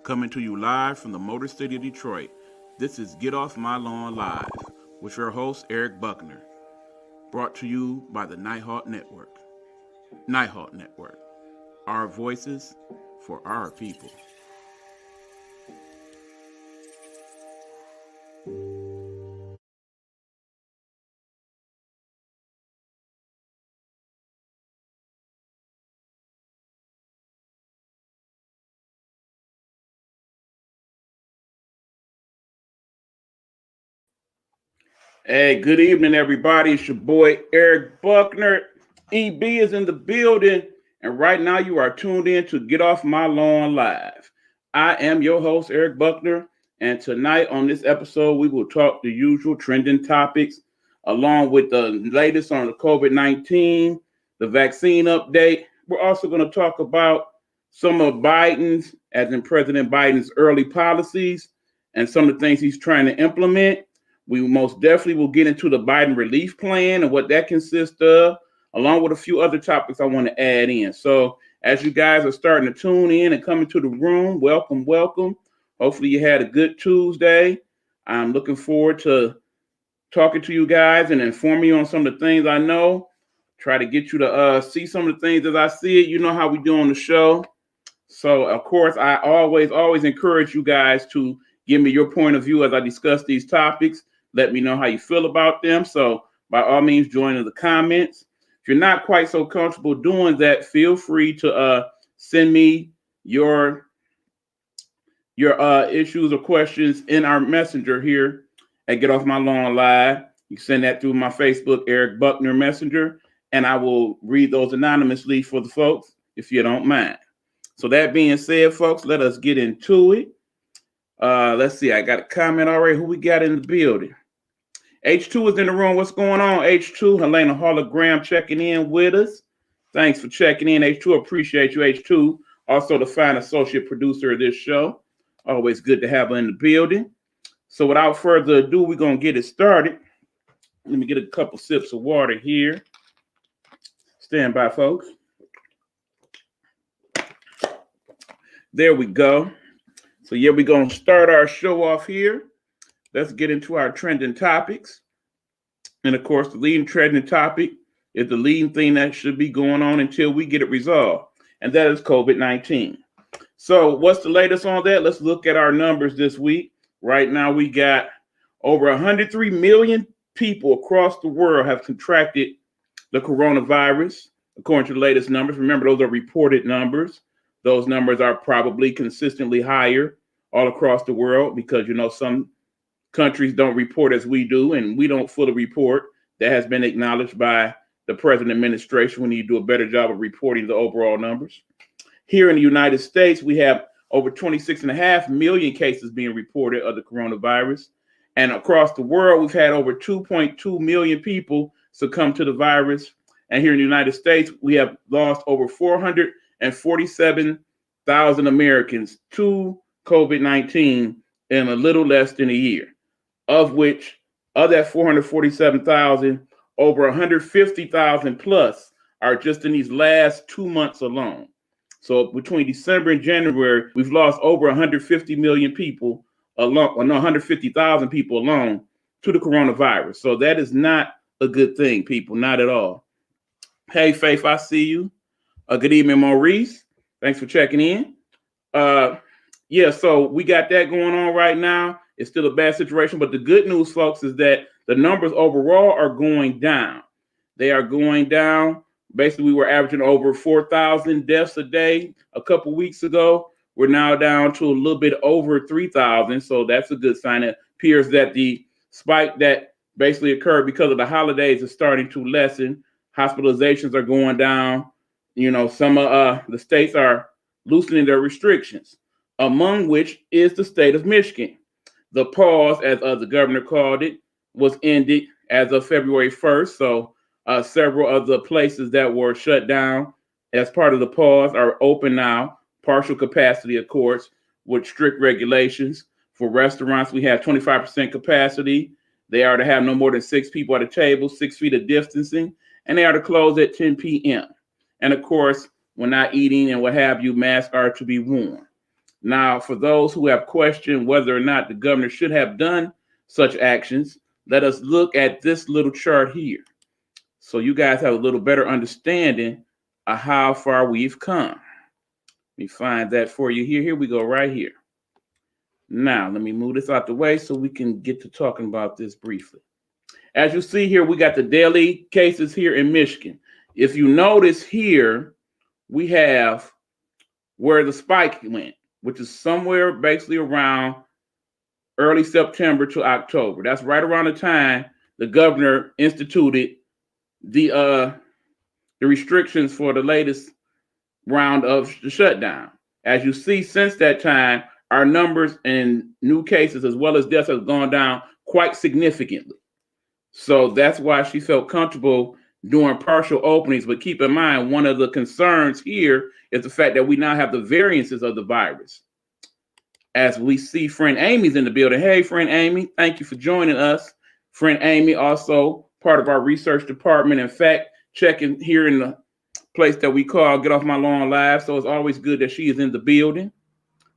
Coming to you live from the Motor City of Detroit. This is Get Off My Lawn Live with your host, Eric Buckner. Brought to you by the Nighthawk Network. Nighthawk Network. Our voices for our people. Hey, good evening, everybody. It's your boy, Eric Buckner. EB is in the building, and right now you are tuned in to Get Off My Lawn Live. I am your host, Eric Buckner, and tonight on this episode, we will talk the usual trending topics, along with the latest on the COVID-19, the vaccine update. We're also going to talk about some of Biden's, as in President Biden's early policies, and some of the things he's trying to implement. We most definitely will get into the Biden relief plan and what that consists of, along with a few other topics I want to add in. So as you guys are starting to tune in and come into the room, welcome, welcome. Hopefully you had a good Tuesday. I'm looking forward to talking to you guys and informing you on some of the things I know. Try to get you to see some of the things as I see it. You know how we do on the show. So, of course, I always encourage you guys to give me your point of view as I discuss these topics. Let me know how you feel about them. So by all means, join in the comments. If you're not quite so comfortable doing that, feel free to send me your issues or questions in our messenger here at Get Off My Lawn Live. You can send that through my Facebook, Eric Buckner Messenger, and I will read those anonymously for the folks if you don't mind. So that being said, folks, let us get into it. Let's see. I got a comment already. Who we got in the building? H2 is in the room. What's going on, H2? Helena Hologram checking in with us. Thanks for checking in, H2. Appreciate you, H2. Also the fine associate producer of this show. Always good to have her in the building. So without further ado, we're going to get it started. Let me get a couple sips of water here. Stand by, folks. There we go. So yeah, we're going to start our show off here. Let's get into our trending topics. And of course, the leading trending topic is the leading thing that should be going on until we get it resolved. And that is COVID-19. So what's the latest on that? Let's look at our numbers this week. Right now, we got over 103 million people across the world have contracted the coronavirus, according to the latest numbers. Remember, those are reported numbers. Those numbers are probably consistently higher all across the world because, you know, some countries don't report as we do, and we don't fully report. That has been acknowledged by the present administration. We need to do a better job of reporting the overall numbers. Here in the United States, we have over 26.5 million cases being reported of the coronavirus. And across the world, we've had over 2.2 million people succumb to the virus. And here in the United States, we have lost over 447,000 Americans to COVID-19 in a little less than a year. Of which, of that 447,000, over 150,000 plus are just in these last 2 months alone. So between December and January, we've lost over 150 million people alone, or no, 150,000 people alone to the coronavirus. So that is not a good thing, people, not at all. Hey, Faith, I see you. Good evening, Maurice. Thanks for checking in. Yeah, so we got that going on right now. It's still a bad situation, but the good news, folks, is that the numbers overall are going down. They are going down. Basically, we were averaging over 4,000 deaths a day a couple weeks ago. We're now down to a little bit over 3,000, so that's a good sign. It appears that the spike that basically occurred because of the holidays is starting to lessen. Hospitalizations are going down. You know, some of the states are loosening their restrictions, among which is the state of Michigan. The pause, as the governor called it, was ended as of February 1st. So several of the places that were shut down as part of the pause are open now, partial capacity, of course, with strict regulations. For restaurants, we have 25% capacity. They are to have no more than 6 people at a table, 6 feet of distancing, and they are to close at 10 p.m. And of course, when not eating and what have you, masks are to be worn. Now, for those who have questioned whether or not the governor should have done such actions, let us look at this little chart here, so you guys have a little better understanding of how far we've come. Let me find that for you here. Here we go right here. Now, let me move this out the way so we can get to talking about this briefly. As you see here, we got the daily cases here in Michigan. If you notice here, we have where the spike went, which is somewhere basically around early September to October. That's right around the time the governor instituted the restrictions for the latest round of the shutdown. As you see, since that time, our numbers in new cases as well as deaths have gone down quite significantly. So that's why she felt comfortable doing partial openings. But keep in mind, one of the concerns here is the fact that we now have the variances of the virus. As we see friend Amy's in the building. Hey, friend Amy, thank you for joining us. Friend Amy, also part of our research department. In fact, checking here in the place that we call Get Off My Lawn Live. So it's always good that she is in the building.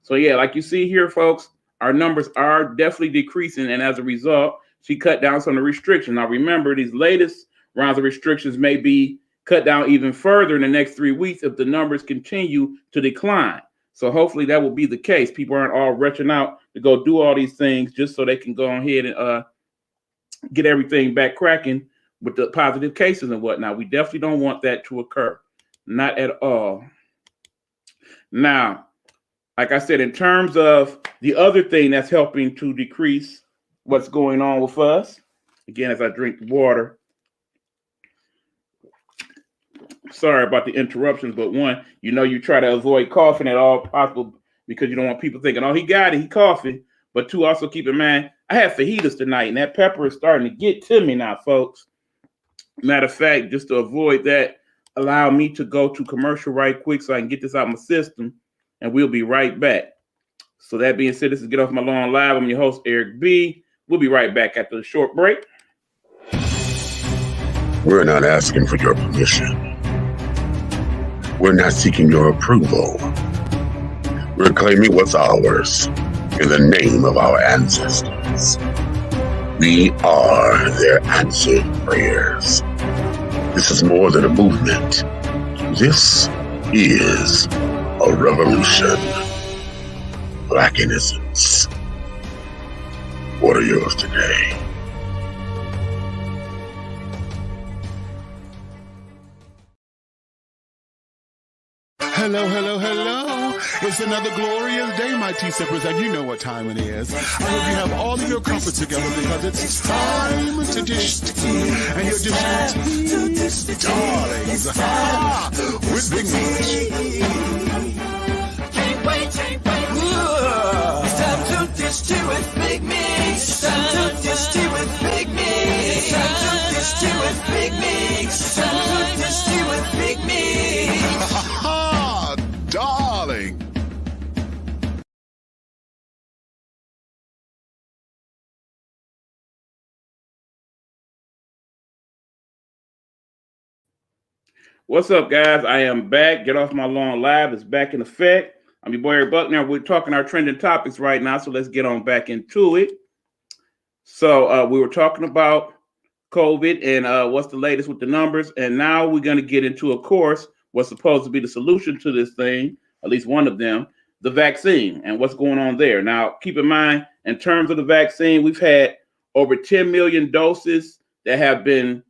So yeah, like you see here, folks, our numbers are definitely decreasing. And as a result, she cut down some of the restrictions. Now, remember, these latest rounds of restrictions may be cut down even further in the next 3 weeks if the numbers continue to decline. So hopefully that will be the case. People aren't all rushing out to go do all these things just so they can go ahead and get everything back cracking with the positive cases and whatnot. We definitely don't want that to occur. Not at all. Now, like I said, in terms of the other thing that's helping to decrease what's going on with us, again, as I drink water, sorry about the interruptions, but one, you try to avoid coughing at all possible because you don't want people thinking, oh, he got it, he coughing. But two, also keep in mind, I had fajitas tonight, and that pepper is starting to get to me now, folks. Matter of fact, just to avoid that, allow me to go to commercial right quick so I can get this out of my system, and we'll be right back. So that being said, this is Get Off My Lawn Live. I'm your host, Eric B. We'll be right back after the short break. We're not asking for your permission. We're not seeking your approval. We're claiming what's ours in the name of our ancestors. We are their answered prayers. This is more than a movement. This is a revolution. Black innocence. What are yours today? Hello, hello, hello. It's another glorious day, my tea-sippers, and you know what time it is. I hope you have all of your comforts together because it's time to dish tea. And you're dishing tea, darlings, with Big Meat. Can't wait. It's time to dish tea with Big Meat. It's time to dish tea with Big Meat. It's time to dish tea with Big Meat. It's time to dish tea with Big Meat. Darling. What's up, guys? I am back. Get Off My Lawn Live is back in effect. I'm your boy Eric Buckner. We're talking our trending topics right now, so let's get on back into it. So we were talking about COVID and what's the latest with the numbers, and now we're going to get into, of course, what's supposed to be the solution to this thing, at least one of them, the vaccine and what's going on there. Now, keep in mind, in terms of the vaccine, we've had over 10 million doses that have been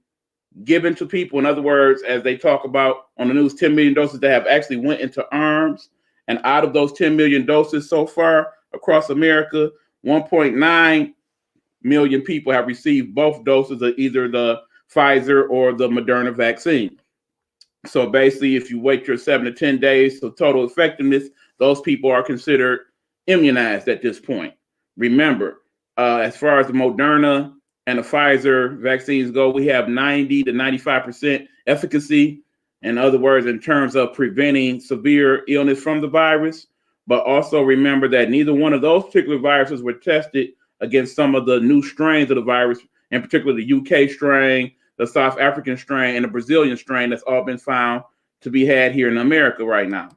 given to people. In other words, as they talk about on the news, 10 million doses that have actually went into arms. And out of those 10 million doses so far across America, 1.9 million people have received both doses of either the Pfizer or the Moderna vaccine. So basically, if you wait your 7 to 10 days for total effectiveness, those people are considered immunized at this point. Remember, as far as the Moderna and the Pfizer vaccines go, we have 90 to 95% efficacy. In other words, in terms of preventing severe illness from the virus. But also remember that neither one of those particular viruses were tested against some of the new strains of the virus, in particular the UK strain, the South African strain, and the Brazilian strain that's all been found to be had here in America right now.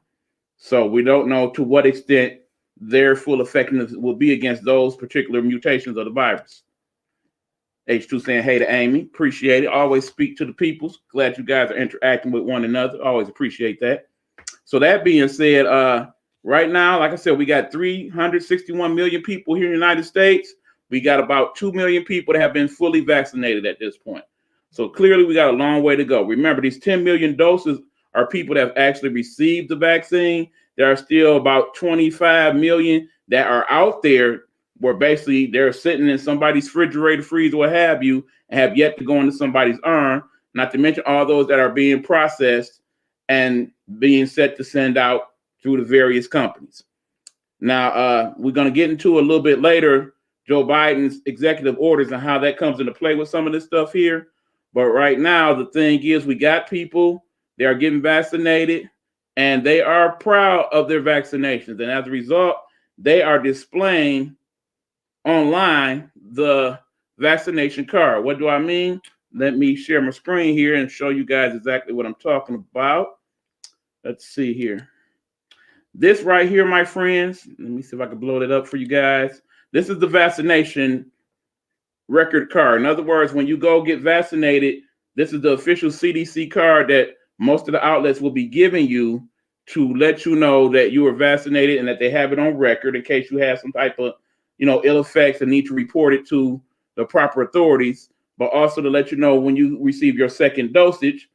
So we don't know to what extent their full effectiveness will be against those particular mutations of the virus. H2 saying, hey to Amy, appreciate it. Always speak to the peoples. Glad you guys are interacting with one another. Always appreciate that. So that being said, right now, like I said, we got 361 million people here in the United States. We got about 2 million people that have been fully vaccinated at this point. So clearly we got a long way to go. Remember, these 10 million doses are people that have actually received the vaccine. There are still about 25 million that are out there where basically they're sitting in somebody's refrigerator, freezer, what have you, and have yet to go into somebody's arm, not to mention all those that are being processed and being set to send out through the various companies. Now, we're going to get into a little bit later Joe Biden's executive orders and how that comes into play with some of this stuff here. But right now, the thing is, we got people, they are getting vaccinated, and they are proud of their vaccinations. And as a result, they are displaying online the vaccination card. What do I mean? Let me share my screen here and show you guys exactly what I'm talking about. Let's see here. This right here, my friends, let me see if I can blow it up for you guys. This is the vaccination record card. In other words, when you go get vaccinated, this is the official CDC card that most of the outlets will be giving you to let you know that you were vaccinated and that they have it on record in case you have some type of, ill effects and need to report it to the proper authorities, but also to let you know when you receive your second dosage,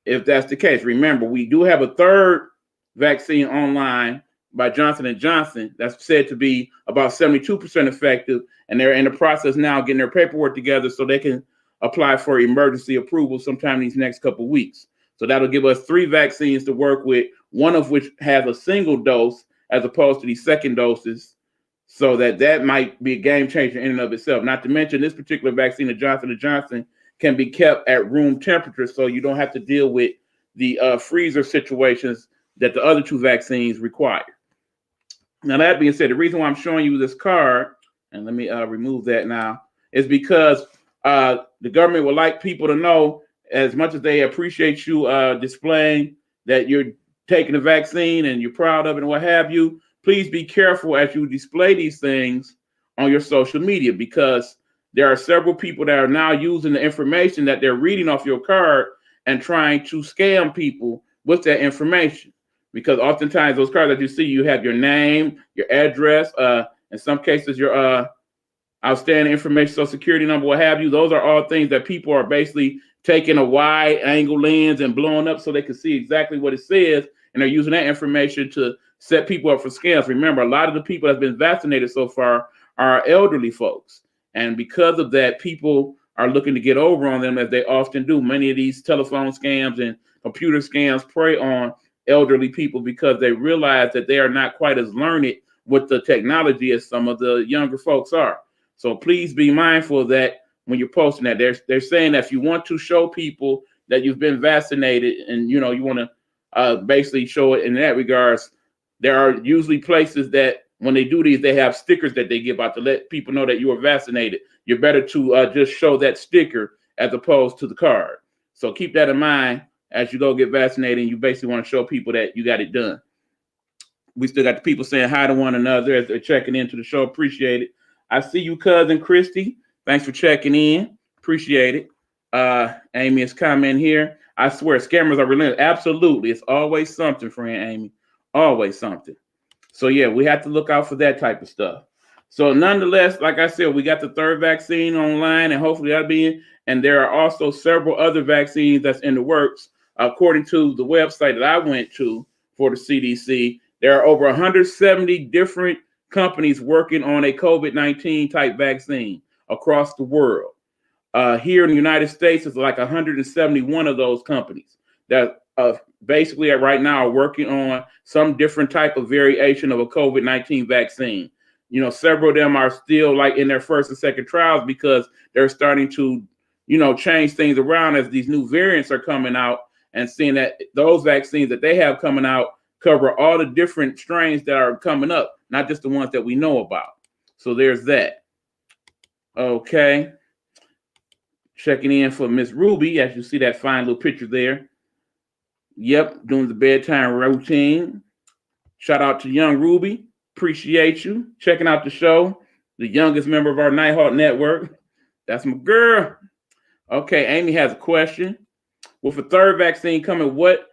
if that's the case. Remember, we do have a third vaccine online by Johnson & Johnson that's said to be about 72% effective, and they're in the process now getting their paperwork together so they can apply for emergency approval sometime in these next couple of weeks. So that'll give us 3 vaccines to work with, one of which has a single dose as opposed to the second doses, so that might be a game changer in and of itself. Not to mention this particular vaccine, the Johnson & Johnson, can be kept at room temperature, so you don't have to deal with the freezer situations that the other 2 vaccines require. Now, that being said, the reason why I'm showing you this card, and let me remove that now, is because the government would like people to know, as much as they appreciate you displaying that you're taking the vaccine and you're proud of it and what have you, please be careful as you display these things on your social media, because there are several people that are now using the information that they're reading off your card and trying to scam people with that information. Because oftentimes those cards that you see, you have your name, your address, in some cases your outstanding information, social security number, what have you. Those are all things that people are basically taking a wide angle lens and blowing up so they can see exactly what it says. And they're using that information to set people up for scams. Remember, a lot of the people that have been vaccinated so far are elderly folks. And because of that, people are looking to get over on them, as they often do. Many of these telephone scams and computer scams prey on elderly people because they realize that they are not quite as learned with the technology as some of the younger folks are. So please be mindful of that when you're posting that. They're saying that if you want to show people that you've been vaccinated and you want to basically show it in that regards, there are usually places that when they do these, they have stickers that they give out to let people know that you are vaccinated. You're better to just show that sticker as opposed to the card. So keep that in mind as you go get vaccinated, and you basically want to show people that you got it done. We still got the people saying hi to one another as they're checking into the show. Appreciate it. I see you, cousin Christy. Thanks for checking in. Appreciate it. Amy is commenting here. I swear, scammers are relentless. Absolutely. It's always something, friend Amy. Always something. So, yeah, we have to look out for that type of stuff. So, nonetheless, like I said, we got the third vaccine online, and hopefully that'll be in. And there are also several other vaccines that's in the works. According to the website that I went to for the CDC, there are over 170 different companies working on a COVID-19 type vaccine across the world. Here in the United States, it's like 171 of those companies that basically right now are working on some different type of variation of a COVID-19 vaccine. Several of them are still like in their first and second trials because they're starting to, change things around as these new variants are coming out, and seeing that those vaccines that they have coming out cover all the different strains that are coming up, not just the ones that we know about. So there's that. Okay. Checking in for Miss Ruby, as you see that fine little picture there. Yep, doing the bedtime routine. Shout out to young Ruby. Appreciate you checking out the show. The youngest member of our Nighthawk Network. That's my girl. Okay, Amy has a question. With a third vaccine coming, what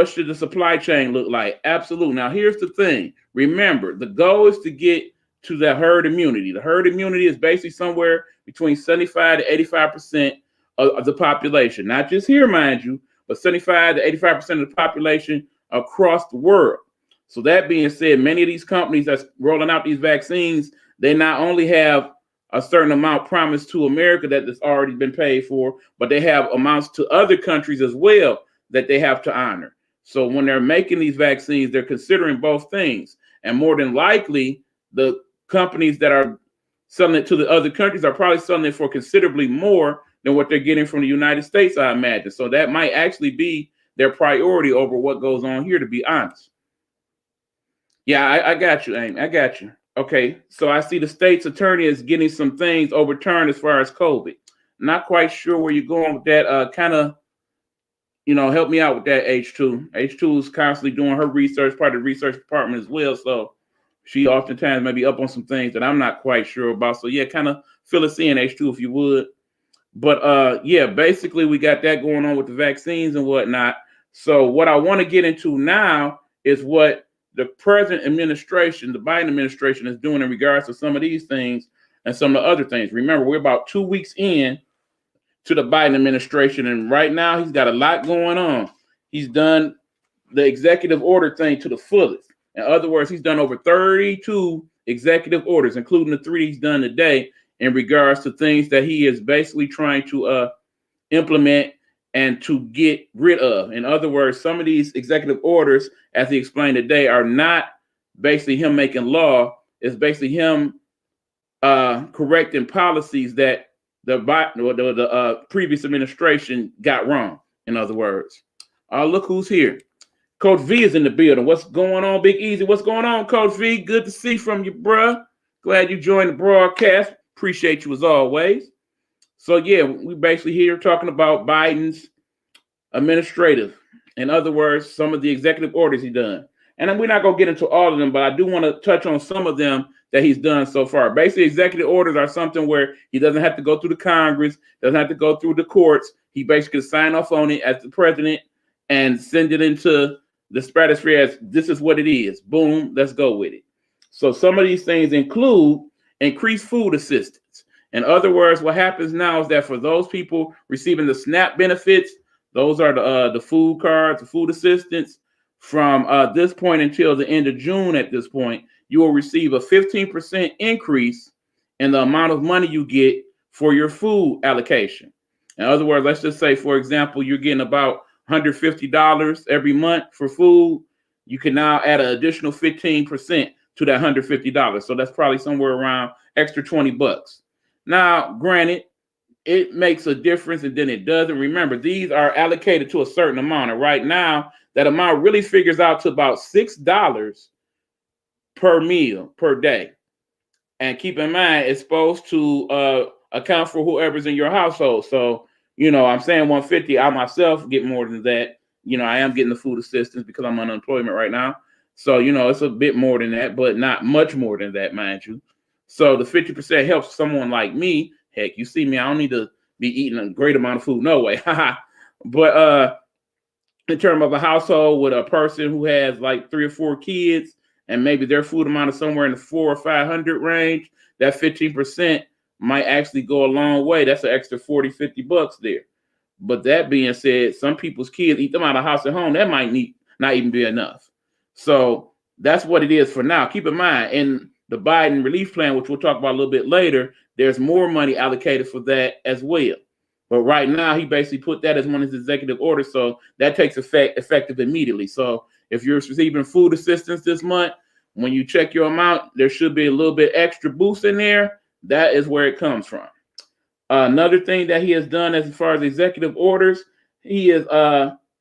should the supply chain look like? Absolutely. Now, here's the thing. Remember, the goal is to get to the herd immunity. The herd immunity is basically somewhere between 75 to 85% of the population. Not just here, mind you, but 75 to 85% of the population across the world. So that being said, many of these companies that's rolling out these vaccines, they not only have a certain amount promised to America that has already been paid for, but they have amounts to other countries as well that they have to honor. So when they're making these vaccines, they're considering both things. And more than likely, the companies that are selling it to the other countries are probably selling it for considerably more than what they're getting from the United States, I imagine. So that might actually be their priority over what goes on here, to be honest. Yeah, I got you, Amy. I got you. Okay, so I see the state's attorney is getting some things overturned as far as COVID. Not quite sure where you're going with that. Kind of, help me out with that, H2. H2 is constantly doing her research, part of the research department as well. So she oftentimes may be up on some things that I'm not quite sure about. So yeah, kind of fill us in, H2, if you would. But yeah, basically we got that going on with the vaccines and whatnot. So what I want to get into now is what the present administration, the Biden administration, is doing in regards to some of these things and some of the other things. Remember, we're about 2 weeks in to the Biden administration, and right now he's got a lot going on. He's done the executive order thing to the fullest. In other words, he's done over 32 executive orders, including the 3 he's done today, in regards to things that he is basically trying to implement and to get rid of. In other words, some of these executive orders, as he explained today, are not basically him making law. It's basically him correcting policies that the previous administration got wrong. In other words, look who's here. Coach V is in the building. What's going on, Big Easy? What's going on, Coach V? Good to see from you, bruh. Glad you joined the broadcast. Appreciate you as always. So yeah, we basically here talking about Biden's administrative. In other words, some of the executive orders he's done. And we're not going to get into all of them, but I do want to touch on some of them that he's done so far. Basically, executive orders are something where he doesn't have to go through the Congress, doesn't have to go through the courts. He basically sign off on it as the president and send it into the stratosphere as this is what it is. Boom, let's go with it. So some of these things include increased food assistance. In other words, what happens now is that for those people receiving the SNAP benefits, those are the food cards, the food assistance, from this point until the end of June at this point, you will receive a 15% increase in the amount of money you get for your food allocation. In other words, let's just say, for example, you're getting about $150 every month for food. You can now add an additional 15% to that $150. So that's probably somewhere around extra $20. Now, granted, it makes a difference and then it doesn't. Remember, these are allocated to a certain amount. And right now, that amount really figures out to about $6 per meal per day. And keep in mind, it's supposed to account for whoever's in your household. So, I'm saying 150. I myself get more than that. I am getting the food assistance because I'm on unemployment right now. So, it's a bit more than that, but not much more than that, mind you. So the 50% helps someone like me. Heck, you see me, I don't need to be eating a great amount of food. No way. But in terms of a household with a person who has like 3 or 4 kids and maybe their food amount is somewhere in the 400 or 500 range, that 15% might actually go a long way. That's an extra $40-50 there. But that being said, some people's kids eat them out of house at home. That might not even be enough. So that's what it is for now. Keep in mind, in the Biden relief plan, which we'll talk about a little bit later, there's more money allocated for that as well. But right now, he basically put that as one of his executive orders. So that takes effective immediately. So if you're receiving food assistance this month, when you check your amount, there should be a little bit extra boost in there. That is where it comes from. Another thing that he has done as far as executive orders, he has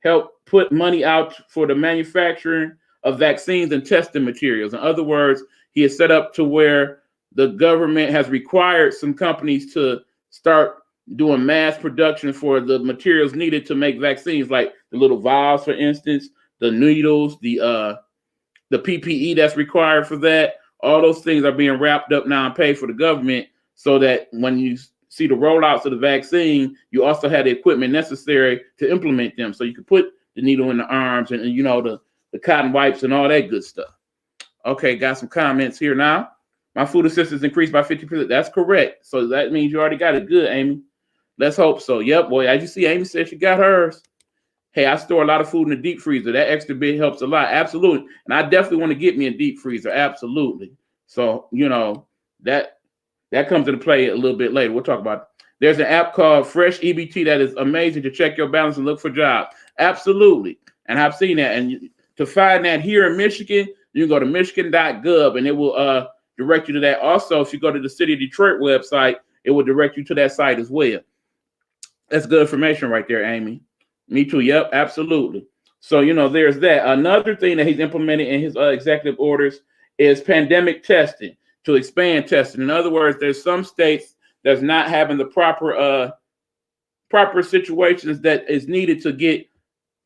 helped put money out for the manufacturing of vaccines and testing materials. In other words, he is set up to where the government has required some companies to start doing mass production for the materials needed to make vaccines, like the little vials, for instance, the needles, the PPE that's required for that. All those things are being wrapped up now and paid for the government, so that when you see the rollouts of the vaccine, you also have the equipment necessary to implement them. So you can put the needle in the arms and you know, the cotton wipes and all that good stuff. Okay, got some comments here now. My food assistance increased by 50%. That's correct. So that means you already got it good, Amy. Let's hope so. Yep, boy. As you see, Amy said she got hers. Hey, I store a lot of food in the deep freezer. That extra bit helps a lot. Absolutely. And I definitely want to get me a deep freezer. Absolutely. So, you know, that comes into play a little bit later. We'll talk about it. There's an app called Fresh EBT that is amazing to check your balance and look for jobs. Absolutely. And I've seen that. And to find that here in Michigan, you can go to michigan.gov and it will direct you to that. Also, if you go to the City of Detroit website, it will direct you to that site as well. That's good information right there, Amy. Me too. Yep, absolutely. So, you know, there's that. Another thing that he's implemented in his executive orders is pandemic testing, to expand testing. In other words, there's some states that's not having the proper situations that is needed to get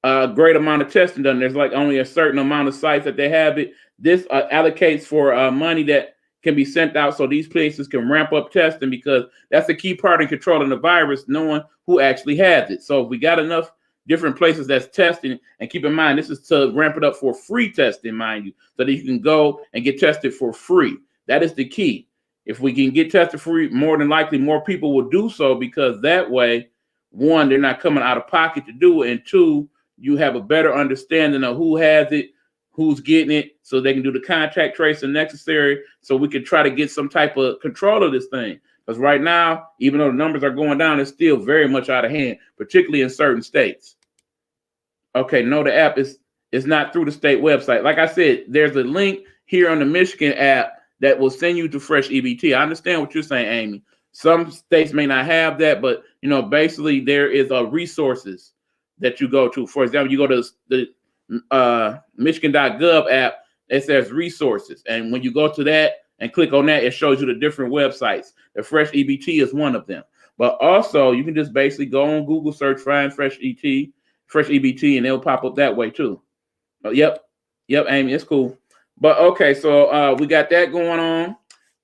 a great amount of testing done. There's like only a certain amount of sites that they have it. This allocates for money that can be sent out so these places can ramp up testing, because that's a key part in controlling the virus, knowing who actually has it. So if we got enough different places that's testing, and keep in mind, this is to ramp it up for free testing, mind you, so that you can go and get tested for free. That is the key. If we can get tested free, more than likely more people will do so, because that way, one, they're not coming out of pocket to do it, and two, you have a better understanding of who has it, who's getting it, so they can do the contact tracing necessary, so we can try to get some type of control of this thing. Because right now, even though the numbers are going down, it's still very much out of hand, particularly in certain states. Okay, no, the app is not through the state website. Like I said, there's a link here on the Michigan app that will send you to Fresh EBT. I understand what you're saying, Amy. Some states may not have that, but you know, basically there is resources that you go to. For example, you go to the Michigan.gov app, it says resources. And when you go to that and click on that, it shows you the different websites. The Fresh EBT is one of them. But also, you can just basically go on Google, search, find Fresh EBT, and it'll pop up that way too. Yep, Amy, it's cool. But okay, so we got that going on.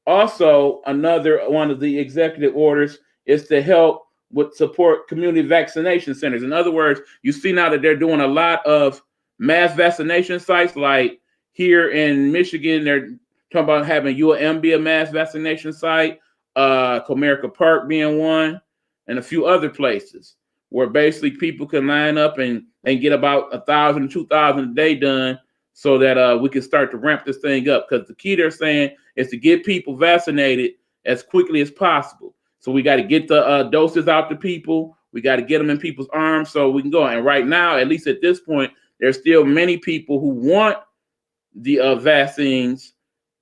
Also, another one of the executive orders is to help with support community vaccination centers. In other words, you see now that they're doing a lot of mass vaccination sites. Like here in Michigan, they're talking about having UM be a mass vaccination site, Comerica Park being one, and a few other places where basically people can line up and get about 1,000 to 2,000 a day done, so that we can start to ramp this thing up. Because the key they're saying is to get people vaccinated as quickly as possible. So we got to get the doses out to people. We got to get them in people's arms so we can go. And right now, at least at this point, there's still many people who want the vaccines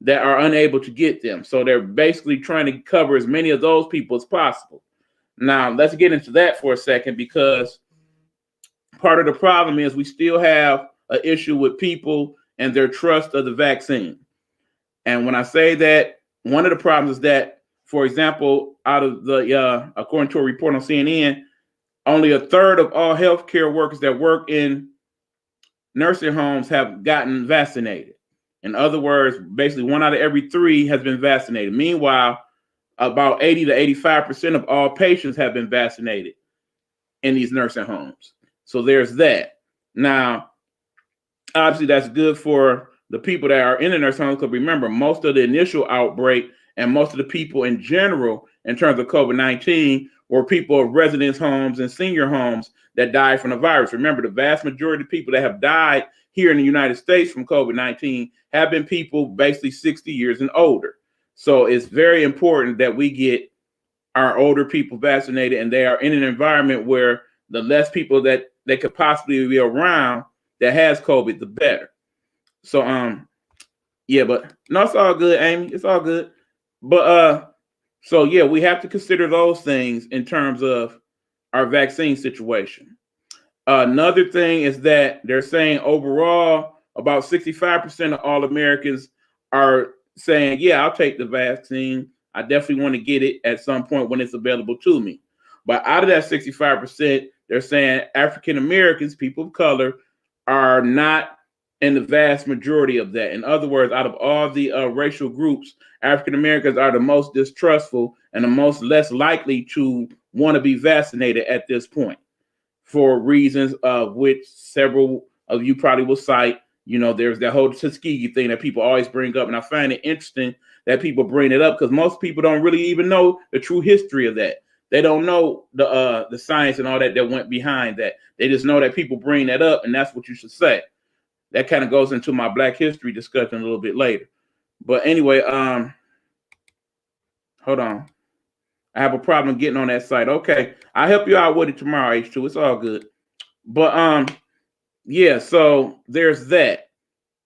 that are unable to get them. So they're basically trying to cover as many of those people as possible. Now, let's get into that for a second, because part of the problem is we still have an issue with people and their trust of the vaccine. And when I say that, one of the problems is that, for example, out of the, according to a report on CNN, only a third of all healthcare workers that work in nursing homes have gotten vaccinated. In other words, basically 1 out of every 3 has been vaccinated. Meanwhile, about 80 to 85% of all patients have been vaccinated in these nursing homes. So there's that. Now, obviously, that's good for the people that are in the nursing homes, because remember, most of the initial outbreak and most of the people in general, in terms of COVID-19, were people of residence homes and senior homes that died from the virus. Remember, the vast majority of people that have died here in the United States from COVID-19 have been people basically 60 years and older. So it's very important that we get our older people vaccinated, and they are in an environment where the less people that they could possibly be around that has COVID, the better. So, yeah, but no, it's all good, Amy. It's all good. But, so yeah, we have to consider those things in terms of our vaccine situation. Another thing is that they're saying overall, about 65% of all Americans are saying, yeah, I'll take the vaccine. I definitely want to get it at some point when it's available to me. But out of that 65%, they're saying African Americans, people of color, are not in the vast majority of that. In other words, out of all the racial groups, African Americans are the most distrustful and the most less likely to want to be vaccinated at this point, for reasons of which several of you probably will cite. You know, there's that whole Tuskegee thing that people always bring up, and I find it interesting that people bring it up because most people don't really even know the true history of that. They don't know the science and all that went behind that. They just know that people bring that up, and that's what you should say. That kind of goes into my Black history discussion a little bit later. But anyway, hold on. I have a problem getting on that site. Okay, I'll help you out with it tomorrow, H2. It's all good. But yeah, so there's that.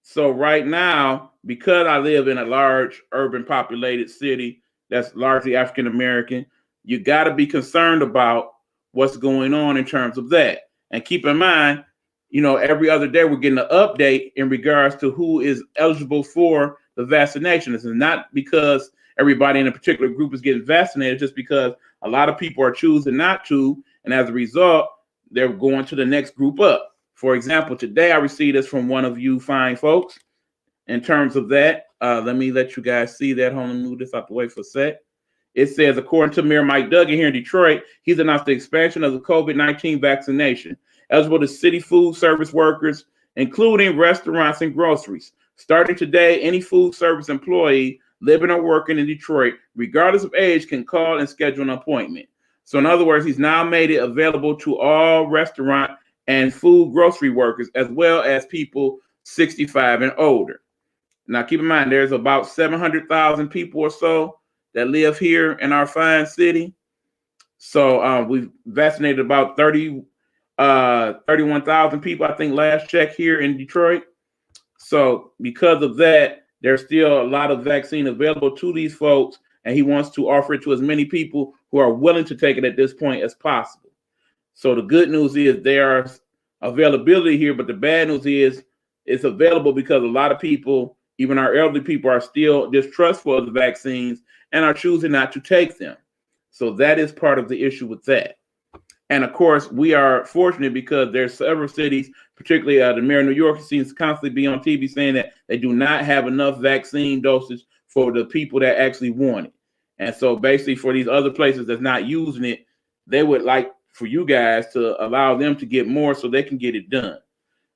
So right now, because I live in a large urban populated city that's largely African American, you got to be concerned about what's going on in terms of that. And keep in mind, you know, every other day we're getting an update in regards to who is eligible for the vaccination. This is not because everybody in a particular group is getting vaccinated, just because a lot of people are choosing not to. And as a result, they're going to the next group up. For example, today I received this from one of you fine folks in terms of that. Let me let you guys see that. Hold on, move this out the way for a sec. It says, according to Mayor Mike Duggan here in Detroit, he's announced the expansion of the COVID-19 vaccination, eligible to city food service workers, including restaurants and groceries. Starting today, any food service employee living or working in Detroit, regardless of age, can call and schedule an appointment. So in other words, he's now made it available to all restaurant and food grocery workers, as well as people 65 and older. Now, keep in mind, there's about 700,000 people or so that live here in our fine city. So we've vaccinated about 31,000 people, I think, last check here in Detroit. So because of that, there's still a lot of vaccine available to these folks, and he wants to offer it to as many people who are willing to take it at this point as possible. So the good news is there's availability here, but the bad news is it's available because a lot of people, even our elderly people, are still distrustful of the vaccines and are choosing not to take them. So that is part of the issue with that. And of course, we are fortunate because there's several cities, particularly the mayor of New York, seems to constantly be on TV saying that they do not have enough vaccine doses for the people that actually want it. And so basically for these other places that's not using it, they would like for you guys to allow them to get more so they can get it done.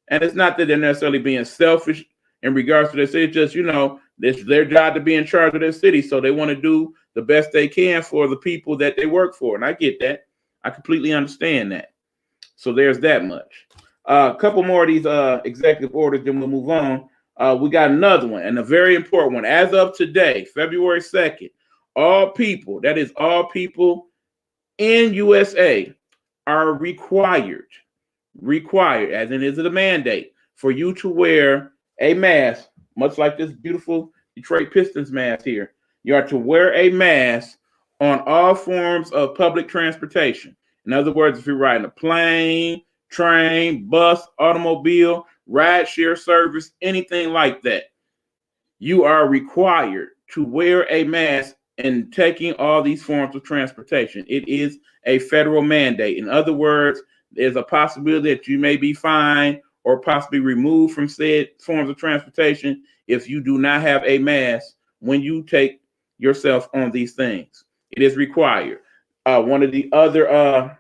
And it's not that they're necessarily being selfish in regards to this. It's just, you know, it's their job to be in charge of their city. So they want to do the best they can for the people that they work for. And I get that. I completely understand that. So there's that much. A couple more of these executive orders, then we'll move on. We got another one, and a very important one. As of today, February 2nd, all people, that is all people in USA, are required, as in is it a mandate, for you to wear a mask, much like this beautiful Detroit Pistons mask here. You are to wear a mask on all forms of public transportation. In other words, if you're riding a plane, train, bus, automobile, ride share service, anything like that, you are required to wear a mask in taking all these forms of transportation. It is a federal mandate. In other words, there's a possibility that you may be fined or possibly removed from said forms of transportation if you do not have a mask when you take yourself on these things. It is required. One of the other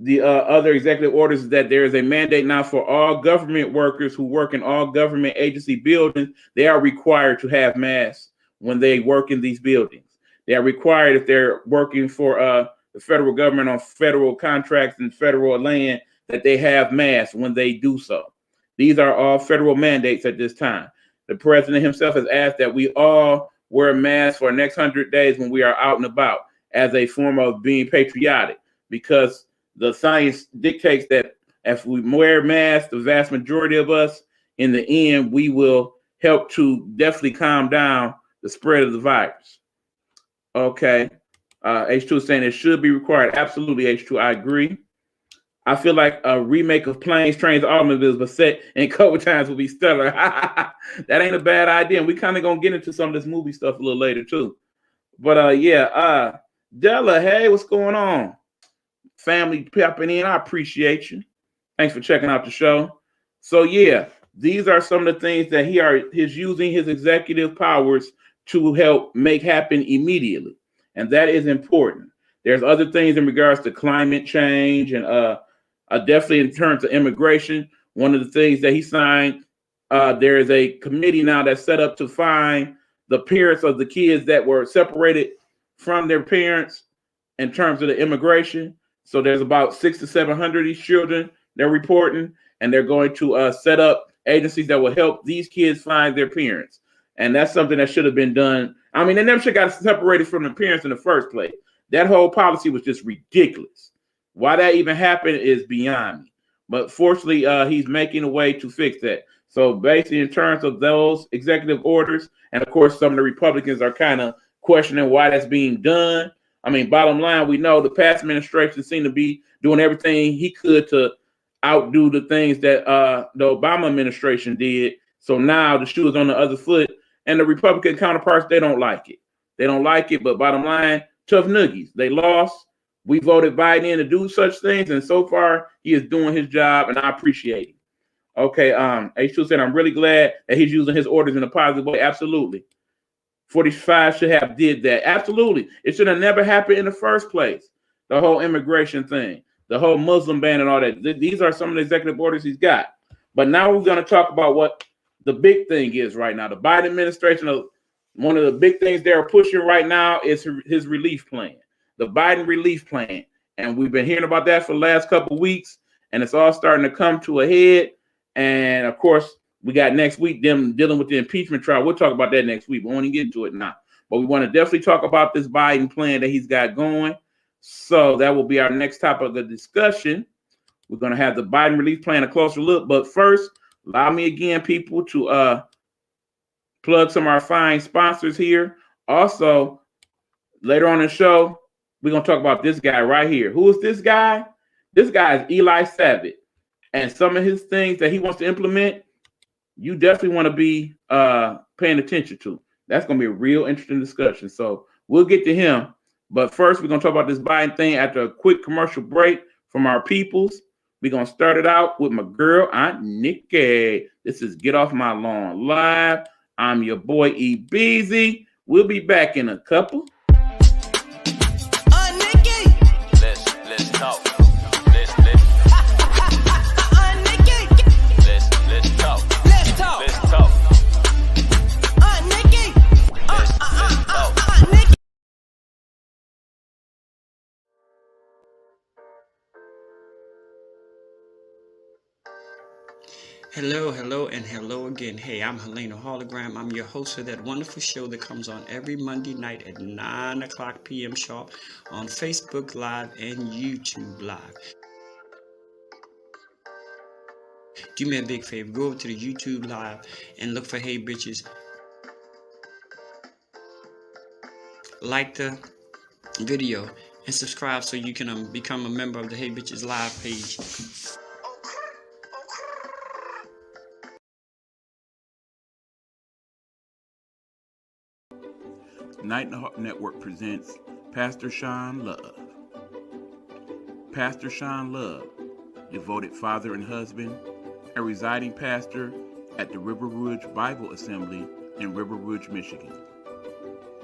executive orders is that there is a mandate now for all government workers who work in all government agency buildings. They are required to have masks when they work in these buildings. They are required if they're working for the federal government on federal contracts and federal land that they have masks when they do so. These are all federal mandates at this time. The president himself has asked that we all wear masks for the next 100 days when we are out and about as a form of being patriotic, because the science dictates that if we wear masks, the vast majority of us, in the end, we will help to definitely calm down the spread of the virus. Okay. H2 is saying it should be required. Absolutely, H2. I agree. I feel like a remake of Planes, Trains, Automobiles, but set in COVID times will be stellar. That ain't a bad idea. And we kind of going to get into some of this movie stuff a little later, too. But yeah, Della, hey, what's going on? Family popping in. I appreciate you. Thanks for checking out the show. So yeah, these are some of the things that he's using his executive powers to help make happen immediately, and that is important. There's other things in regards to climate change and definitely in terms of immigration. One of the things that he signed, there is a committee now that's set up to find the parents of the kids that were separated from their parents in terms of the immigration. So there's about 600 to 700 of these children they're reporting, and they're going to set up agencies that will help these kids find their parents. And that's something that should have been done. I mean, they never should have got separated from the parents in the first place. That whole policy was just ridiculous. Why that even happened is beyond me. But fortunately, he's making a way to fix that. So basically, in terms of those executive orders, and of course, some of the Republicans are kind of questioning why that's being done. I mean, bottom line, we know the past administration seemed to be doing everything he could to outdo the things that the Obama administration did. So now the shoe is on the other foot, and the Republican counterparts, they don't like it. They don't like it, but bottom line, tough noogies. They lost. We voted Biden in to do such things, and so far he is doing his job, and I appreciate him. Okay, H2 said, I'm really glad that he's using his orders in a positive way. Absolutely. 45 should have did that. Absolutely. It should have never happened in the first place. The whole immigration thing, the whole Muslim ban and all that. These are some of the executive orders he's got. But now we're going to talk about what the big thing is right now. The Biden administration, one of the big things they're pushing right now is his relief plan, the Biden relief plan. And we've been hearing about that for the last couple of weeks, and it's all starting to come to a head. And of course, we got next week them dealing with the impeachment trial. We'll talk about that next week. We won't even get into it now. But we want to definitely talk about this Biden plan that he's got going. So that will be our next topic of discussion. We're going to have the Biden relief plan, a closer look. But first, allow me again, people, to plug some of our fine sponsors here. Also, later on in the show, we're going to talk about this guy right here. Who is this guy? This guy is Eli Savage. And some of his things that he wants to implement, you definitely want to be paying attention to. That's going to be a real interesting discussion. So we'll get to him. But first, we're going to talk about this Biden thing after a quick commercial break from our peoples. We're going to start it out with my girl, Aunt Nikki. This is Get Off My Lawn Live. I'm your boy, E. Beezy. We'll be back in a couple. Nikki. Let's talk. Let's talk. Let's talk. Let's talk. Nikki. Let's talk. Nikki. Hello, and hello again. Hey, I'm Helena Hologram. I'm your host of that wonderful show that comes on every Monday night at 9 o'clock p.m. sharp on Facebook Live and YouTube Live. Do me a big favor, go over to the YouTube Live and look for Hey Bitches. Like the video and subscribe so you can become a member of the Hey Bitches Live page. Night Network presents Pastor Sean Love. Pastor Sean Love, devoted father and husband, a residing pastor at the River Rouge Bible Assembly in River Rouge, Michigan.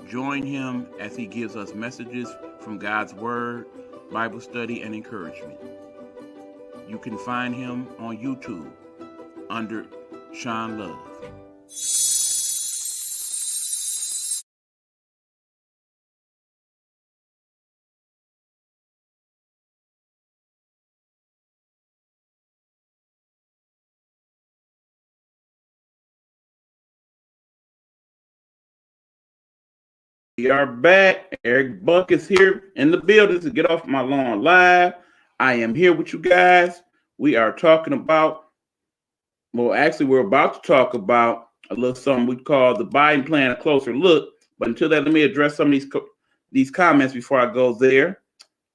Join him as he gives us messages from God's Word, Bible study, and encouragement. You can find him on YouTube under Sean Love. We are back. Eric Buck is here in the building to Get Off My Lawn Live. I am here with you guys. We are talking about, well, actually, we're about to talk about a little something we call the Biden plan, a closer look. But until that, let me address some of these comments before I go there.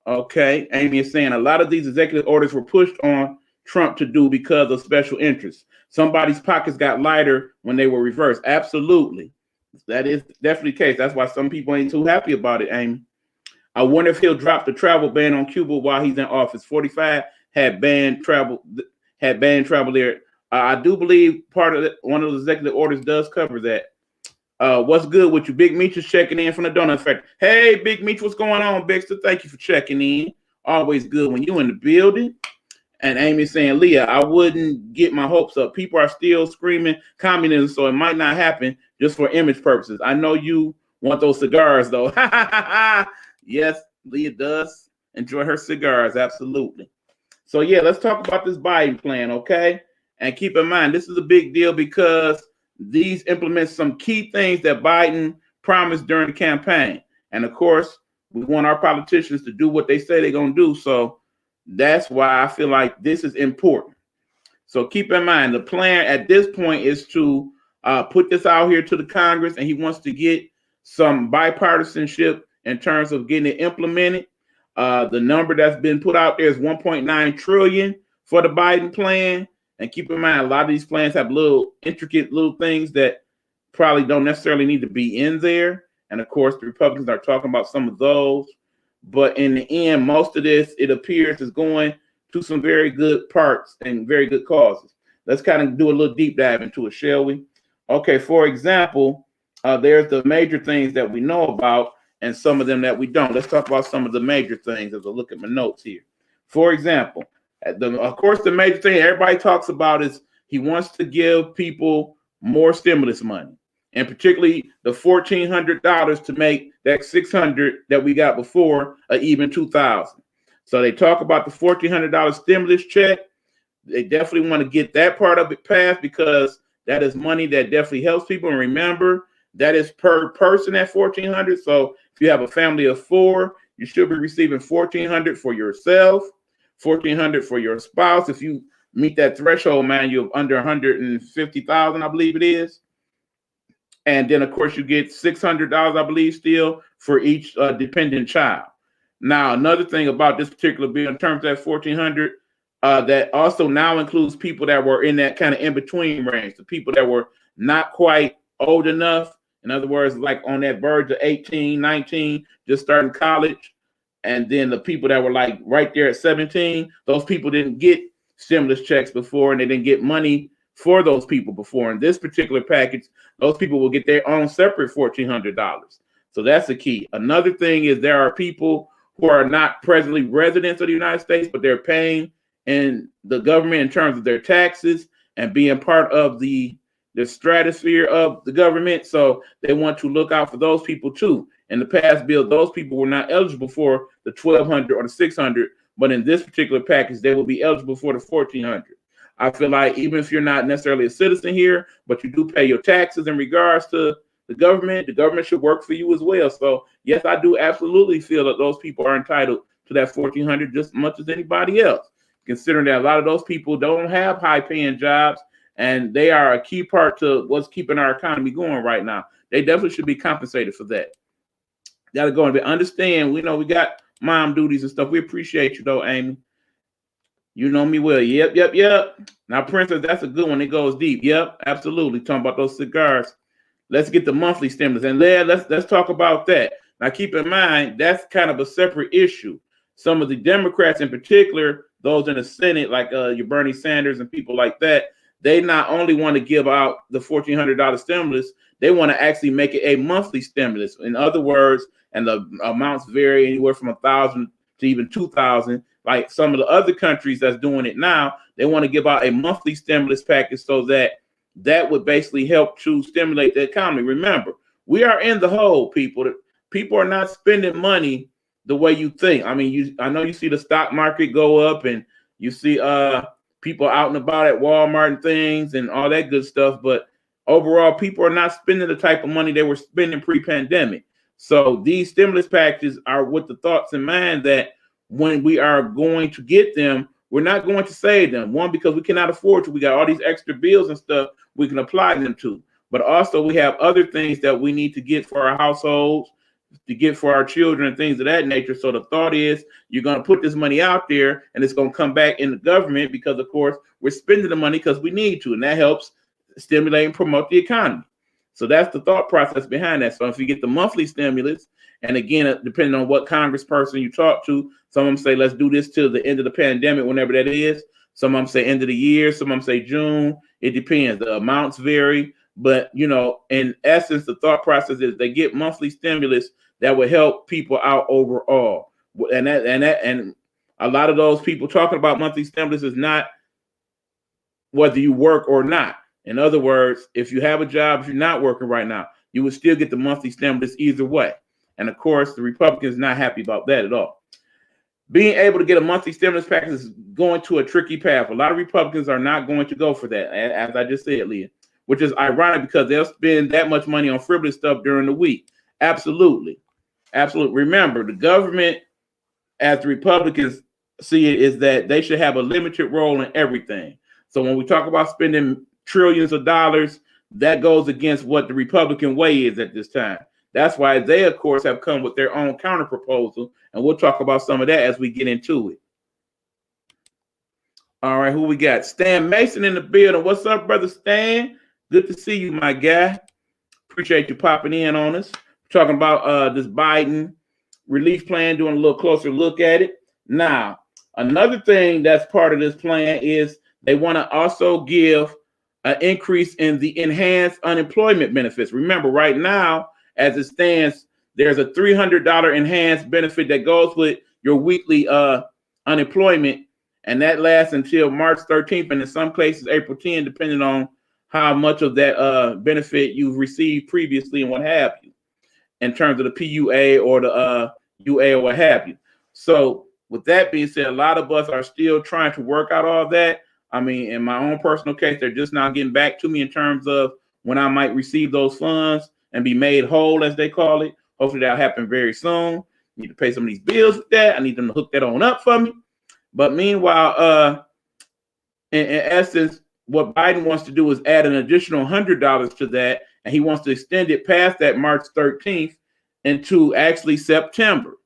Okay, Amy is saying a lot of these executive orders were pushed on Trump to do because of special interests. Somebody's pockets got lighter when they were reversed. Absolutely. That is definitely the case. That's why some people ain't too happy about it, Amy. I wonder if he'll drop the travel ban on Cuba while he's in office. 45 had banned travel there I do believe part of one of the executive orders does cover that. What's good with you? Big Meech is checking in from the Donut Factory. Hey, Big Meech, what's going on, Bixter? Thank you for checking in. Always good when you in the building. And Amy saying, Leah, I wouldn't get my hopes up. People are still screaming communism, so it might not happen just for image purposes. I know you want those cigars, though. Yes, Leah does enjoy her cigars, absolutely. So, yeah, let's talk about this Biden plan, okay? And keep in mind, this is a big deal because these implement some key things that Biden promised during the campaign. And, of course, we want our politicians to do what they say they're going to do. So that's why I feel like this is important. So keep in mind, the plan at this point is to put this out here to the Congress, and he wants to get some bipartisanship in terms of getting it implemented. The number that's been put out there is 1.9 trillion for the Biden plan. And keep in mind, a lot of these plans have little intricate little things that probably don't necessarily need to be in there. And of course, the Republicans are talking about some of those. But in the end, most of this, it appears, is going to some very good parts and very good causes. Let's kind of do a little deep dive into it, shall we? Okay, for example, there's the major things that we know about and some of them that we don't. Let's talk about some of the major things as I look at my notes here. For example, of course, the major thing everybody talks about is he wants to give people more stimulus money, and particularly the $1,400 to make that $600 that we got before even $2,000. So they talk about the $1,400 stimulus check. They definitely want to get that part of it passed because that is money that definitely helps people. And remember, that is per person at $1,400. So if you have a family of 4, you should be receiving $1,400 for yourself, $1,400 for your spouse. If you meet that threshold, man, you're under $150,000, I believe it is. And then, of course, you get $600, I believe, still for each dependent child. Now, another thing about this particular bill in terms of that $1,400, that also now includes people that were in that kind of in-between range, the people that were not quite old enough. In other words, like on that verge of 18, 19, just starting college. And then the people that were like right there at 17, those people didn't get stimulus checks before, and they didn't get money for those people before. In this particular package, those people will get their own separate $1,400. So that's the key. Another thing is there are people who are not presently residents of the United States, but they're paying in the government in terms of their taxes and being part of the stratosphere of the government. So they want to look out for those people too. In the past bill, those people were not eligible for the $1,200 or the $600, but in this particular package, they will be eligible for the $1,400. I feel like even if you're not necessarily a citizen here, but you do pay your taxes in regards to the government should work for you as well. So yes, I do absolutely feel that those people are entitled to that $1,400 just as much as anybody else, considering that a lot of those people don't have high-paying jobs, and they are a key part to what's keeping our economy going right now. They definitely should be compensated for that. Got to go and understand, we know we got mom duties and stuff. We appreciate you, though, Amy. You know me well. Yep. Now, Princess, that's a good one. It goes deep. Yep, absolutely. Talking about those cigars. Let's get the monthly stimulus. And let's talk about that. Now, keep in mind, that's kind of a separate issue. Some of the Democrats in particular, those in the Senate, like your Bernie Sanders and people like that, they not only want to give out the $1,400 stimulus, they want to actually make it a monthly stimulus. In other words, and the amounts vary anywhere from $1,000 to even $2,000. Like some of the other countries that's doing it now, they want to give out a monthly stimulus package so that would basically help to stimulate the economy. Remember, we are in the hole, people. People are not spending money the way you think. I mean, I know you see the stock market go up, and you see people out and about at Walmart and things and all that good stuff. But overall, people are not spending the type of money they were spending pre-pandemic. So these stimulus packages are with the thoughts in mind that when we are going to get them, we're not going to save them. One, because we cannot afford to. We got all these extra bills and stuff we can apply them to. But also we have other things that we need to get for our households, to get for our children and things of that nature. So the thought is you're going to put this money out there and it's going to come back in the government because, of course, we're spending the money because we need to. And that helps stimulate and promote the economy. So that's the thought process behind that. So if you get the monthly stimulus, and again, depending on what congressperson you talk to, some of them say, let's do this till the end of the pandemic, whenever that is. Some of them say end of the year. Some of them say June. It depends. The amounts vary. But, in essence, the thought process is they get monthly stimulus that will help people out overall. And a lot of those people talking about monthly stimulus is not whether you work or not. In other words, if you have a job, if you're not working right now, you would still get the monthly stimulus either way. And of course, the Republicans are not happy about that at all. Being able to get a monthly stimulus package is going to a tricky path. A lot of Republicans are not going to go for that, as I just said, Leah, which is ironic because they'll spend that much money on frivolous stuff during the week. Absolutely. Absolutely. Remember, the government, as the Republicans see it, is that they should have a limited role in everything. So when we talk about spending trillions of dollars, that goes against what the Republican way is at this time. That's why they, of course, have come with their own counter proposal, and we'll talk about some of that as we get into it. All right, who we got? Stan Mason in the building. What's up, brother Stan? Good to see you, my guy. Appreciate you popping in on us. We're talking about this Biden relief plan, doing a little closer look at it. Now, another thing that's part of this plan is they want to also give an increase in the enhanced unemployment benefits. Remember, right now, as it stands, there's a $300 enhanced benefit that goes with your weekly unemployment, and that lasts until March 13th, and in some cases, April 10th, depending on how much of that benefit you've received previously and what have you, in terms of the PUA or the UA or what have you. So with that being said, a lot of us are still trying to work out all that. I mean, in my own personal case, they're just now getting back to me in terms of when I might receive those funds and be made whole, as they call it. Hopefully that'll happen very soon. I need to pay some of these bills with that. I need them to hook that on up for me. But meanwhile, in essence, what Biden wants to do is add an additional $100 to that, and he wants to extend it past that March 13th into actually September.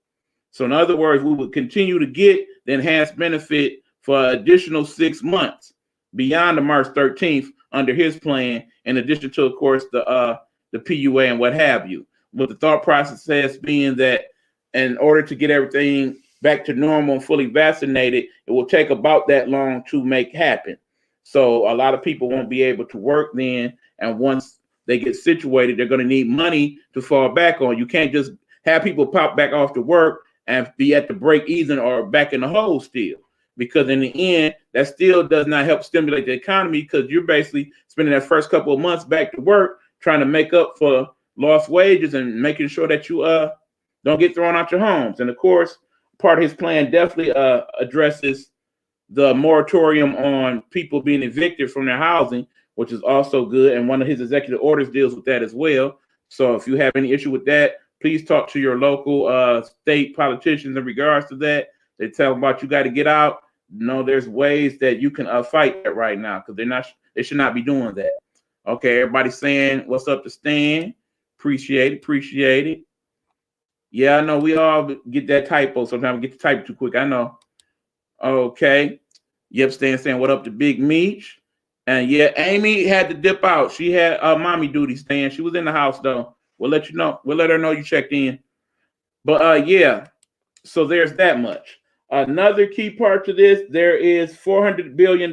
So in other words, we would continue to get the enhanced benefit for an additional 6 months beyond the March 13th under his plan, in addition to, of course, the PUA and what have you. With the thought process as being that in order to get everything back to normal and fully vaccinated, it will take about that long to make happen. So a lot of people won't be able to work then. And once they get situated, they're going to need money to fall back on. You can't just have people pop back off to work and be at the break even or back in the hole still. Because in the end, that still does not help stimulate the economy, because you're basically spending that first couple of months back to work trying to make up for lost wages and making sure that you don't get thrown out your homes. And of course, part of his plan definitely addresses the moratorium on people being evicted from their housing, which is also good. And one of his executive orders deals with that as well. So if you have any issue with that, please talk to your local state politicians in regards to that. They tell them about you got to get out. No, there's ways that you can fight that right now, because they should not be doing that. Okay, everybody's saying what's up to Stan. Appreciate it. Yeah, I know we all get that typo. Sometimes we get to type too quick. I know. Okay. Yep, Stan saying what up to Big Meech. And yeah, Amy had to dip out. She had mommy duty, Stan. She was in the house though. We'll let you know. We'll let her know you checked in. But yeah, so there's that much. Another key part to this, there is $400 billion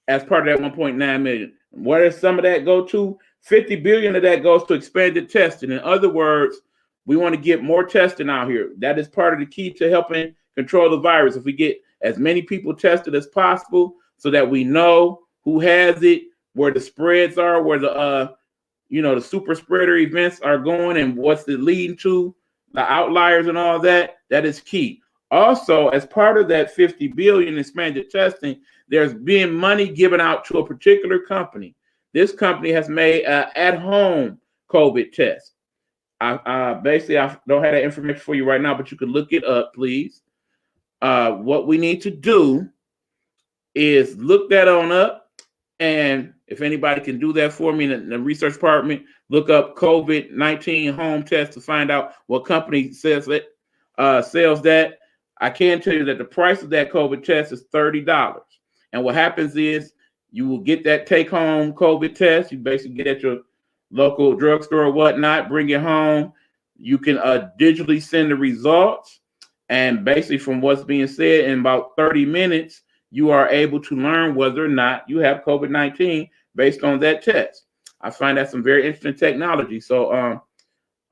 as part of that 1.9 million. Where does some of that go to? 50 billion of that goes to expanded testing. In other words, we want to get more testing out here. That is part of the key to helping control the virus. If we get as many people tested as possible, so that we know who has it, where the spreads are, where the the super spreader events are going, and what's it leading to, the outliers and all that, that is key. Also, as part of that 50 billion expanded testing, there's being money given out to a particular company. This company has made an at-home COVID test. I don't have that information for you right now, but you can look it up, please. What we need to do is look that on up, and if anybody can do that for me in the research department, look up COVID-19 home test to find out what company sells that. I can tell you that the price of that COVID test is $30. And what happens is you will get that take-home COVID test. You basically get at your local drugstore or whatnot, bring it home. You can digitally send the results. And basically from what's being said, in about 30 minutes, you are able to learn whether or not you have COVID-19 based on that test. I find that some very interesting technology. So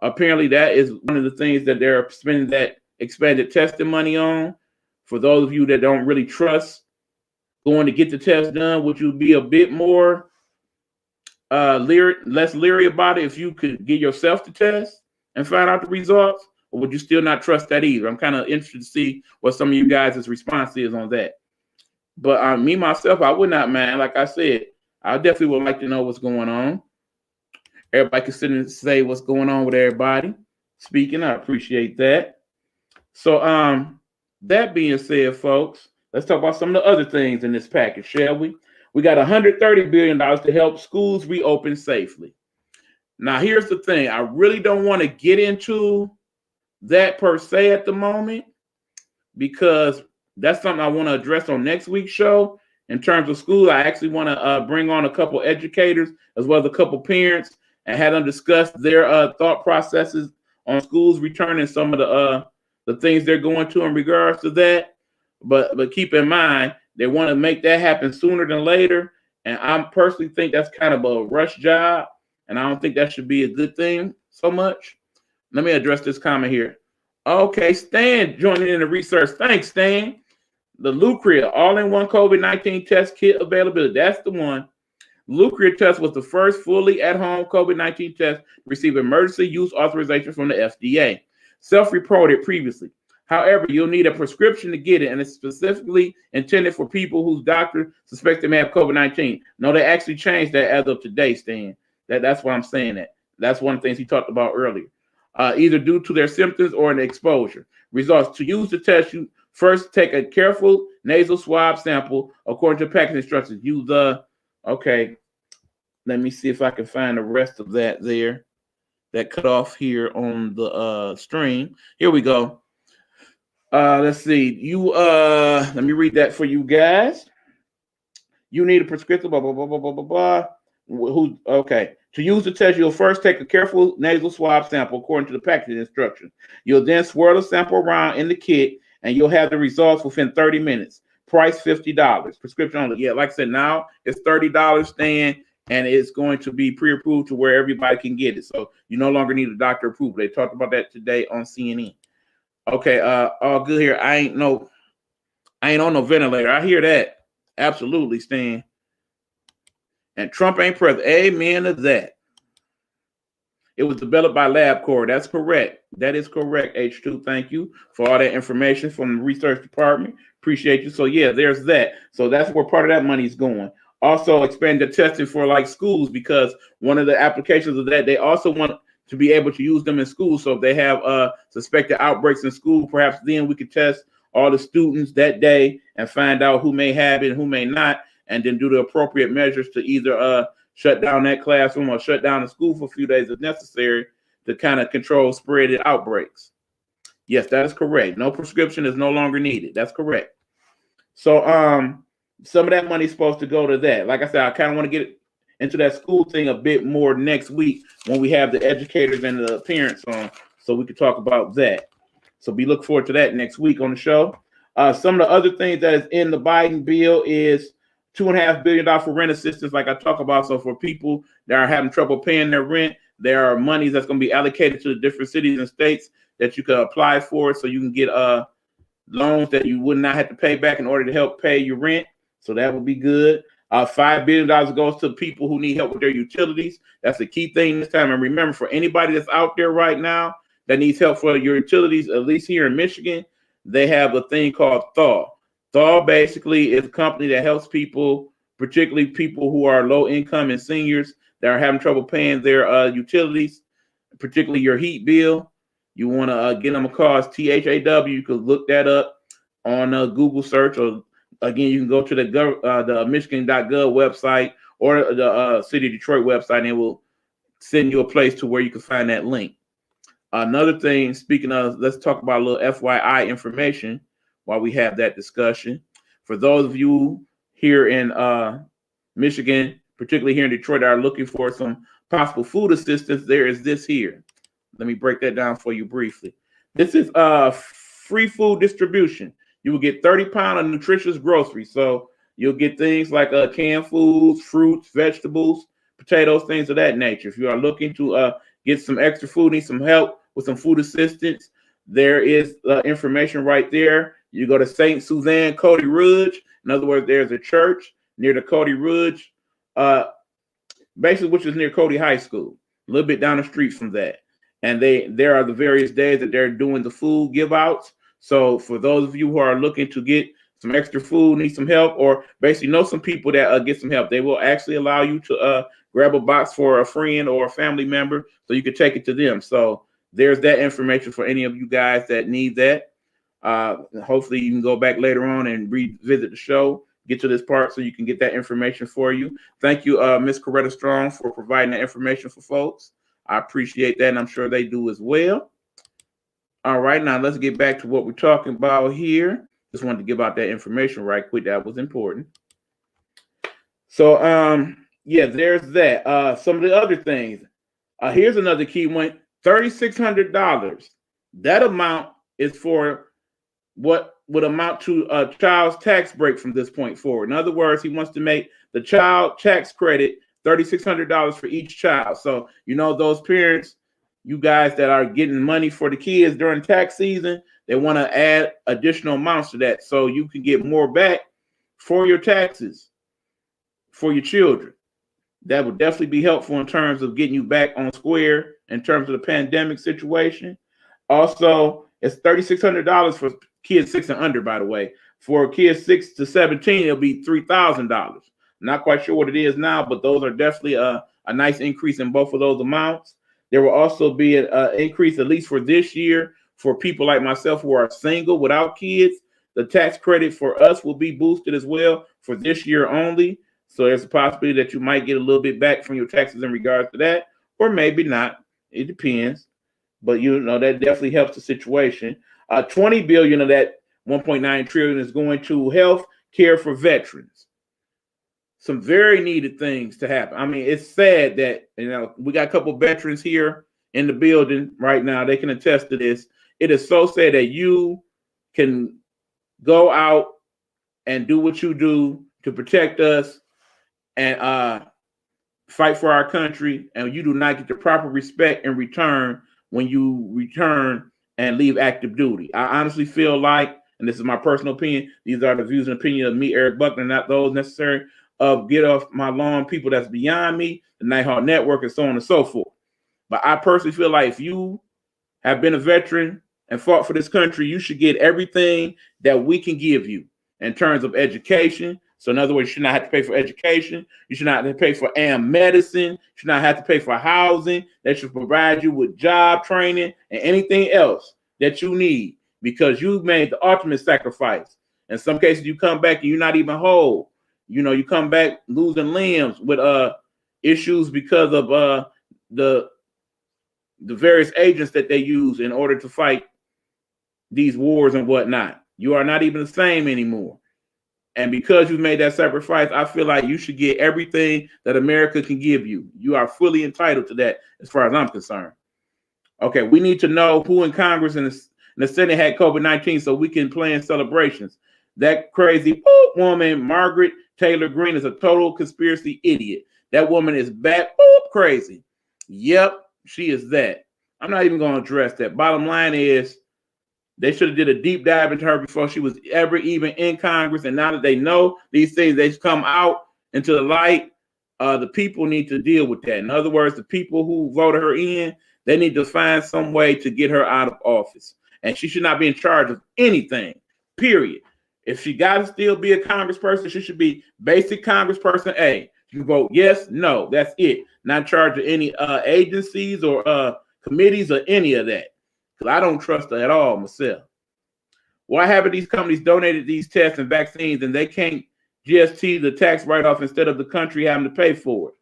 apparently that is one of the things that they're spending that expanded testing money on. For those of you that don't really trust going to get the test done, would you be a bit more less leery about it if you could get yourself the test and find out the results? Or would you still not trust that either? I'm kind of interested to see what some of you guys' response is on that. But me, myself, I would not mind. Like I said, I definitely would like to know what's going on. Everybody can sit and say what's going on with everybody. Speaking, I appreciate that. So that being said, folks, let's talk about some of the other things in this package, shall we? We got $130 billion to help schools reopen safely. Now, here's the thing. I really don't want to get into that per se at the moment, because that's something I want to address on next week's show. In terms of school, I actually want to bring on a couple educators as well as a couple parents and have them discuss their thought processes on schools returning, some of the things they're going to in regards to that. But keep in mind, they want to make that happen sooner than later. And I personally think that's kind of a rush job. And I don't think that should be a good thing so much. Let me address this comment here. Okay, Stan joining in the research. Thanks, Stan. The Lucria all-in-one COVID-19 test kit availability. That's the one. Lucria test was the first fully at-home COVID-19 test to receive emergency use authorization from the FDA. Self-reported previously. However, you'll need a prescription to get it, and it's specifically intended for people whose doctor suspects they may have COVID-19. No, they actually changed that as of today, Stan. That's what I'm saying. That's one of the things he talked about earlier. Either due to their symptoms or an exposure. Results. To use the test, you first take a careful nasal swab sample according to packaging instructions. Use okay, let me see if I can find the rest of that there. That cut off here on the stream. Here we go. Let's see. Let me read that for you guys. You need a prescription, blah, blah, blah, blah, blah, blah, blah. Okay. To use the test, you'll first take a careful nasal swab sample according to the packaging instructions. You'll then swirl the sample around in the kit, and you'll have the results within 30 minutes. Price $50. Prescription only. Yeah, like I said, now it's $30, Stan, and it's going to be pre-approved to where everybody can get it. So you no longer need a doctor approval. They talked about that today on CNN. Okay, all good here. I ain't on no ventilator. I hear that. Absolutely, Stan. And Trump ain't president. Amen to that. It was developed by LabCorp. That's correct. That is correct, H2. Thank you for all that information from the research department. Appreciate you. So, yeah, there's that. So that's where part of that money is going. Also, expand the testing for like schools, because one of the applications of that, they also want to be able to use them in school. So if they have suspected outbreaks in school, perhaps then we could test all the students that day and find out who may have it and who may not, and then do the appropriate measures to either shut down that classroom or shut down the school for a few days if necessary to kind of control spread outbreaks. Yes, that is correct. No prescription is no longer needed. That's correct. So some of that money is supposed to go to that. Like I said, I kind of want to get into that school thing a bit more next week when we have the educators and the parents on, so we can talk about that. So we look forward to that next week on the show. Some of the other things that is in the Biden bill is $2.5 billion for rent assistance, like I talk about. So for people that are having trouble paying their rent, there are monies that's going to be allocated to the different cities and states that you can apply for, so you can get loans that you would not have to pay back in order to help pay your rent. So that would be good. $5 billion goes to people who need help with their utilities. That's the key thing this time. And remember, for anybody that's out there right now that needs help for your utilities, at least here in Michigan, they have a thing called Thaw. Thaw basically is a company that helps people, particularly people who are low income and seniors that are having trouble paying their utilities, particularly your heat bill. You want to get them a call. It's THAW. You can look that up on Google search, or again, you can go to the Michigan.gov website or the City of Detroit website, and it will send you a place to where you can find that link. Another thing, speaking of, let's talk about a little FYI information while we have that discussion. For those of you here in Michigan, particularly here in Detroit, that are looking for some possible food assistance, there is this here. Let me break that down for you briefly. This is free food distribution. you will get 30 pounds of nutritious groceries. So you'll get things like canned foods, fruits, vegetables, potatoes, things of that nature. If you are looking to get some extra food, need some help with some food assistance, there is information right there. You go to St. Suzanne Cody Ridge. In other words, there's a church near the Cody Ridge, basically, which is near Cody High School, a little bit down the street from that. And there are the various days that they're doing the food give outs. So for those of you who are looking to get some extra food, need some help, or basically know some people that get some help, they will actually allow you to grab a box for a friend or a family member so you can take it to them. So there's that information for any of you guys that need that. Hopefully you can go back later on and revisit the show, get to this part so you can get that information for you. Thank you, Ms. Coretta Strong, for providing that information for folks. I appreciate that, and I'm sure they do as well. All right, now let's get back to what we're talking about here. Just wanted to give out that information right quick. That was important. So, yeah, there's that. Some of the other things. Here's another key one. $3,600. That amount is for what would amount to a child's tax break from this point forward. In other words, he wants to make the child tax credit $3,600 for each child. So, you know, those parents, you guys that are getting money for the kids during tax season, they want to add additional amounts to that so you can get more back for your taxes for your children. That would definitely be helpful in terms of getting you back on square in terms of the pandemic situation. Also, it's $3,600 for kids 6 and under, by the way. For kids 6 to 17, it'll be $3,000. Not quite sure what it is now, but those are definitely a nice increase in both of those amounts. There will also be an increase, at least for this year, for people like myself who are single without kids. The tax credit for us will be boosted as well for this year only. So there's a possibility that you might get a little bit back from your taxes in regards to that, or maybe not. It depends. But you know that definitely helps the situation. $20 billion of that $1.9 trillion is going to health care for veterans. Some very needed things to happen. I mean, it's sad that, you know, we got a couple of veterans here in the building right now. They can attest to this. It is so sad that you can go out and do what you do to protect us and fight for our country, and you do not get the proper respect in return when you return and leave active duty. I honestly feel like, and this is my personal opinion, these are the views and opinion of me, Eric Buckner, not those necessary of Get Off My Lawn people that's beyond me, the Nighthawk Network, and so on and so forth. But I personally feel like if you have been a veteran and fought for this country, you should get everything that we can give you in terms of education. So in other words, you should not have to pay for education. You should not have to pay for medicine. You should not have to pay for housing. They should provide you with job training and anything else that you need because you made the ultimate sacrifice. In some cases, you come back and you're not even whole. You know, you come back losing limbs with issues because of the various agents that they use in order to fight these wars and whatnot. You are not even the same anymore. And because you've made that sacrifice, I feel like you should get everything that America can give you. You are fully entitled to that as far as I'm concerned. Okay, we need to know who in Congress and the Senate had COVID-19 so we can plan celebrations. That crazy woman, Margaret Taylor Greene, is a total conspiracy idiot. That woman is crazy. Yep, she is that. I'm not even going to address that. Bottom line is, they should have did a deep dive into her before she was ever even in Congress. And now that they know these things, they've come out into the light. The people need to deal with that. In other words, the people who voted her in, they need to find some way to get her out of office. And she should not be in charge of anything, period. If she got to still be a congressperson, she should be basic congressperson A. You vote yes, no, that's it. Not in charge of any agencies or committees or any of that. Because I don't trust her at all myself. Why haven't these companies donated these tests and vaccines and they can't GST the tax write-off instead of the country having to pay for it?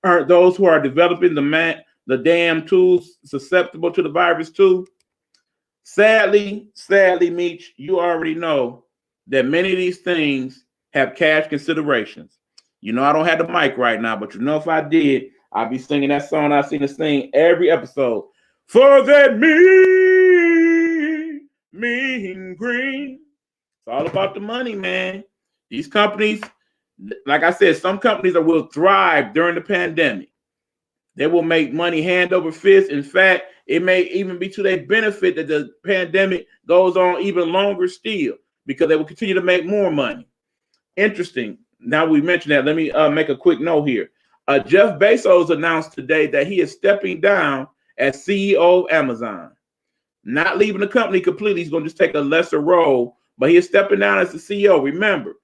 Aren't those who are developing the damn tools susceptible to the virus too? Sadly, Meech, you already know that many of these things have cash considerations. You know I don't have the mic right now, but you know if I did, I'd be singing that song I sing to sing every episode. For that mean green It's all about the money, man. These companies, like I said, some companies will thrive during the pandemic. They will make money hand over fist. In fact, it may even be to their benefit that the pandemic goes on even longer still, because they will continue to make more money. Interesting. Now we mentioned that. Let me make a quick note here. Jeff Bezos announced today that he is stepping down as CEO of Amazon. Not leaving the company completely. He's going to just take a lesser role, but he is stepping down as the CEO. Remember,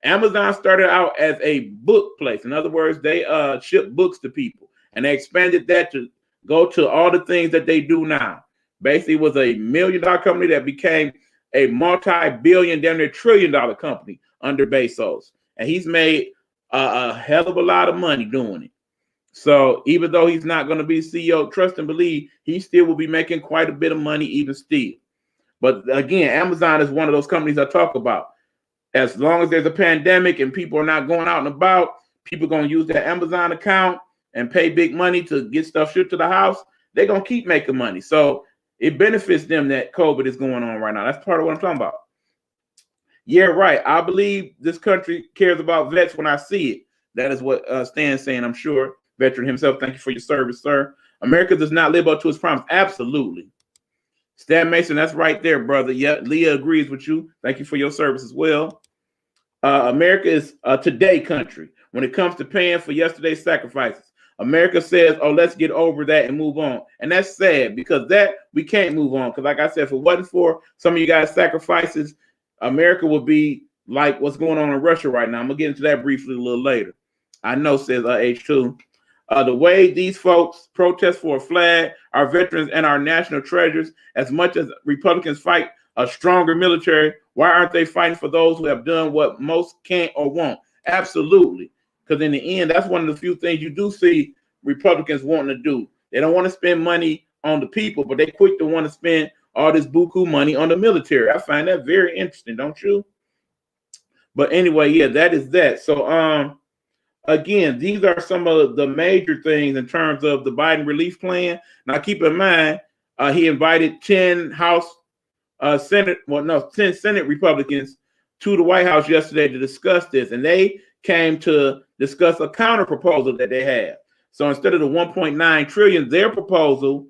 Amazon started out as a book place. In other words, they ship books to people, and they expanded that to go to all the things that they do now. Basically, it was a $1 million company that became a multi-billion, damn near $1 trillion company under Bezos. And he's made a hell of a lot of money doing it. So even though he's not going to be CEO, trust and believe, he still will be making quite a bit of money even still. But again, Amazon is one of those companies I talk about. As long as there's a pandemic and people are not going out and about, people are going to use their Amazon account and pay big money to get stuff shipped to the house. They're going to keep making money. So it benefits them that COVID is going on right now. That's part of what I'm talking about. Yeah, right. I believe this country cares about vets when I see it. That is what Stan's saying, I'm sure. Veteran himself, thank you for your service, sir. America does not live up to its promise. Absolutely. Stan Mason, that's right there, brother. Yeah, Leah agrees with you. Thank you for your service as well. America is a today country when it comes to paying for yesterday's sacrifices. America says, oh, let's get over that and move on. And that's sad, because that we can't move on. Because like I said, if it wasn't for some of you guys' sacrifices, America would be like what's going on in Russia right now. I'm going to get into that briefly a little later. I know, says H2. The way these folks protest for a flag, our veterans and our national treasures, as much as Republicans fight a stronger military, why aren't they fighting for those who have done what most can't or won't? Absolutely. Because in the end, that's one of the few things you do see Republicans wanting to do. They don't want to spend money on the people, but they quick to want to spend all this buku money on the military. I find that very interesting, don't you? But anyway, yeah, that is that. So, again, these are some of the major things in terms of the Biden relief plan. Now, keep in mind, he invited 10 Senate Republicans to the White House yesterday to discuss this, and they came to discuss a counter proposal that they have. So instead of the 1.9 trillion, their proposal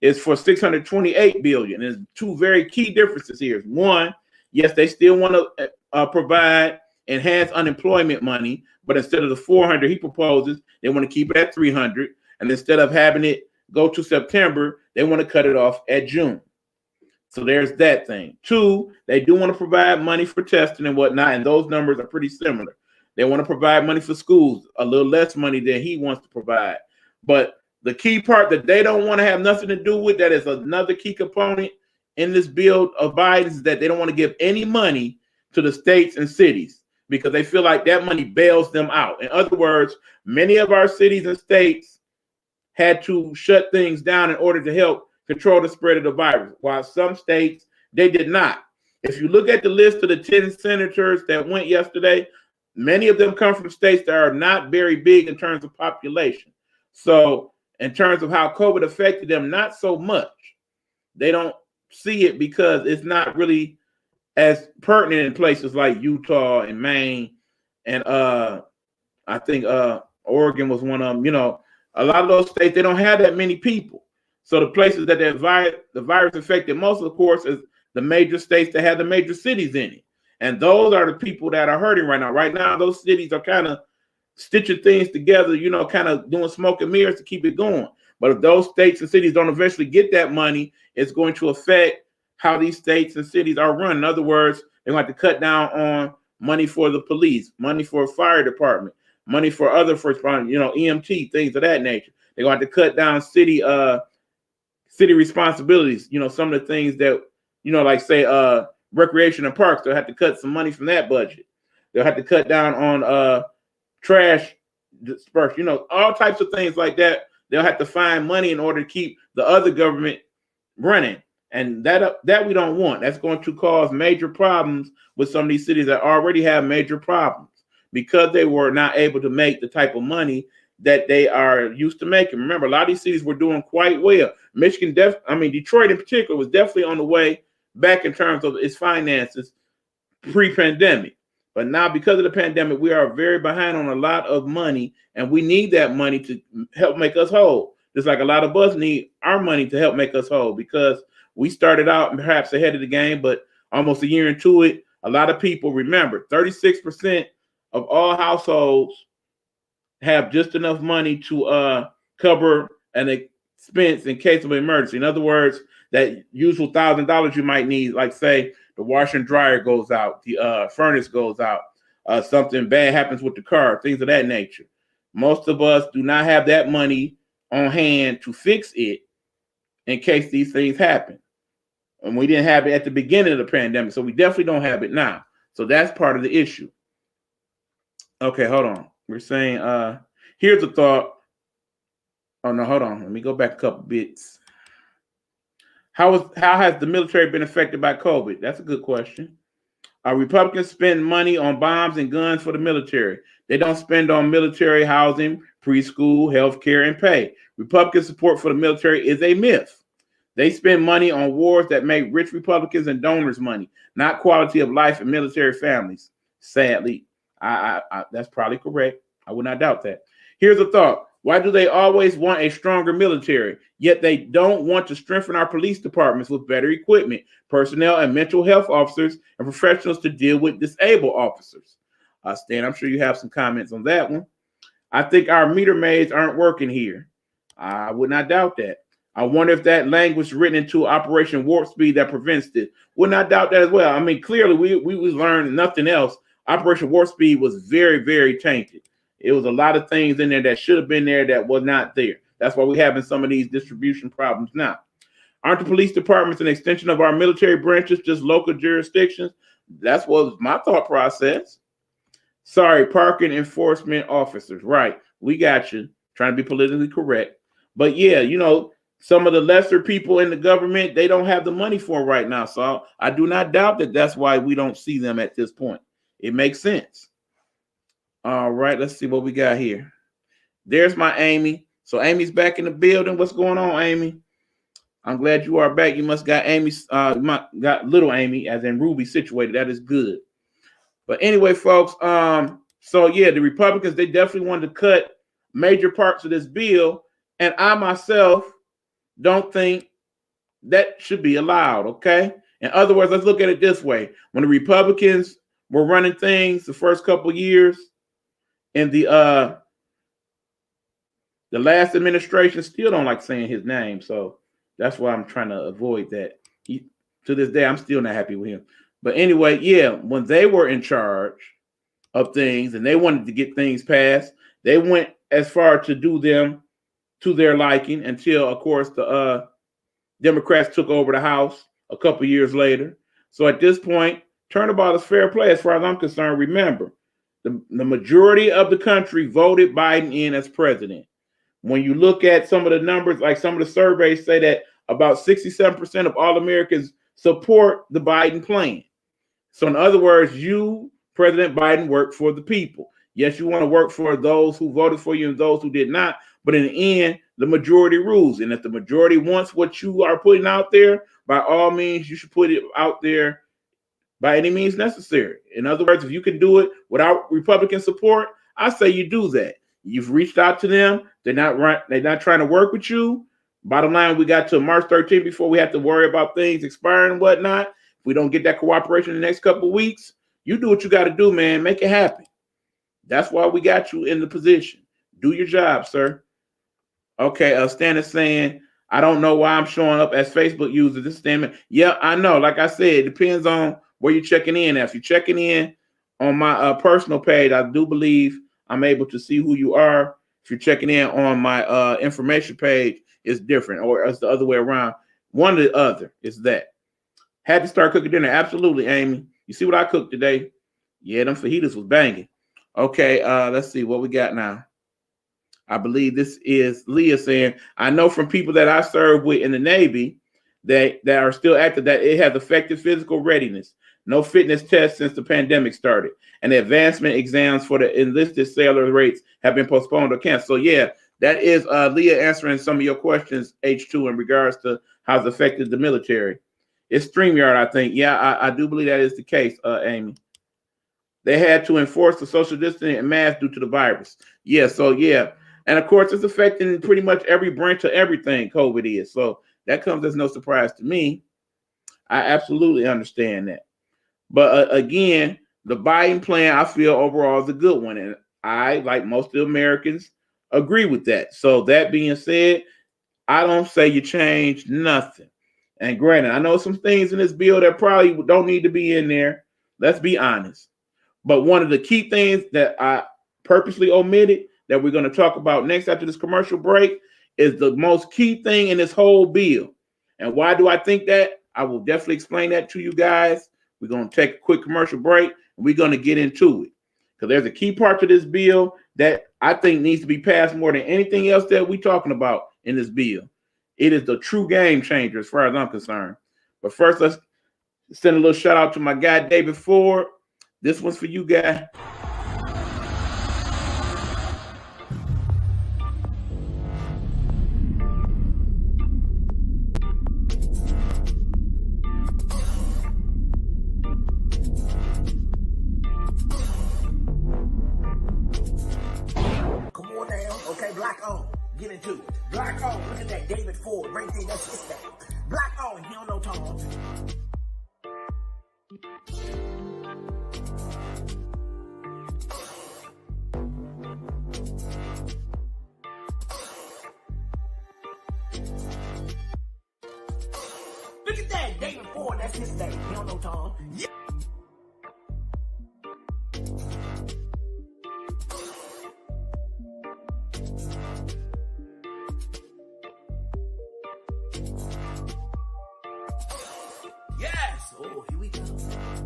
is for 628 billion. There's two very key differences here. One, yes, they still want to provide enhanced unemployment money, but instead of the 400 he proposes, they want to keep it at 300. And instead of having it go to September, they want to cut it off at June. So there's that thing. Two, they do want to provide money for testing and whatnot, and those numbers are pretty similar. They want to provide money for schools, a little less money than he wants to provide. But the key part that they don't want to have nothing to do with, that is another key component in this bill of Biden, is that they don't want to give any money to the states and cities because they feel like that money bails them out. In other words, many of our cities and states had to shut things down in order to help control the spread of the virus, while some states, they did not. If you look at the list of the 10 senators that went yesterday, many of them come from states that are not very big in terms of population. So in terms of how COVID affected them, not so much. They don't see it because it's not really as pertinent in places like Utah and Maine. And I think Oregon was one of them. You know, a lot of those states, they don't have that many people. So the places that the virus affected most, of course, is the major states that have the major cities in it. And those are the people that are hurting right now. Right now, those cities are kind of stitching things together, you know, kind of doing smoke and mirrors to keep it going. But if those states and cities don't eventually get that money, it's going to affect how these states and cities are run. In other words, they're going to have to cut down on money for the police, money for a fire department, money for other first responders, you know, EMT, things of that nature. They're going to have to cut down city responsibilities, you know, some of the things that, you know, like say recreation and parks, they'll have to cut some money from that budget. They'll have to cut down on trash dispersal, you know, all types of things like that. They'll have to find money in order to keep the other government running. And that we don't want. That's going to cause major problems with some of these cities that already have major problems because they were not able to make the type of money that they are used to making. Remember, a lot of these cities were doing quite well. Detroit in particular was definitely on the way back in terms of its finances pre-pandemic. But now, because of the pandemic, we are very behind on a lot of money, and we need that money to help make us whole. Just like a lot of us need our money to help make us whole, because we started out perhaps ahead of the game, but almost a year into it, a lot of people, remember, 36% of all households have just enough money to cover an expense in case of an emergency. In other words, that usual $1,000 you might need, like say the washer and dryer goes out, the furnace goes out, something bad happens with the car, things of that nature. Most of us do not have that money on hand to fix it in case these things happen. And we didn't have it at the beginning of the pandemic, so we definitely don't have it now. So that's part of the issue. Okay, hold on. We're saying, here's a thought. Oh, no, hold on. Let me go back a couple bits. How has the military been affected by COVID? That's a good question. Republicans spend money on bombs and guns for the military. They don't spend on military housing, preschool, health care, and pay. Republican support for the military is a myth. They spend money on wars that make rich Republicans and donors money, not quality of life in military families. Sadly, that's probably correct. I would not doubt that. Here's a thought. Why do they always want a stronger military, yet they don't want to strengthen our police departments with better equipment, personnel, and mental health officers and professionals to deal with disabled officers? Stan, I'm sure you have some comments on that one. I think our meter maids aren't working here. I would not doubt that. I wonder if that language written into Operation Warp Speed that prevents this. Would not doubt that as well. I mean, clearly we learned nothing else. Operation Warp Speed was very, very tainted. It was a lot of things in there that should have been there that was not there. That's why we're having some of these distribution problems now. Aren't the police departments an extension of our military branches, just local jurisdictions? That's what was my thought process. Sorry, parking enforcement officers. Right. We got you. Trying to be politically correct. But yeah, you know, some of the lesser people in the government, they don't have the money for it right now. So I do not doubt that that's why we don't see them at this point. It makes sense. All right, let's see what we got here. There's my Amy. So Amy's back in the building. What's going on, Amy? I'm glad you are back. You must got got little Amy, as in Ruby, situated. That is good. But anyway, folks, so yeah, the Republicans, they definitely wanted to cut major parts of this bill. And I myself don't think that should be allowed, okay? In other words, let's look at it this way. When the Republicans were running things the first couple of years, and the last administration, still don't like saying his name, so that's why I'm trying to avoid that. To this day, I'm still not happy with him. But anyway, yeah, when they were in charge of things and they wanted to get things passed, they went as far to do them to their liking until, of course, the Democrats took over the House a couple years later. So at this point, turnabout is fair play as far as I'm concerned. Remember, the majority of the country voted Biden in as president. When you look at some of the numbers, like some of the surveys say that about 67% of all Americans support the Biden plan. So in other words, you, President Biden, work for the people. Yes, you want to work for those who voted for you and those who did not. But in the end, the majority rules. And if the majority wants what you are putting out there, by all means, you should put it out there by any means necessary. In other words, if you can do it without Republican support, I say you do that. You've reached out to them. They're not trying to work with you. Bottom line, we got to March 13th before we have to worry about things expiring and whatnot. If we don't get that cooperation in the next couple of weeks, you do what you got to do, man. Make it happen. That's why we got you in the position. Do your job, sir. Okay, Stan is saying, I don't know why I'm showing up as Facebook user. This statement. Yeah, I know. Like I said, it depends on where you're checking in. If you're checking in on my personal page, I do believe I'm able to see who you are. If you're checking in on my information page, it's different, or it's the other way around. One or the other is that. Had to start cooking dinner. Absolutely, Amy. You see what I cooked today? Yeah, them fajitas was banging. Okay, let's see what we got now. I believe this is Leah saying, I know from people that I served with in the Navy that are still active that it has affected physical readiness. No fitness tests since the pandemic started. And the advancement exams for the enlisted sailor rates have been postponed or canceled. So yeah, that is Leah answering some of your questions, H2, in regards to how it's affected the military. It's StreamYard, I think. Yeah, I do believe that is the case, Amy. They had to enforce the social distancing and mask due to the virus. Yeah, so yeah. And of course, it's affecting pretty much every branch of everything COVID is. So that comes as no surprise to me. I absolutely understand that. But again, the Biden plan, I feel overall is a good one. And I, like most of the Americans, agree with that. So that being said, I don't say you change nothing. And granted, I know some things in this bill that probably don't need to be in there. Let's be honest. But one of the key things that I purposely omitted that we're going to talk about next after this commercial break is the most key thing in this whole bill. And why do I think that? I will definitely explain that to you guys. We're going to take a quick commercial break and we're going to get into it. Because there's a key part to this bill that I think needs to be passed more than anything else that we're talking about in this bill. It is the true game changer as far as I'm concerned. But first, let's send a little shout out to my guy, David Ford. This one's for you, guy. Come on now. Okay, black on. Get into it. Black on. Look at that David Ford right there. That's his thing. Black on. He don't know Tom. Look at that David Ford. That's his name. He don't know Tom. Yeah. Yes. Oh, here we go.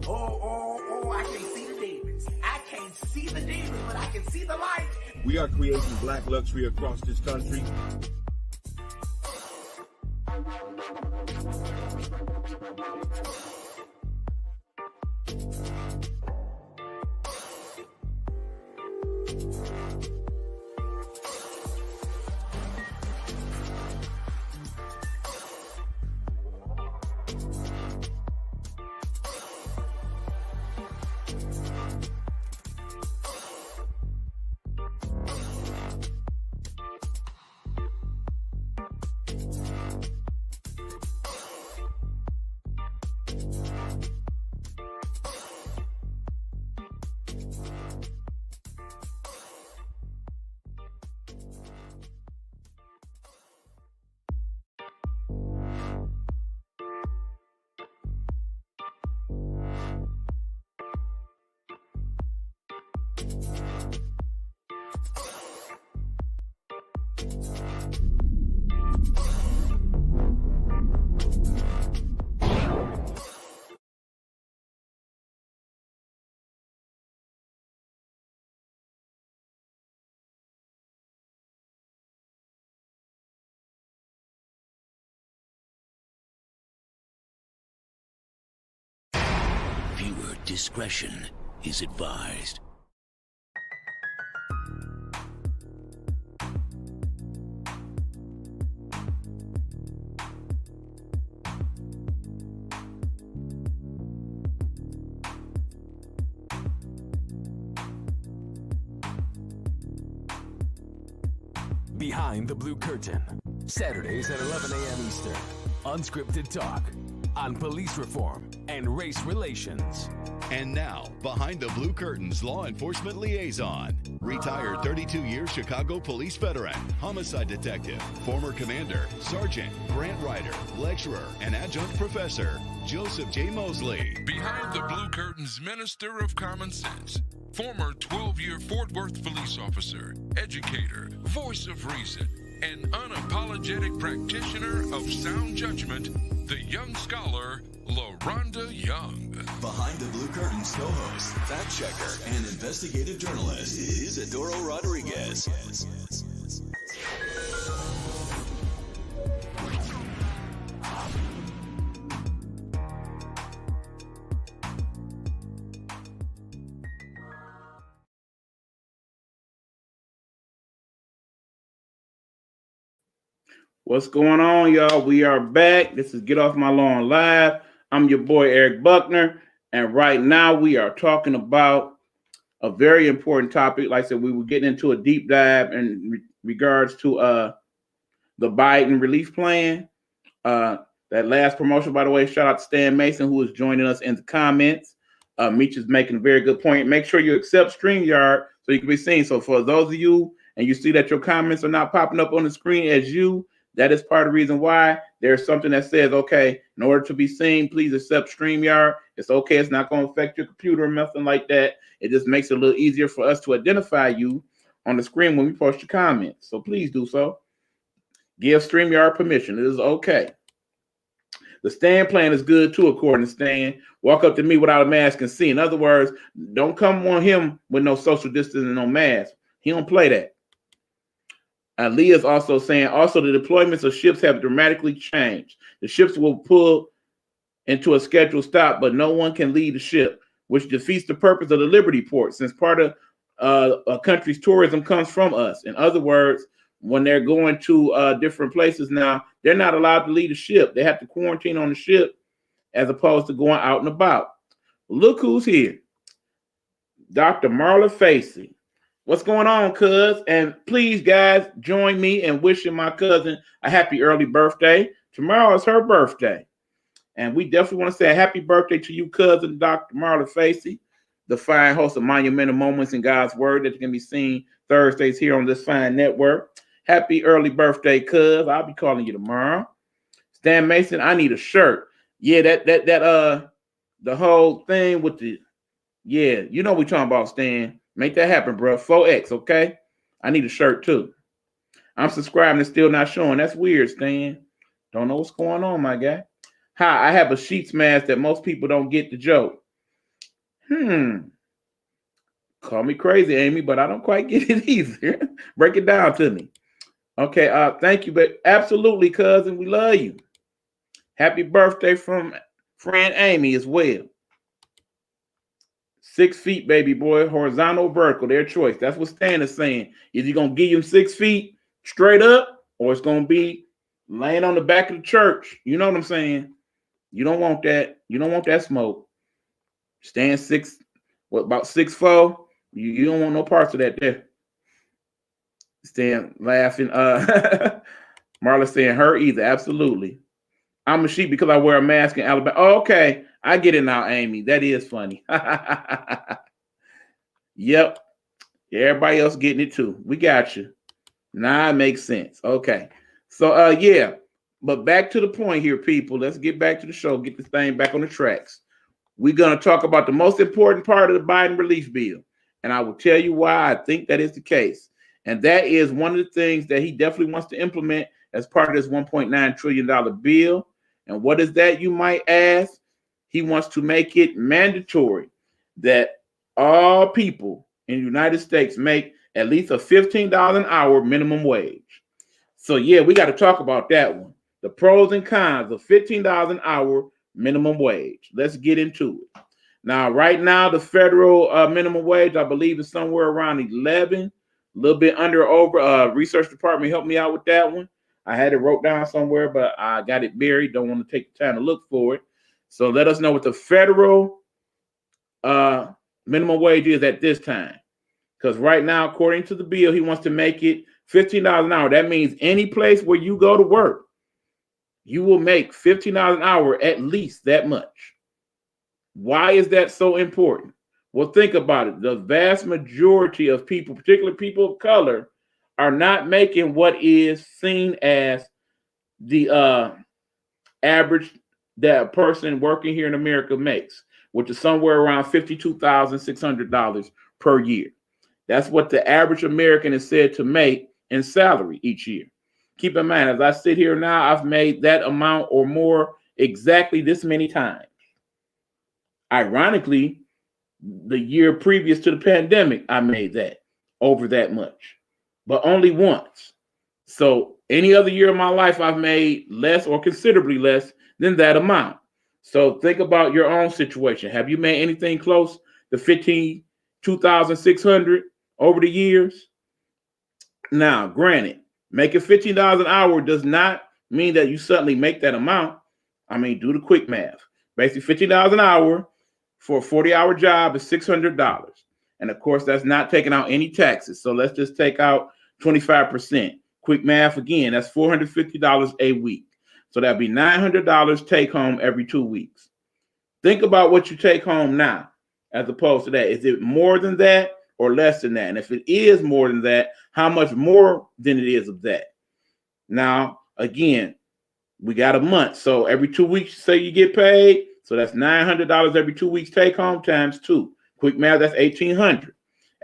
Oh, I can see the demons. I can't see the demons, but I can see the light. We are creating black luxury across this country. Viewer discretion is advised. Behind the Blue Curtain, Saturdays at 11 a.m. Eastern. Unscripted talk on police reform and race relations. And now, Behind the Blue Curtain's law enforcement liaison, retired 32-year Chicago police veteran, homicide detective, former commander, sergeant, grant writer, lecturer, and adjunct professor, Joseph J. Mosley. Behind the Blue Curtain's Minister of Common Sense, former 12-year Fort Worth police officer, educator, voice of reason, and unapologetic practitioner of sound judgment, the young scholar, LaRonda Young. Behind the Blue Curtain's co-host, fact checker, and investigative journalist Isidoro Rodriguez. What's going on, y'all? We are back. This is Get Off My Lawn Live. I'm your boy, Eric Buckner. And right now we are talking about a very important topic. Like I said, we were getting into a deep dive in regards to the Biden relief plan. That last promotion, by the way, shout out to Stan Mason, who is joining us in the comments. Meech is making a very good point. Make sure you accept StreamYard so you can be seen. So for those of you, and you see that your comments are not popping up on the screen as you, that is part of the reason why. There's something that says, okay, in order to be seen, please accept StreamYard. It's okay. It's not going to affect your computer or nothing like that. It just makes it a little easier for us to identify you on the screen when we post your comments. So please do so. Give StreamYard permission. It is okay. The Stan plan is good too, according to Stan. Walk up to me without a mask and see. In other words, don't come on him with no social distancing and no mask. He don't play that. Lee is also saying, also the deployments of ships have dramatically changed. The ships will pull into a scheduled stop, but no one can lead the ship, which defeats the purpose of the Liberty Port, since part of a country's tourism comes from us. In other words, when they're going to different places now, they're not allowed to leave the ship. They have to quarantine on the ship as opposed to going out and about. Look who's here. Dr. Marla Facey. What's going on, cuz? And please, guys, join me in wishing my cousin a happy early birthday. Tomorrow is her birthday. And we definitely want to say a happy birthday to you, cousin, Dr. Marla Facey, the fine host of Monumental Moments in God's Word that can be seen Thursdays here on this fine network. Happy early birthday, cuz. I'll be calling you tomorrow. Stan Mason, I need a shirt. Yeah, the whole thing with the, yeah, you know what we're talking about, Stan. Make that happen, bro. 4X, okay? I need a shirt too. I'm subscribing and still not showing. That's weird, Stan. Don't know what's going on, my guy. Hi, I have a sheets mask that most people don't get the joke. Call me crazy, Amy, but I don't quite get it either. Break it down to me. Okay, thank you, but absolutely, cousin, we love you. Happy birthday from friend Amy as well. 6 feet, baby boy, horizontal, vertical, their choice. That's what Stan is saying. Is he gonna give him 6 feet straight up, or it's gonna be laying on the back of the church? You know what I'm saying? You don't want that. You don't want that smoke. Stan about 6'4"? You don't want no parts of that there. Stan laughing. Marla saying her either. Absolutely. I'm a sheep because I wear a mask in Alabama. Oh, okay. I get it now, Amy. That is funny. Yep. Everybody else getting it too. We got you. Now it makes sense. Okay. So yeah. But back to the point here, people. Let's get back to the show. Get this thing back on the tracks. We're going to talk about the most important part of the Biden relief bill. And I will tell you why I think that is the case. And that is one of the things that he definitely wants to implement as part of this $1.9 trillion bill. And what is that, you might ask? He wants to make it mandatory that all people in the United States make at least a $15 an hour minimum wage. So, yeah, we got to talk about that one. The pros and cons of $15 an hour minimum wage. Let's get into it. Now, right now, the federal minimum wage, I believe, is somewhere around 11, a little bit under or over. Research department helped me out with that one. I had it wrote down somewhere, but I got it buried. Don't want to take the time to look for it. So let us know what the federal minimum wage is at this time. Because right now, according to the bill, he wants to make it $15 an hour. That means any place where you go to work, you will make $15 an hour, at least that much. Why is that so important? Well, think about it. The vast majority of people, particularly people of color, are not making what is seen as the average that a person working here in America makes, which is somewhere around $52,600 per year. That's what the average American is said to make in salary each year. Keep in mind, as I sit here now, I've made that amount or more exactly this many times. Ironically, the year previous to the pandemic, I made that over that much, but only once. So any other year of my life, I've made less or considerably less than that amount. So think about your own situation. Have you made anything close to $52,600 over the years? Now, granted, making $15 an hour does not mean that you suddenly make that amount. I mean, do the quick math. Basically, $15 an hour for a 40-hour job is $600. And of course, that's not taking out any taxes. So let's just take out 25%. Quick math again, that's $450 a week. So that'd be $900 take home every 2 weeks. Think about what you take home now as opposed to that. Is it more than that or less than that? And if it is more than that, how much more than it is of that? Now, again, we got a month. So every 2 weeks, say you get paid. So that's $900 every 2 weeks take home times 2. Quick math, that's $1,800.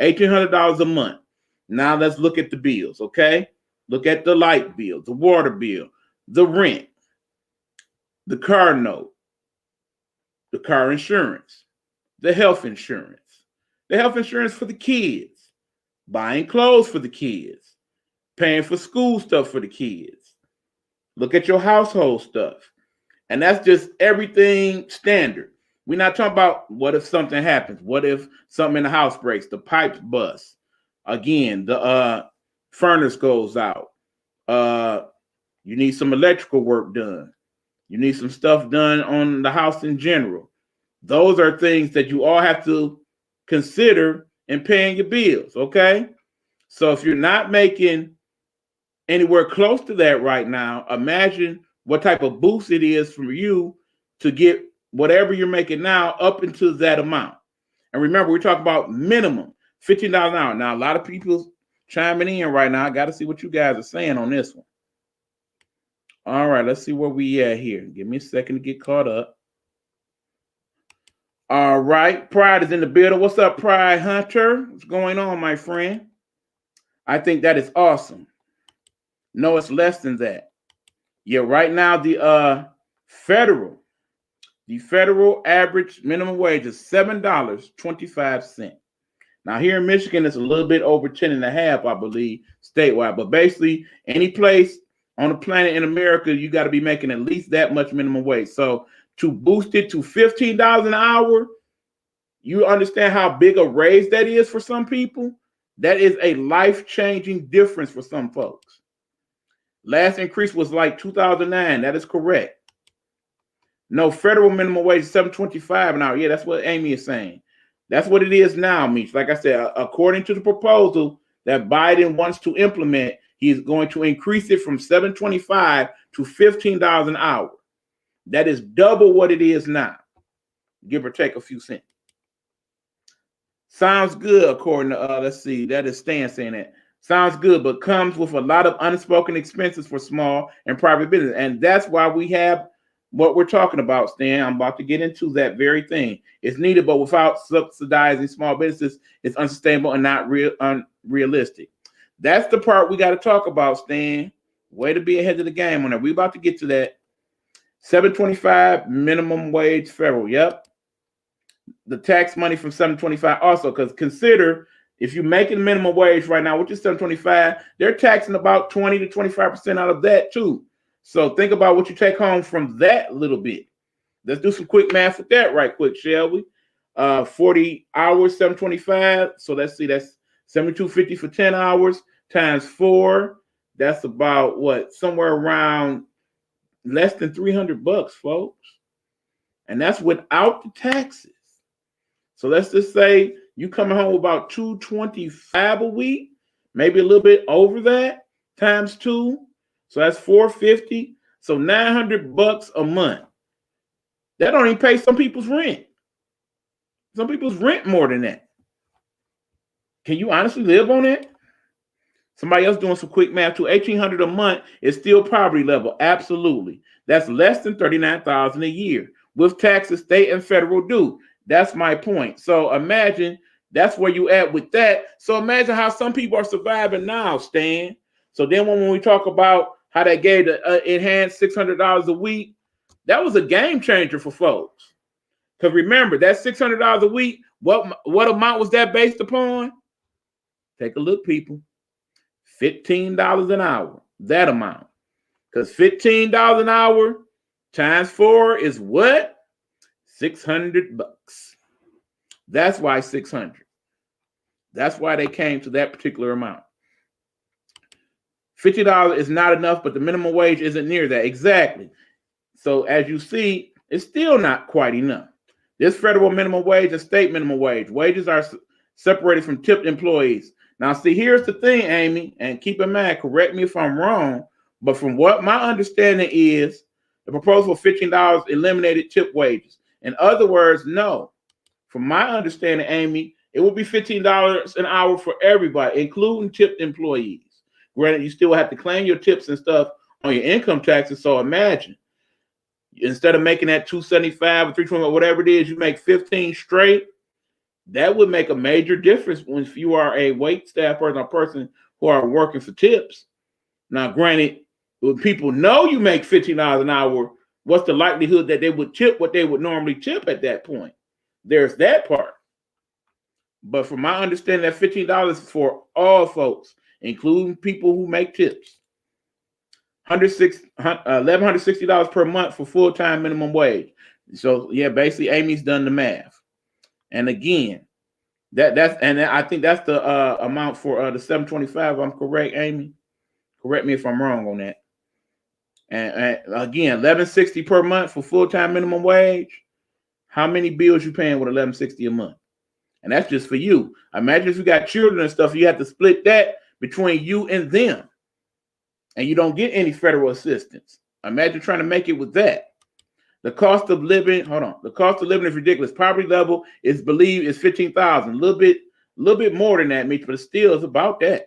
$1,800 a month. Now let's look at the bills, okay? Look at the light bill, the water bill, the rent, the car note, the car insurance, the health insurance for the kids, buying clothes for the kids, paying for school stuff for the kids. Look at your household stuff. And that's just everything standard. We're not talking about what if something happens. What if something in the house breaks, the pipes bust. Again, the furnace goes out. You need some electrical work done. You need some stuff done on the house in general. Those are things that you all have to consider in paying your bills, okay? So if you're not making anywhere close to that right now, imagine what type of boost it is for you to get whatever you're making now up into that amount. And remember, we're talking about minimum $15 an hour. Now, a lot of people chiming in right now. I got to see what you guys are saying on this one. All right, let's see where we at here. Give me a second to get caught up. All right, Pride is in the building. What's up, Pride Hunter? What's going on, my friend? I think that is awesome. No, it's less than that. Yeah, right now the federal average minimum wage is $7.25. Now here in Michigan, it's a little bit over 10.5, I believe, statewide. But basically, any place on the planet in America, you got to be making at least that much minimum wage. So to boost it to $15 an hour, you understand how big a raise that is for some people? That is a life-changing difference for some folks. Last increase was like 2009. That is correct. No, federal minimum wage is $7.25 an hour. Yeah, that's what Amy is saying. That's what it is now, Meech. Like I said, according to the proposal that Biden wants to implement, he's going to increase it from $7.25 to $15 an hour. That is double what it is now, give or take a few cents. Sounds good, according to, let's see, that is Stan saying that. Sounds good, but comes with a lot of unspoken expenses for small and private business. And that's why we have what we're talking about, Stan. I'm about to get into that very thing. It's needed, but without subsidizing small businesses, it's unsustainable and not unrealistic. That's the part we got to talk about, Stan. Way to be ahead of the game on that. We're about to get to that. $7.25 minimum wage federal. Yep. The tax money from $7.25 also, because consider if you're making minimum wage right now, which is $7.25, they're taxing about 20 to 25% out of that too. So think about what you take home from that little bit. Let's do some quick math with that right quick, shall we? 40 hours, $7.25. So let's see, that's $72.50 for 10 hours times 4. That's about what? Somewhere around less than $300, folks. And that's without the taxes. So let's just say you coming home with about $225 a week, maybe a little bit over that, times 2. So that's $450. So $900 a month. That don't even pay some people's rent. Some people's rent more than that. Can you honestly live on that? Somebody else doing some quick math too. $1,800 a month is still poverty level. Absolutely. That's less than $39,000 a year. With taxes, state and federal do. That's my point. So imagine that's where you at with that. So imagine how some people are surviving now, Stan. So then when we talk about how they gave the enhanced $600 a week, that was a game changer for folks. Because remember, that $600 a week, what amount was that based upon? Take a look, people. $15 an hour, that amount. Because $15 an hour times 4 is what? $600. That's why 600. That's why they came to that particular amount. $50 is not enough, but the minimum wage isn't near that. Exactly. So as you see, It's still not quite enough. This federal minimum wage and state minimum wage. Wages are separated from tipped employees. Now, see, here's the thing, Amy, and keep in mind, correct me if I'm wrong, but from what my understanding is, the proposal for $15 eliminated tip wages. In other words, no. From my understanding, Amy, it would be $15 an hour for everybody, including tipped employees. Granted, you still have to claim your tips and stuff on your income taxes. So imagine, instead of making that $275 or $320, whatever it is, you make 15 straight. That would make a major difference when if you are a wait staff person or person who are working for tips. Now, granted, when people know you make $15 an hour, what's the likelihood that they would tip what they would normally tip at that point? There's that part. But from my understanding, that $15 is for all folks, including people who make tips. $1,160 per month for full-time minimum wage. So yeah, basically Amy's done the math. And again, I think that's the amount for the 725. I'm correct, Amy. Correct me if I'm wrong on that. And again, $1,160 per month for full-time minimum wage. How many bills you paying with $1,160 a month? And that's just for you. Imagine if you got children and stuff, you have to split that between you and them. And you don't get any federal assistance. Imagine trying to make it with that. The cost of living, the cost of living is ridiculous. Poverty level is believed is $15,000. A little bit more than that, Mitch, but it still is about that.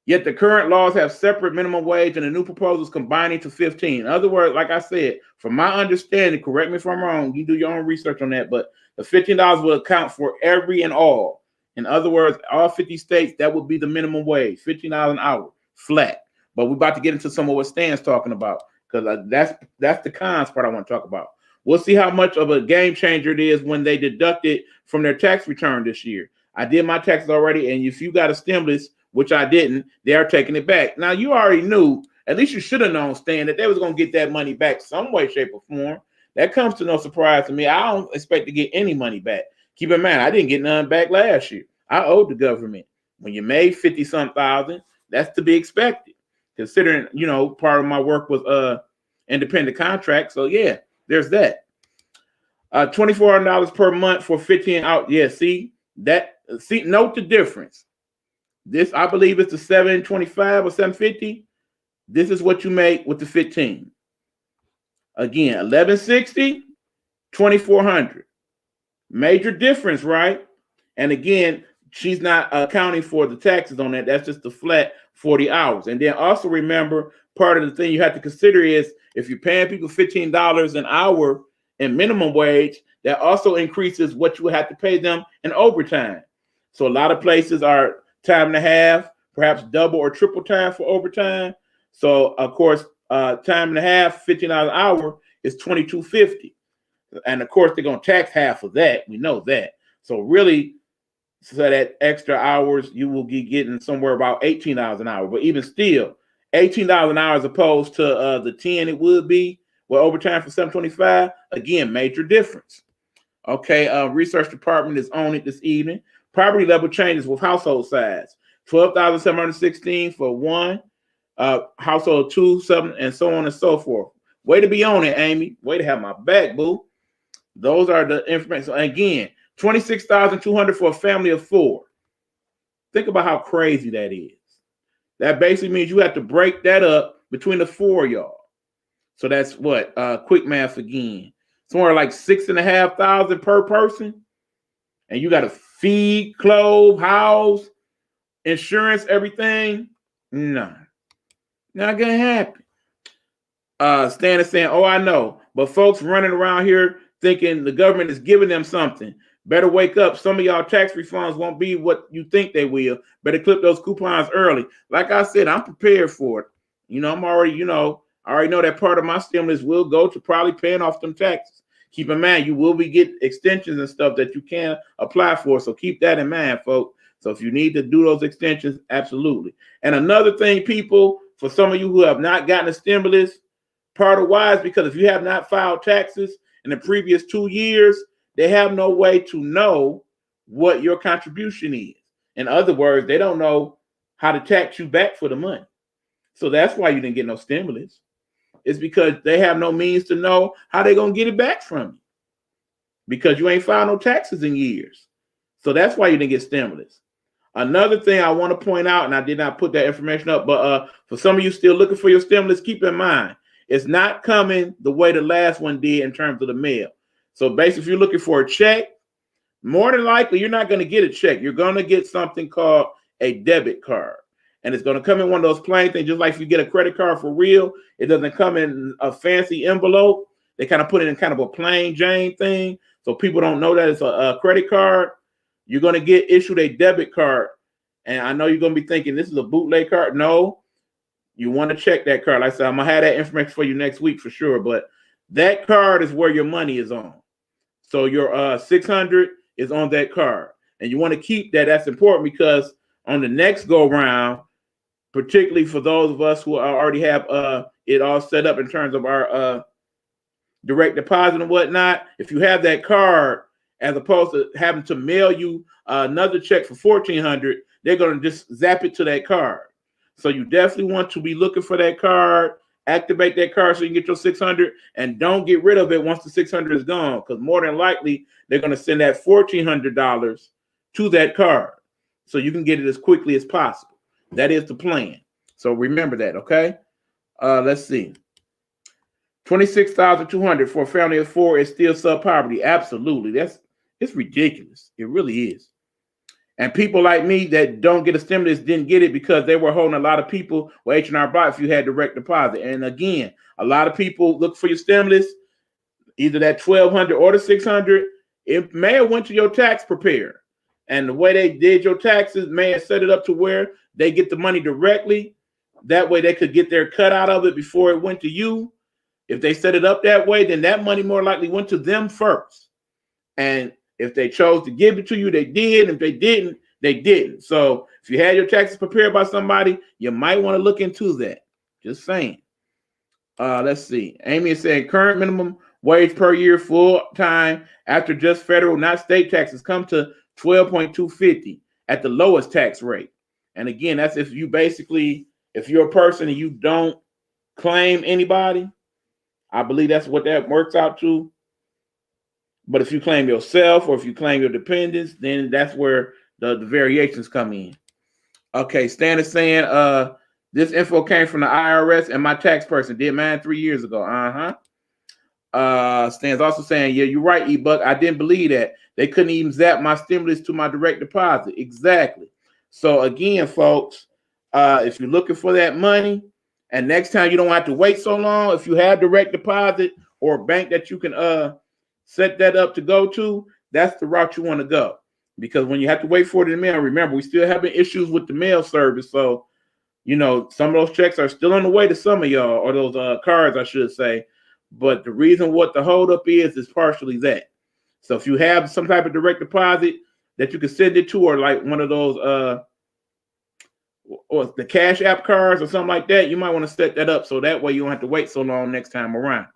Yet the current laws have separate minimum wage and the new proposals combining to 15. In other words, like I said, from my understanding, correct me if I'm wrong, you do your own research on that, but the $15 will account for every and all. In other words, all 50 states, that would be the minimum wage, $15 an hour, flat. But we're about to get into some of what Stan's talking about, because that's the cons part I want to talk about. We'll see how much of a game changer it is when they deduct it from their tax return this year. I did my taxes already, and if you got a stimulus, which I didn't, they are taking it back. Now, you already knew, at least you should have known, Stan, that they was going to get that money back some way, shape, or form. That comes to no surprise to me. I don't expect to get any money back. Keep in mind, I didn't get none back last year. I owed the government. When you made 50-some thousand, that's to be expected. Considering, part of my work was independent contract. So yeah, there's that. $2,400 per month for 15 out. Yeah, note the difference. This, I believe it's the 725 or 750. This is what you make with the 15. Again, 1160, 2400. Major difference, right? And again, she's not accounting for the taxes on that. That's just the flat 40 hours. And then also remember, part of the thing you have to consider is if you're paying people $15 an hour in minimum wage, that also increases what you would have to pay them in overtime. So a lot of places are time and a half, perhaps double or triple time for overtime. So of course, time and a half, $15 an hour is $22.50. And of course, they're going to tax half of that. We know that. So really, so that extra hours, you will be getting somewhere about $18 an hour. But even still, $18 an hour as opposed to the 10 it would be with overtime for 725. Again, major difference. Okay, research department is on it this evening. Poverty level changes with household size. 12,716 for one, household 2, 7, and so on and so forth. Way to be on it, Amy. Way to have my back, boo. Those are the information. So again, 26,200 for a family of 4. Think about how crazy that is. That basically means you have to break that up between the 4 of y'all. So that's what? Quick math again. Somewhere like 6,500 per person. And you got to feed, clothe, house, insurance, everything. No. Not gonna happen. Stan is saying, oh, I know. But folks running around here thinking the government is giving them something. Better wake up. Some of y'all tax refunds won't be what you think they will. Better clip those coupons early. Like I said, I'm prepared for it. I'm already, I already know that part of my stimulus will go to probably paying off them taxes. Keep in mind, you will be getting extensions and stuff that you can apply for. So keep that in mind, folks. So if you need to do those extensions, absolutely. And another thing, people, for some of you who have not gotten a stimulus, part of why is because if you have not filed taxes in the previous 2 years, they have no way to know what your contribution is. In other words, they don't know how to tax you back for the money. So that's why you didn't get no stimulus. is because they have no means to know how they're going to get it back from you because you ain't filed no taxes in years. So that's why you didn't get stimulus. Another thing I want to point out, and I did not put that information up, but for some of you still looking for your stimulus, keep in mind, it's not coming the way the last one did in terms of the mail. So basically, if you're looking for a check, more than likely, you're not going to get a check. You're going to get something called a debit card. And it's going to come in one of those plain things, just like if you get a credit card for real, it doesn't come in a fancy envelope. They kind of put it in kind of a plain Jane thing. So people don't know that it's a credit card. You're going to get issued a debit card. And I know you're going to be thinking this is a bootleg card. No, you want to check that card. Like I said, I'm going to have that information for you next week for sure. But that card is where your money is on. So your $600 is on that card. And you want to keep that. That's important because on the next go round, particularly for those of us who already have it all set up in terms of our direct deposit and whatnot, if you have that card, as opposed to having to mail you another check for $1,400, they're going to just zap it to that card. So you definitely want to be looking for that card, activate that card so you can get your $600, and don't get rid of it once the $600 is gone, because more than likely they're going to send that $1,400 to that card so you can get it as quickly as possible. That is the plan. So remember that, okay? Let's see. $26,200 for a family of four is still sub-poverty. Absolutely. It's ridiculous. It really is. And people like me that don't get a stimulus didn't get it because they were holding a lot of people with H&R Block if you had direct deposit. And again, a lot of people look for your stimulus, either that $1,200 or the $600. It may have went to your tax preparer. And the way they did your taxes may have set it up to where they get the money directly. That way they could get their cut out of it before it went to you. If they set it up that way, then that money more likely went to them first. And if they chose to give it to you, they did. If they didn't, they didn't. So if you had your taxes prepared by somebody, you might want to look into that. Just saying. Let's see. Amy is saying current minimum wage per year full time after just federal, not state taxes, come to $12,250 at the lowest tax rate. And again, that's if you basically, if you're a person and you don't claim anybody, I believe that's what that works out to. But if you claim yourself or if you claim your dependents, then that's where the variations come in. Okay, Stan is saying this info came from the IRS and my tax person did mine 3 years ago. Stan's also saying, yeah, you're right, E-Buck. I didn't believe that. They couldn't even zap my stimulus to my direct deposit. Exactly. So again, folks, if you're looking for that money, and next time you don't have to wait so long, if you have direct deposit or a bank that you can set that up to go to, that's the route you want to go. Because when you have to wait for it in the mail, remember, we still having issues with the mail service. So, you know, some of those checks are still on the way to some of y'all, or those cards, I should say. But the reason what the holdup is partially that. So if you have some type of direct deposit that you can send it to, or like one of those or the Cash App cards or something like that, you might want to set that up so that way you don't have to wait so long next time around.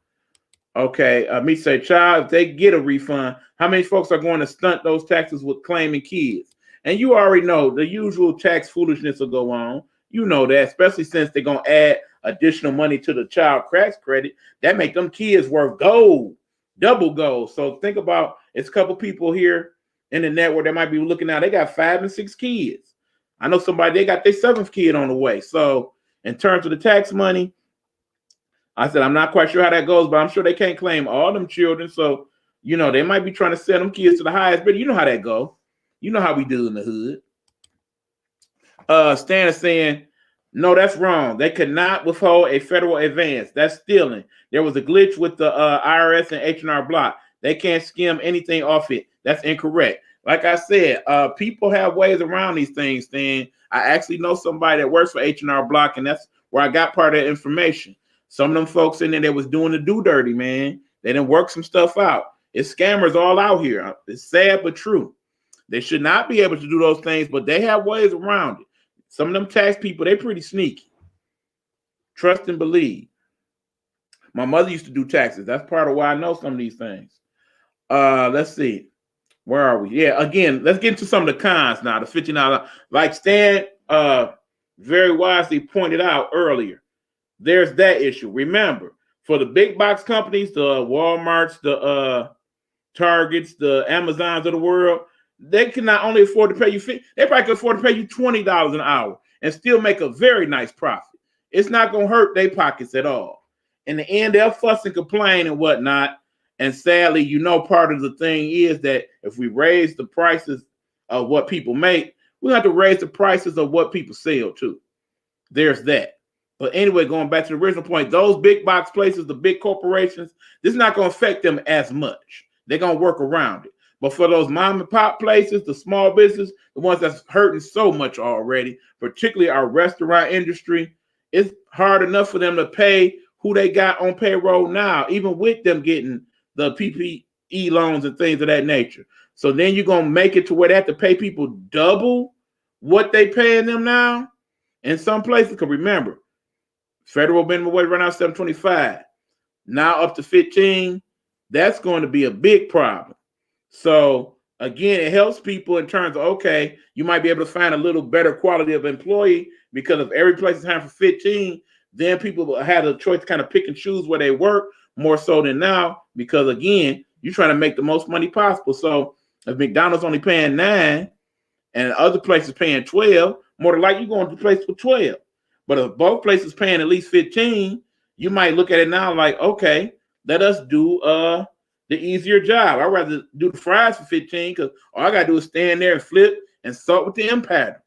Okay, me say, child, if they get a refund, how many folks are going to stunt those taxes with claiming kids? And you already know the usual tax foolishness will go on. You know that, especially since they're going to add additional money to the child tax credit. That make them kids worth gold, double gold. So think about, it's a couple people here in the network that might be looking out. They got 5 and 6 kids. I know somebody, they got their 7th kid on the way. So in terms of the tax money, I said, I'm not quite sure how that goes, but I'm sure they can't claim all them children. So, you know, they might be trying to send them kids to the highest bidder. You know how that go. You know how we do in the hood. Stan is saying, no, that's wrong. They could not withhold a federal advance. That's stealing. There was a glitch with the IRS and H&R Block. They can't skim anything off it. That's incorrect. Like I said, people have ways around these things, Stan. I actually know somebody that works for H&R Block, and that's where I got part of that information. Some of them folks in there that was doing the do dirty, man. They didn't work some stuff out. It's scammers all out here. It's sad but true. They should not be able to do those things, but they have ways around it. Some of them tax people, they're pretty sneaky. Trust and believe. My mother used to do taxes. That's part of why I know some of these things. Let's see. Where are we? Yeah, again, let's get into some of the cons now. The $15, like Stan very wisely pointed out earlier. There's that issue. Remember, For the big box companies, the Walmarts, the Targets, the Amazons of the world, they can not only afford to pay you, they probably can afford to pay you $20 an hour and still make a very nice profit. It's not going to hurt their pockets at all. In the end, they'll fuss and complain and whatnot. And sadly, part of the thing is that if we raise the prices of what people make, we have to raise the prices of what people sell too. There's that. But anyway, going back to the original point, those big box places, the big corporations, this is not going to affect them as much. They're going to work around it. But for those mom and pop places, the small business, the ones that's hurting so much already, particularly our restaurant industry, it's hard enough for them to pay who they got on payroll now, even with them getting the PPE loans and things of that nature. So then you're going to make it to where they have to pay people double what they paying them now in some places. Because remember, federal minimum wage right now is $7.25. Now up to $15. That's going to be a big problem. So again, it helps people in terms of, okay, you might be able to find a little better quality of employee, because if every place is hiring for 15, then people will have a choice to kind of pick and choose where they work more so than now, because again, you're trying to make the most money possible. So if McDonald's only paying 9 and other places paying 12, more than likely you're going to the place for 12. But if both places paying at least 15, you might look at it now like, okay, let us do the easier job. I'd rather do the fries for 15 because all I got to do is stand there and flip and salt with the M pattern,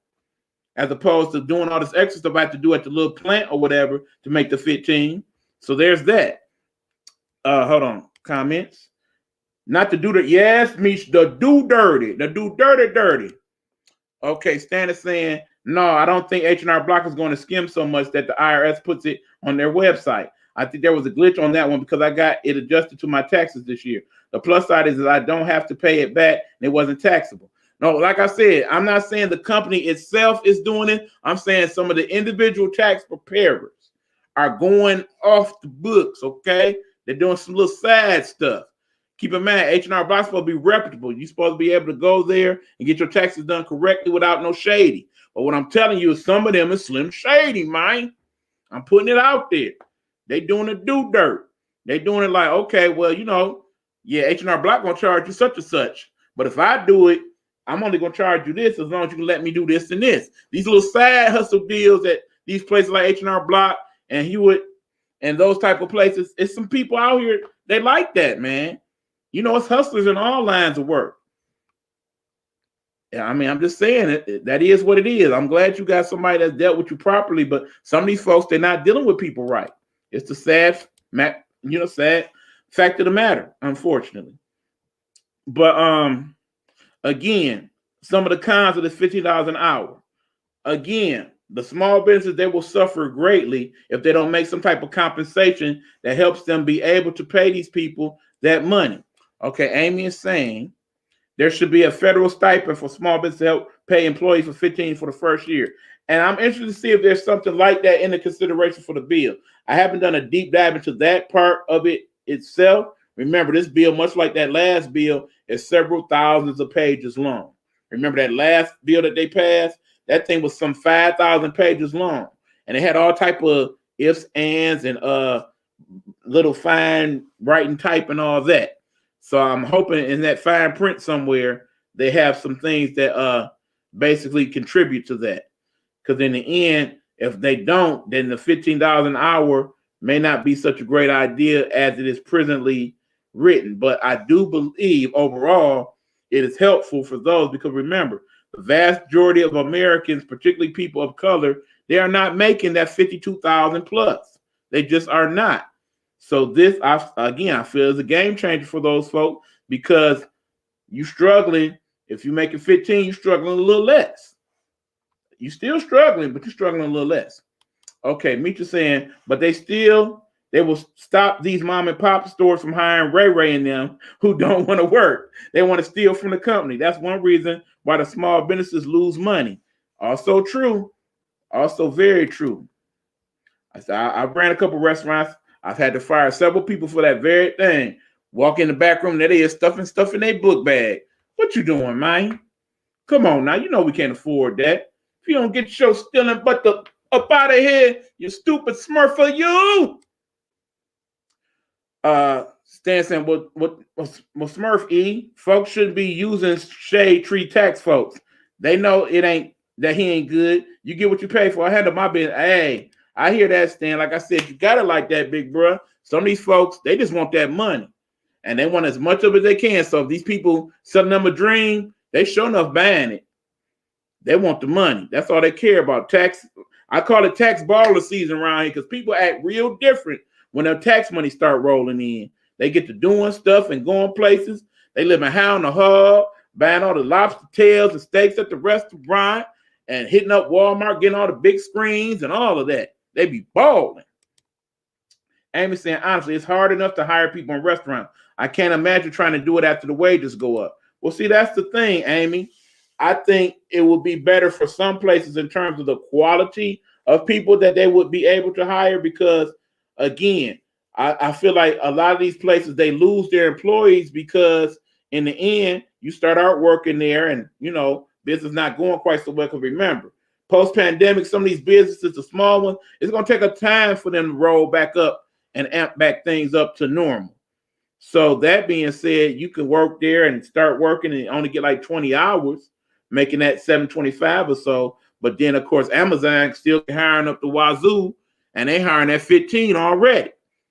as opposed to doing all this extra stuff I have to do at the little plant or whatever to make the 15. So there's that. Hold on. Comments. Not to do the, yes, Mish, the do dirty. The do dirty. Okay, Stan is saying, no, I don't think H&R Block is going to skim so much that the IRS puts it on their website. I think there was a glitch on that one because I got it adjusted to my taxes this year. The plus side is that I don't have to pay it back and it wasn't taxable. No, like I said, I'm not saying the company itself is doing it. I'm saying some of the individual tax preparers are going off the books, okay? They're doing some little side stuff. Keep in mind, H&R Block is supposed to be reputable. You're supposed to be able to go there and get your taxes done correctly without no shady. But what I'm telling you is some of them is slim shady, man. I'm putting it out there. They doing the do dirt. They doing it like, okay, well, yeah, H&R Block gonna charge you such and such. But if I do it, I'm only gonna charge you this as long as you can let me do this and this. These little side hustle deals at these places like H&R Block and Hewitt and those type of places, it's some people out here, they like that, man. It's hustlers in all lines of work. I mean, I'm just saying it. That is what it is. I'm glad you got somebody that's dealt with you properly, but some of these folks, they're not dealing with people right. It's the sad fact of the matter, unfortunately. But again, some of the cons of the $15 an hour. Again, the small businesses, they will suffer greatly if they don't make some type of compensation that helps them be able to pay these people that money. Okay, Amy is saying there should be a federal stipend for small business to help pay employees for 15 for the first year. And I'm interested to see if there's something like that in the consideration for the bill. I haven't done a deep dive into that part of it itself. Remember, this bill, much like that last bill, is several thousands of pages long. Remember that last bill that they passed? That thing was some 5,000 pages long. And it had all type of ifs, ands, and little fine writing type and all that. So I'm hoping in that fine print somewhere, they have some things that basically contribute to that. Because in the end, if they don't, then the $15 an hour may not be such a great idea as it is presently written. But I do believe overall it is helpful for those, because remember, the vast majority of Americans, particularly people of color, they are not making that $52,000 plus. They just are not. So this, I feel is a game changer for those folks, because you struggling. If you're making 15, you're struggling a little less. You're still struggling, but you're struggling a little less. Okay, Mitra saying, but they will stop these mom and pop stores from hiring Ray and them who don't want to work. They want to steal from the company. That's one reason why the small businesses lose money. Also true. Also very true. I ran a couple restaurants. I've had to fire several people for that very thing. Walk in the back room, there they is stuffing stuff in their book bag. What you doing, man? Come on now, we can't afford that. If you don't get your stealing butt up out of here, you stupid smurf for you. Stan saying, what Smurf E, folks shouldn't be using shade tree tax folks. They know it ain't that he ain't good. You get what you pay for. I handle my business. Hey, I hear that, Stan. Like I said, you got it like that, big bro. Some of these folks, they just want that money. And they want as much of it as they can. So if these people selling them a dream, they sure enough buying it. They want the money. That's all they care about. Tax. I call it tax baller season around here because people act real different when their tax money start rolling in. They get to doing stuff and going places. They live in Hound the Hog, buying all the lobster tails and steaks at the restaurant and hitting up Walmart, getting all the big screens and all of that. They be balling. Amy saying, honestly, it's hard enough to hire people in restaurants. I can't imagine trying to do it after the wages go up. Well, see, that's the thing, Amy. I think it would be better for some places in terms of the quality of people that they would be able to hire because, again, I feel like a lot of these places, they lose their employees because in the end, you start out working there and, business not going quite so well. Because remember, post-pandemic, some of these businesses, the small ones, it's going to take a time for them to roll back up and amp back things up to normal. So that being said, you can work there and start working and only get like 20 hours, making that $725 or so. But then, of course, Amazon still hiring up the wazoo, and they hiring at 15 already.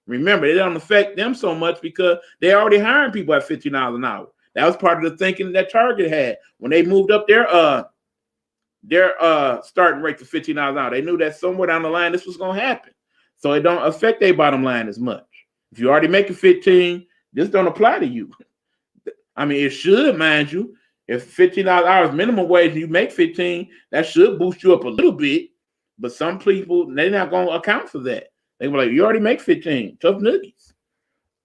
Remember, it don't affect them so much because they already hiring people at $15 an hour. That was part of the thinking that Target had when they moved up their starting rate to $15 an hour. They knew that somewhere down the line this was going to happen. So it don't affect their bottom line as much. If you already making 15, this don't apply to you. I mean, it should, mind you. If $15 hours minimum wage and you make 15, that should boost you up a little bit. But some people, they're not going to account for that. They were like, you already make 15. Tough noogies.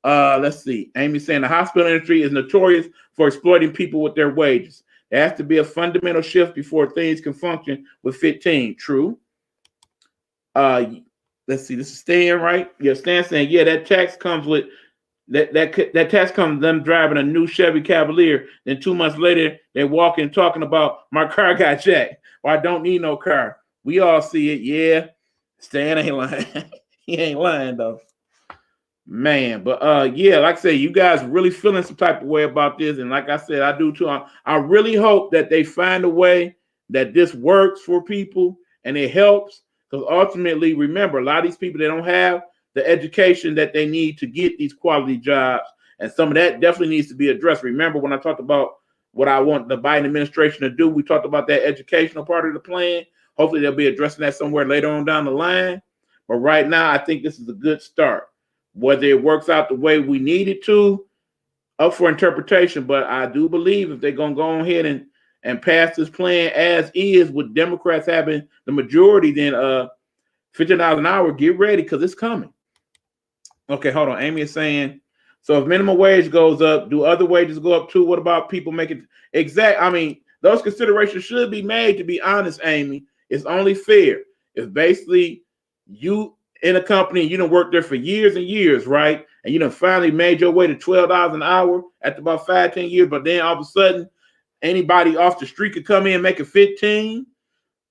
Let's see. Amy saying the hospital industry is notorious for exploiting people with their wages. There has to be a fundamental shift before things can function with 15. True. Let's see. This is Stan, right? Yeah, Stan saying, yeah, that tax comes with that tax comes them driving a new Chevy Cavalier. Then 2 months later, they walk in talking about my car got jacked. Or I don't need no car. We all see it. Yeah, Stan ain't lying. He ain't lying though, man. But yeah, like I say, you guys really feeling some type of way about this, and like I said, I do too. I really hope that they find a way that this works for people and it helps, because ultimately, remember, a lot of these people, they don't have the education that they need to get these quality jobs, and some of that definitely needs to be addressed. Remember when I talked about what I want the Biden administration to do, we talked about that educational part of the plan. Hopefully they'll be addressing that somewhere later on down the line. But right now, I think this is a good start. Whether it works out the way we need it to, up for interpretation. But I do believe if they're going to go ahead and pass this plan as is, with Democrats having the majority, then $15 an hour, get ready because it's coming. Okay, hold on. Amy is saying, so if minimum wage goes up, do other wages go up too? What about people making exact? I mean, those considerations should be made, to be honest, Amy. It's only fair if basically you in a company, you done worked there for years and years, right? And you done finally made your way to $12 an hour after about 5-10 years, but then all of a sudden, anybody off the street could come in and make it 15.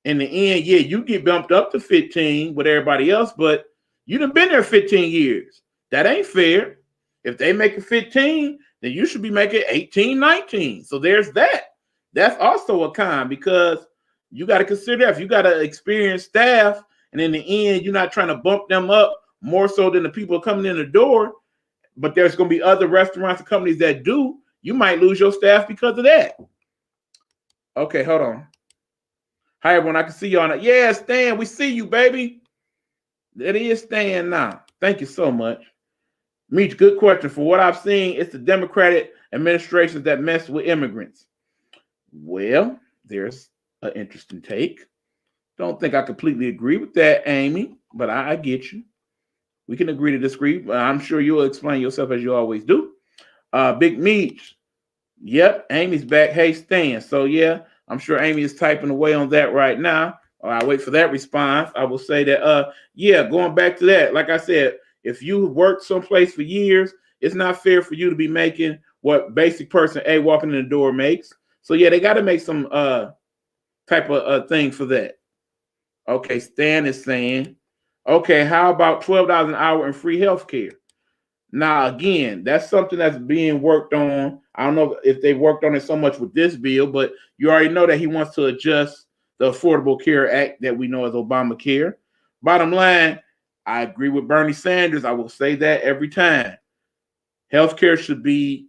In the end, yeah, you get bumped up to 15 with everybody else, but you done been there 15 years. That ain't fair. If they make it 15, then you should be making 18, 19. So there's that. That's also a con, because you got to consider that if you got an experienced staff, and in the end, you're not trying to bump them up more so than the people coming in the door, but there's going to be other restaurants and companies that do, you might lose your staff because of that. Okay, hold on. Hi, everyone. I can see you on it. Yeah, Stan, we see you, baby. That is Stan now. Thank you so much. Meech, good question. For what I've seen, it's the Democratic administrations that mess with immigrants. Well, there's an interesting take. Don't think I completely agree with that, Amy, but I get you. We can agree to disagree. I'm sure you'll explain yourself as you always do. Big Meech. Yep, Amy's back. Hey, Stan. So, yeah, I'm sure Amy is typing away on that right now. I'll wait for that response. I will say that, yeah, going back to that, like I said, if you worked someplace for years, it's not fair for you to be making what basic person A walking in the door makes. So, yeah, they got to make some type of thing for that. Okay, Stan is saying, okay, how about $12 an hour and free health care? Now, again, that's something that's being worked on. I don't know if they worked on it so much with this bill, but you already know that he wants to adjust the Affordable Care Act that we know as Obamacare. Bottom line, I agree with Bernie Sanders. I will say that every time. Healthcare should be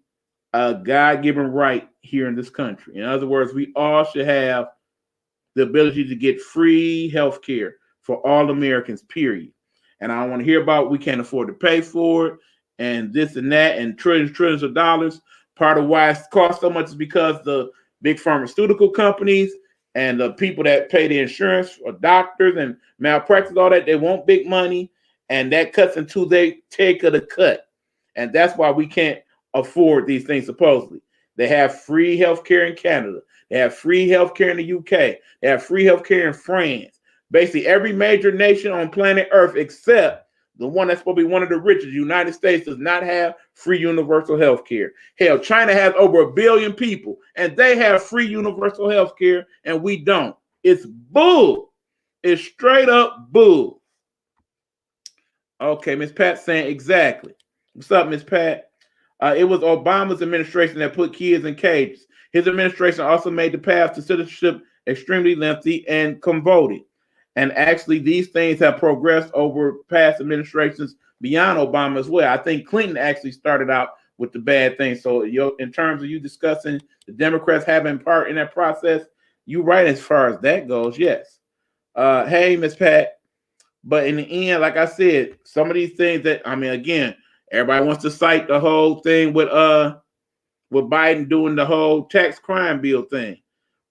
a God-given right here in this country. In other words, we all should have the ability to get free health care for all Americans, period. And I don't want to hear about we can't afford to pay for it and this and that and trillions of dollars. Part of why it costs so much is because the big pharmaceutical companies and the people that pay the insurance for doctors and malpractice, all that, they want big money, and that cuts into their take of the cut. And that's why we can't afford these things, supposedly. They have free health care in Canada. They have free health care in the UK. They have free health care in France. Basically, every major nation on planet Earth, except the one that's supposed to be one of the richest, the United States, does not have free universal health care. Hell, China has over 1 billion people, and they have free universal health care, and we don't. It's bull. It's straight up bull. Okay, Miss Pat saying exactly. What's up, Miss Pat? It was Obama's administration that put kids in cages. His administration also made the path to citizenship extremely lengthy and convoluted. And actually, these things have progressed over past administrations beyond Obama as well. I think Clinton actually started out with the bad things. So, in terms of you discussing the Democrats having part in that process, you're right as far as that goes. Yes. Hey, Miss Pat. But in the end, like I said, some of these things that again, everybody wants to cite the whole thing with Biden doing the whole tax crime bill thing.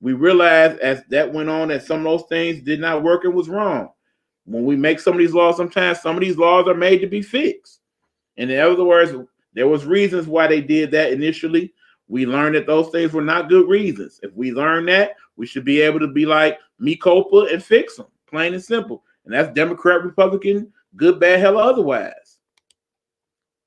We realized as that went on that some of those things did not work and was wrong. When we make some of these laws, sometimes some of these laws are made to be fixed. And in other words, there was reasons why they did that initially. We learned that those things were not good reasons. If we learn that, we should be able to be like Copa and fix them, plain and simple. And that's Democrat, Republican, good, bad, hell, or otherwise.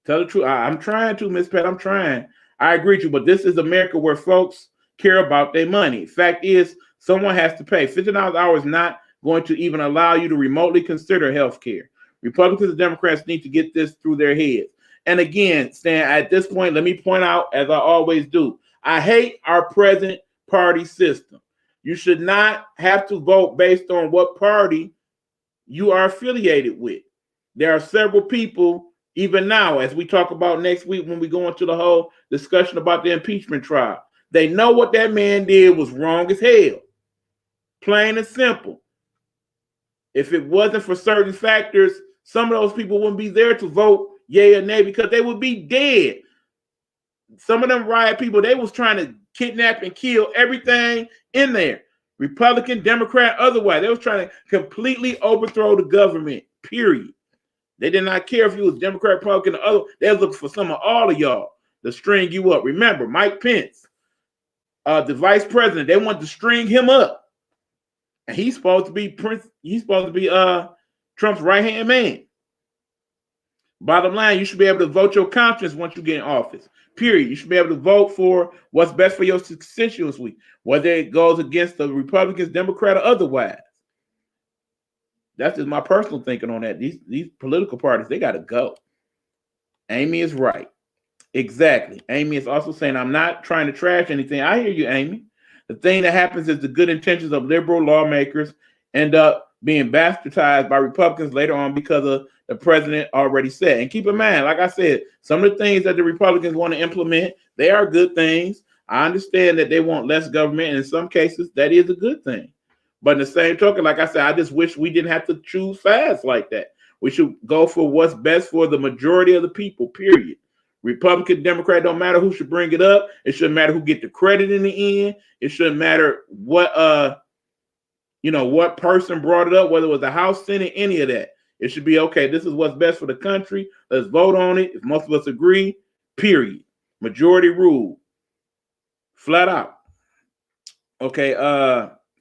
Tell the truth. I'm trying to, Miss Pat. I'm trying. I agree with you, but this is America where folks care about their money. Fact is, someone has to pay. $50 an hour is not going to even allow you to remotely consider health care. Republicans and Democrats need to get this through their heads. And again, Stan, at this point, let me point out, as I always do, I hate our present party system. You should not have to vote based on what party you are affiliated with. There are several people, even now, as we talk about next week when we go into the whole discussion about the impeachment trial, they know what that man did was wrong as hell. Plain and simple. If it wasn't for certain factors, some of those people wouldn't be there to vote yay or nay because they would be dead. Some of them riot people, they was trying to kidnap and kill everything in there. Republican, Democrat, otherwise. They was trying to completely overthrow the government, period. They did not care if you was Democrat, Republican, or other. They was looking for some of all of y'all to string you up. Remember, Mike Pence, the vice president, they wanted to string him up. And he's supposed to be Trump's right-hand man. Bottom line, you should be able to vote your conscience once you get in office. Period. You should be able to vote for what's best for your constituency, whether it goes against the Republicans, Democrat, or otherwise. That's just my personal thinking on that. These political parties, they got to go. Amy is right. Exactly. Amy is also saying, I'm not trying to trash anything. I hear you, Amy. The thing that happens is the good intentions of liberal lawmakers end up being bastardized by Republicans later on because of the president already said. And keep in mind, like I said, some of the things that the Republicans want to implement, they are good things. I understand that they want less government, and in some cases, that is a good thing. But in the same token, like I said, I just wish we didn't have to choose sides like that. We should go for what's best for the majority of the people, period. Republican, Democrat, don't matter who should bring it up. It shouldn't matter who get the credit in the end. It shouldn't matter what what person brought it up, whether it was the House, Senate, any of that. It should be, okay, this is what's best for the country. Let's vote on it. If most of us agree, period. Majority rule. Flat out. Okay,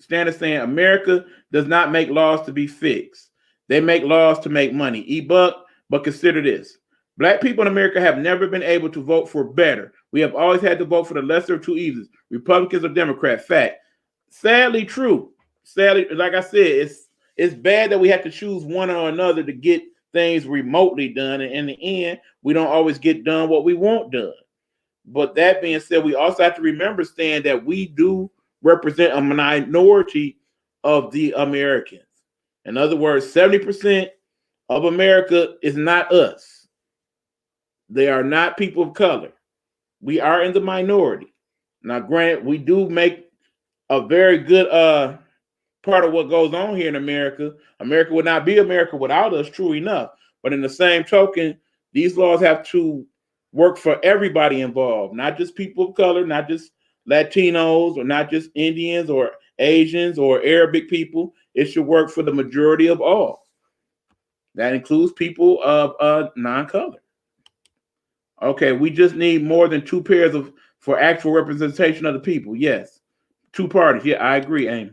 Stan is saying America does not make laws to be fixed. They make laws to make money. E-Buck, but consider this. Black people in America have never been able to vote for better. We have always had to vote for the lesser of two evils, Republicans or Democrats. Fact. Sadly true. Sadly, like I said, it's bad that we have to choose one or another to get things remotely done. And in the end, we don't always get done what we want done. But that being said, we also have to remember, Stan, that we do represent a minority of the Americans. In other words, 70% of America is not us. They are not people of color. We are in the minority. Now, granted, we do make a very good part of what goes on here in America. America would not be America without us, true enough. But in the same token, these laws have to work for everybody involved, not just people of color, not just Latinos, or not just Indians or Asians or Arabic people. It should work for the majority of all. That includes people of non-color. Okay, we just need more than two pairs of for actual representation of the people. Yes, two parties. Yeah, I agree, Amy.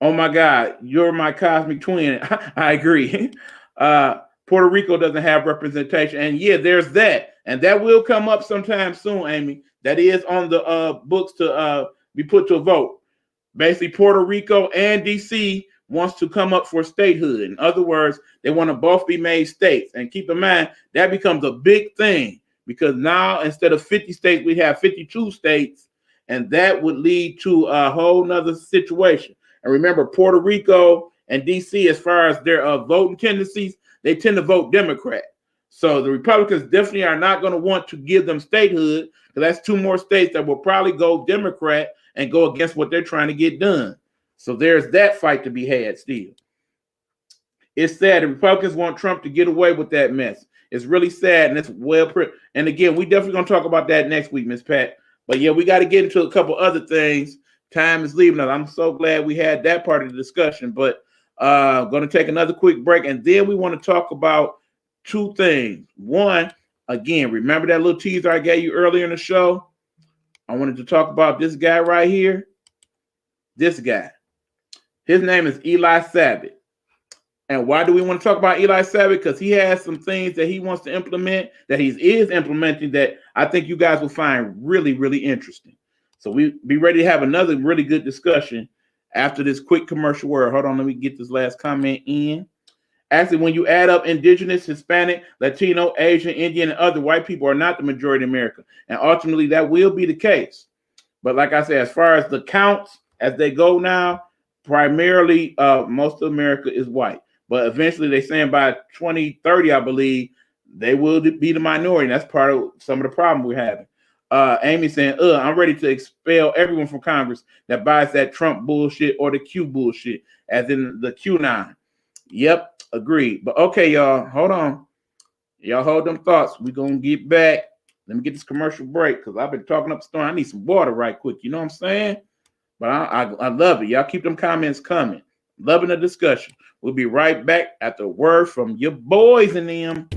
Oh my God, you're my cosmic twin. I agree. Puerto Rico doesn't have representation, and yeah, there's that, and that will come up sometime soon, Amy. That is on the books to be put to a vote. Basically, Puerto Rico and DC wants to come up for statehood. In other words, they want to both be made states. And keep in mind, that becomes a big thing because now instead of 50 states, we have 52 states, and that would lead to a whole nother situation. And remember, Puerto Rico and DC, as far as their voting tendencies, they tend to vote Democrat. So the Republicans definitely are not going to want to give them statehood because that's two more states that will probably go Democrat and go against what they're trying to get done. So there's that fight to be had still. It's sad. The Republicans want Trump to get away with that mess. It's really sad, and it's and again, we definitely going to talk about that next week, Miss Pat. But yeah, we got to get into a couple other things. Time is leaving us. I'm so glad we had that part of the discussion, but going to take another quick break, and then we want to talk about two things. One, again, remember that little teaser I gave you earlier in the show? I wanted to talk about this guy right here. This guy. His name is Eli Sabbath. And why do we want to talk about Eli Sabbath? Because he has some things that he wants to implement, that he is implementing, that I think you guys will find really, really interesting. So we be ready to have another really good discussion after this quick commercial word. Hold on, let me get this last comment in. Actually, when you add up indigenous, Hispanic, Latino, Asian, Indian, and other, white people are not the majority in America. And ultimately, that will be the case. But like I said, as far as the counts, as they go now, primarily, most of America is white. But eventually, they're saying by 2030, I believe, they will be the minority. And that's part of some of the problem we're having. Amy saying, I'm ready to expel everyone from Congress that buys that Trump bullshit or the Q bullshit, as in the Q9. Yep, agreed. But okay, y'all, hold on. Y'all hold them thoughts. We're going to get back. Let me get this commercial break because I've been talking up a storm. I need some water right quick. You know what I'm saying? But I love it. Y'all keep them comments coming. Loving the discussion. We'll be right back after a word from your boys and them.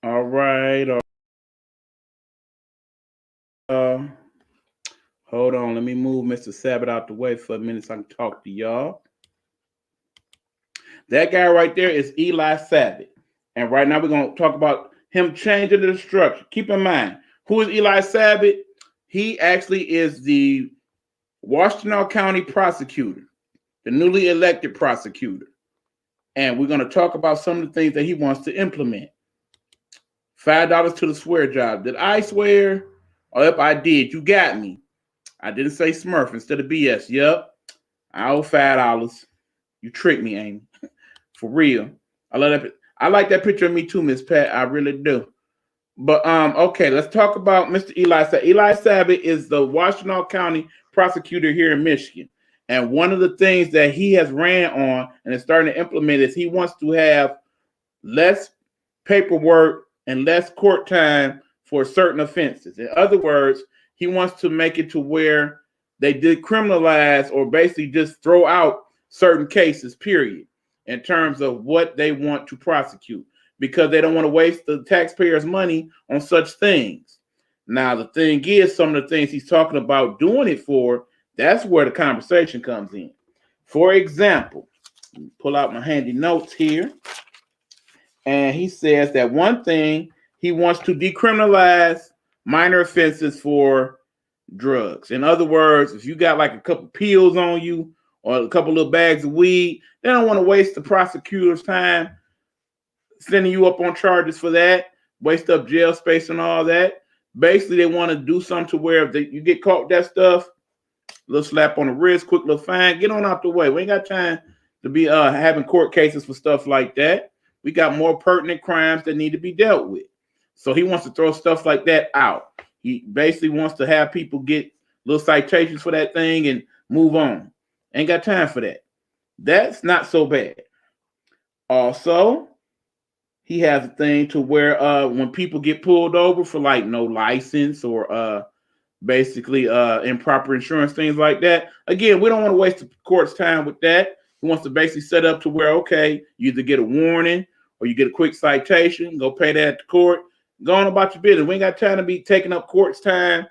All right. Hold on. Let me move Mr. Sabbath out the way for a minute so I can talk to y'all. That guy right there is Eli Sabbath. And right now we're going to talk about him changing the structure. Keep in mind, who is Eli Sabbath? He actually is the Washington County prosecutor. the newly elected prosecutor. And we're going to talk about some of the things that he wants to implement. $5 to the swear job. Did I swear? Oh, yep, I did. You got me. I didn't say Smurf instead of BS. Yep. I owe $5. You tricked me, Amy. For real. I like that picture of me too, Miss Pat. I really do. But okay, let's talk about Mr. Eli Sabbath. Eli Sabbath is the Washington County prosecutor here in Michigan. And one of the things that he has ran on and is starting to implement is he wants to have less paperwork and less court time for certain offenses. In other words, he wants to make it to where they decriminalize or basically just throw out certain cases, period, in terms of what they want to prosecute, because they don't want to waste the taxpayers' money on such things. Now, the thing is, some of the things he's talking about doing it for, that's where the conversation comes in. For example, pull out my handy notes here. And he says that one thing, he wants to decriminalize minor offenses for drugs. In other words, if you got like a couple pills on you or a couple little bags of weed, they don't want to waste the prosecutor's time sending you up on charges for that, waste up jail space and all that. Basically, they want to do something to where if you get caught with that stuff, little slap on the wrist, quick little fine, get on out the way. We ain't got time to be having court cases for stuff like that. We got more pertinent crimes that need to be dealt with. So he wants to throw stuff like that out. He basically wants to have people get little citations for that thing and move on. Ain't got time for that. That's not so bad. Also, he has a thing to where when people get pulled over for like no license or basically improper insurance, things like that. Again, we don't want to waste the court's time with that. He wants to basically set up to where, okay, you either get a warning or you get a quick citation, go pay that at the court, go on about your business. We ain't got time to be taking up court's time,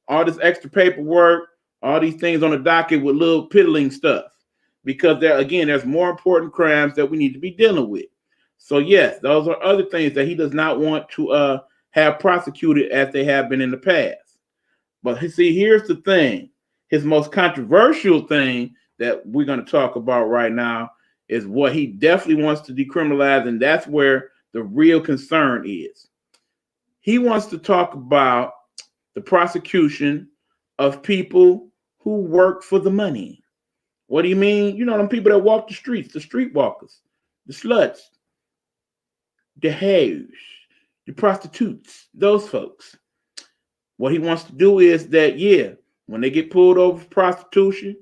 all this extra paperwork, all these things on the docket with little piddling stuff. Because there's more important crimes that we need to be dealing with. So yes, those are other things that he does not want to have prosecuted as they have been in the past. But see, here's the thing. His most controversial thing that we're going to talk about right now is what he definitely wants to decriminalize, and that's where the real concern is. He wants to talk about the prosecution of people who work for the money. What do you mean? You know, them people that walk the streets, the streetwalkers, the sluts, the hares, the prostitutes, those folks. What he wants to do is that, yeah, when they get pulled over for prostitution,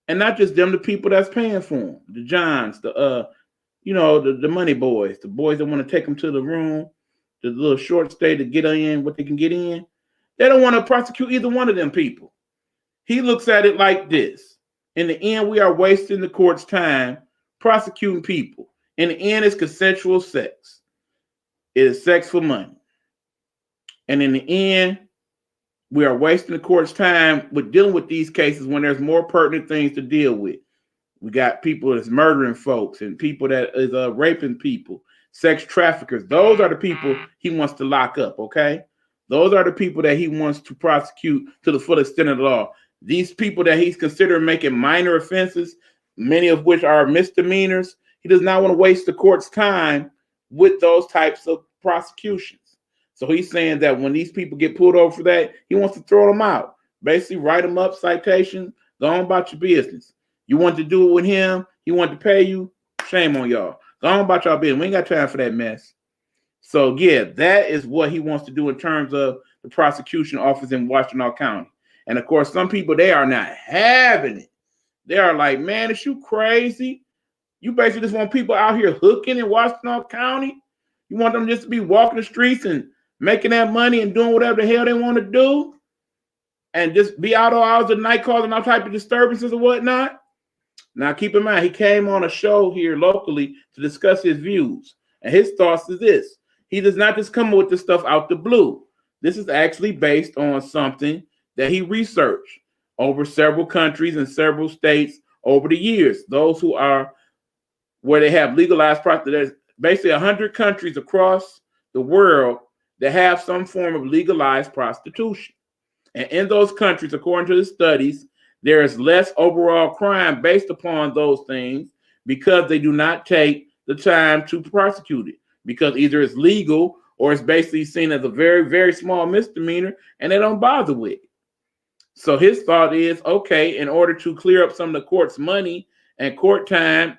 and not just them, the people that's paying for them, the Johns, the money boys, the boys that want to take them to the room, the little short stay to get in what they can get in. They don't want to prosecute either one of them people. He looks at it like this. In the end, we are wasting the court's time prosecuting people. In the end, it's consensual sex. It is sex for money. And in the end, we are wasting the court's time with dealing with these cases when there's more pertinent things to deal with. We got people that's murdering folks and people that is raping people, sex traffickers. Those are the people he wants to lock up, okay? Those are the people that he wants to prosecute to the full extent of the law. These people that he's considering making minor offenses, many of which are misdemeanors, he does not want to waste the court's time with those types of prosecutions. So he's saying that when these people get pulled over for that, he wants to throw them out. Basically, write them up, citation, go on about your business. You want to do it with him, he wanted to pay you, shame on y'all. Go on about y'all business. We ain't got time for that mess. So yeah, that is what he wants to do in terms of the prosecution office in Washington County. And of course, some people, they are not having it. They are like, man, is you crazy? You basically just want people out here hooking in Washington County? You want them just to be walking the streets and making that money and doing whatever the hell they want to do? And just be out all hours of the night causing all type of disturbances or whatnot? Now, keep in mind, he came on a show here locally to discuss his views. And his thoughts is this. He does not just come up with this stuff out the blue. This is actually based on something that he researched over several countries and several states over the years. Those who are where they have legalized prostitution. There's basically 100 countries across the world that have some form of legalized prostitution. And in those countries, according to the studies, there is less overall crime based upon those things because they do not take the time to prosecute it, because either it's legal or it's basically seen as a very, very small misdemeanor and they don't bother with it. So his thought is, okay, in order to clear up some of the court's money and court time,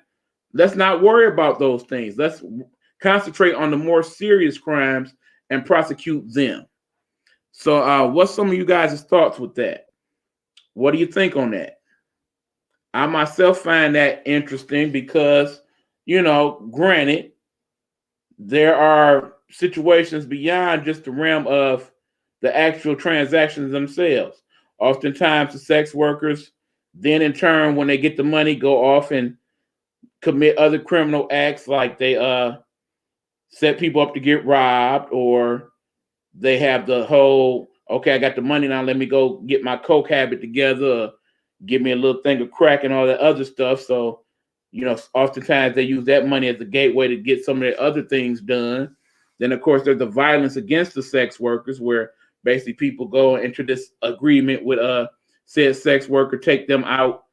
let's not worry about those things. Let's concentrate on the more serious crimes and prosecute them. So what's some of you guys' thoughts with that? What do you think on that? I myself find that interesting because, granted, there are situations beyond just the realm of the actual transactions themselves. Oftentimes, the sex workers then, in turn, when they get the money, go off and commit other criminal acts, like they set people up to get robbed, or they have the whole, okay, I got the money now, let me go get my coke habit together, give me a little thing of crack and all that other stuff. So, oftentimes they use that money as a gateway to get some of their other things done. Then, of course, there's the violence against the sex workers, where basically people go into this agreement with said sex worker, take them out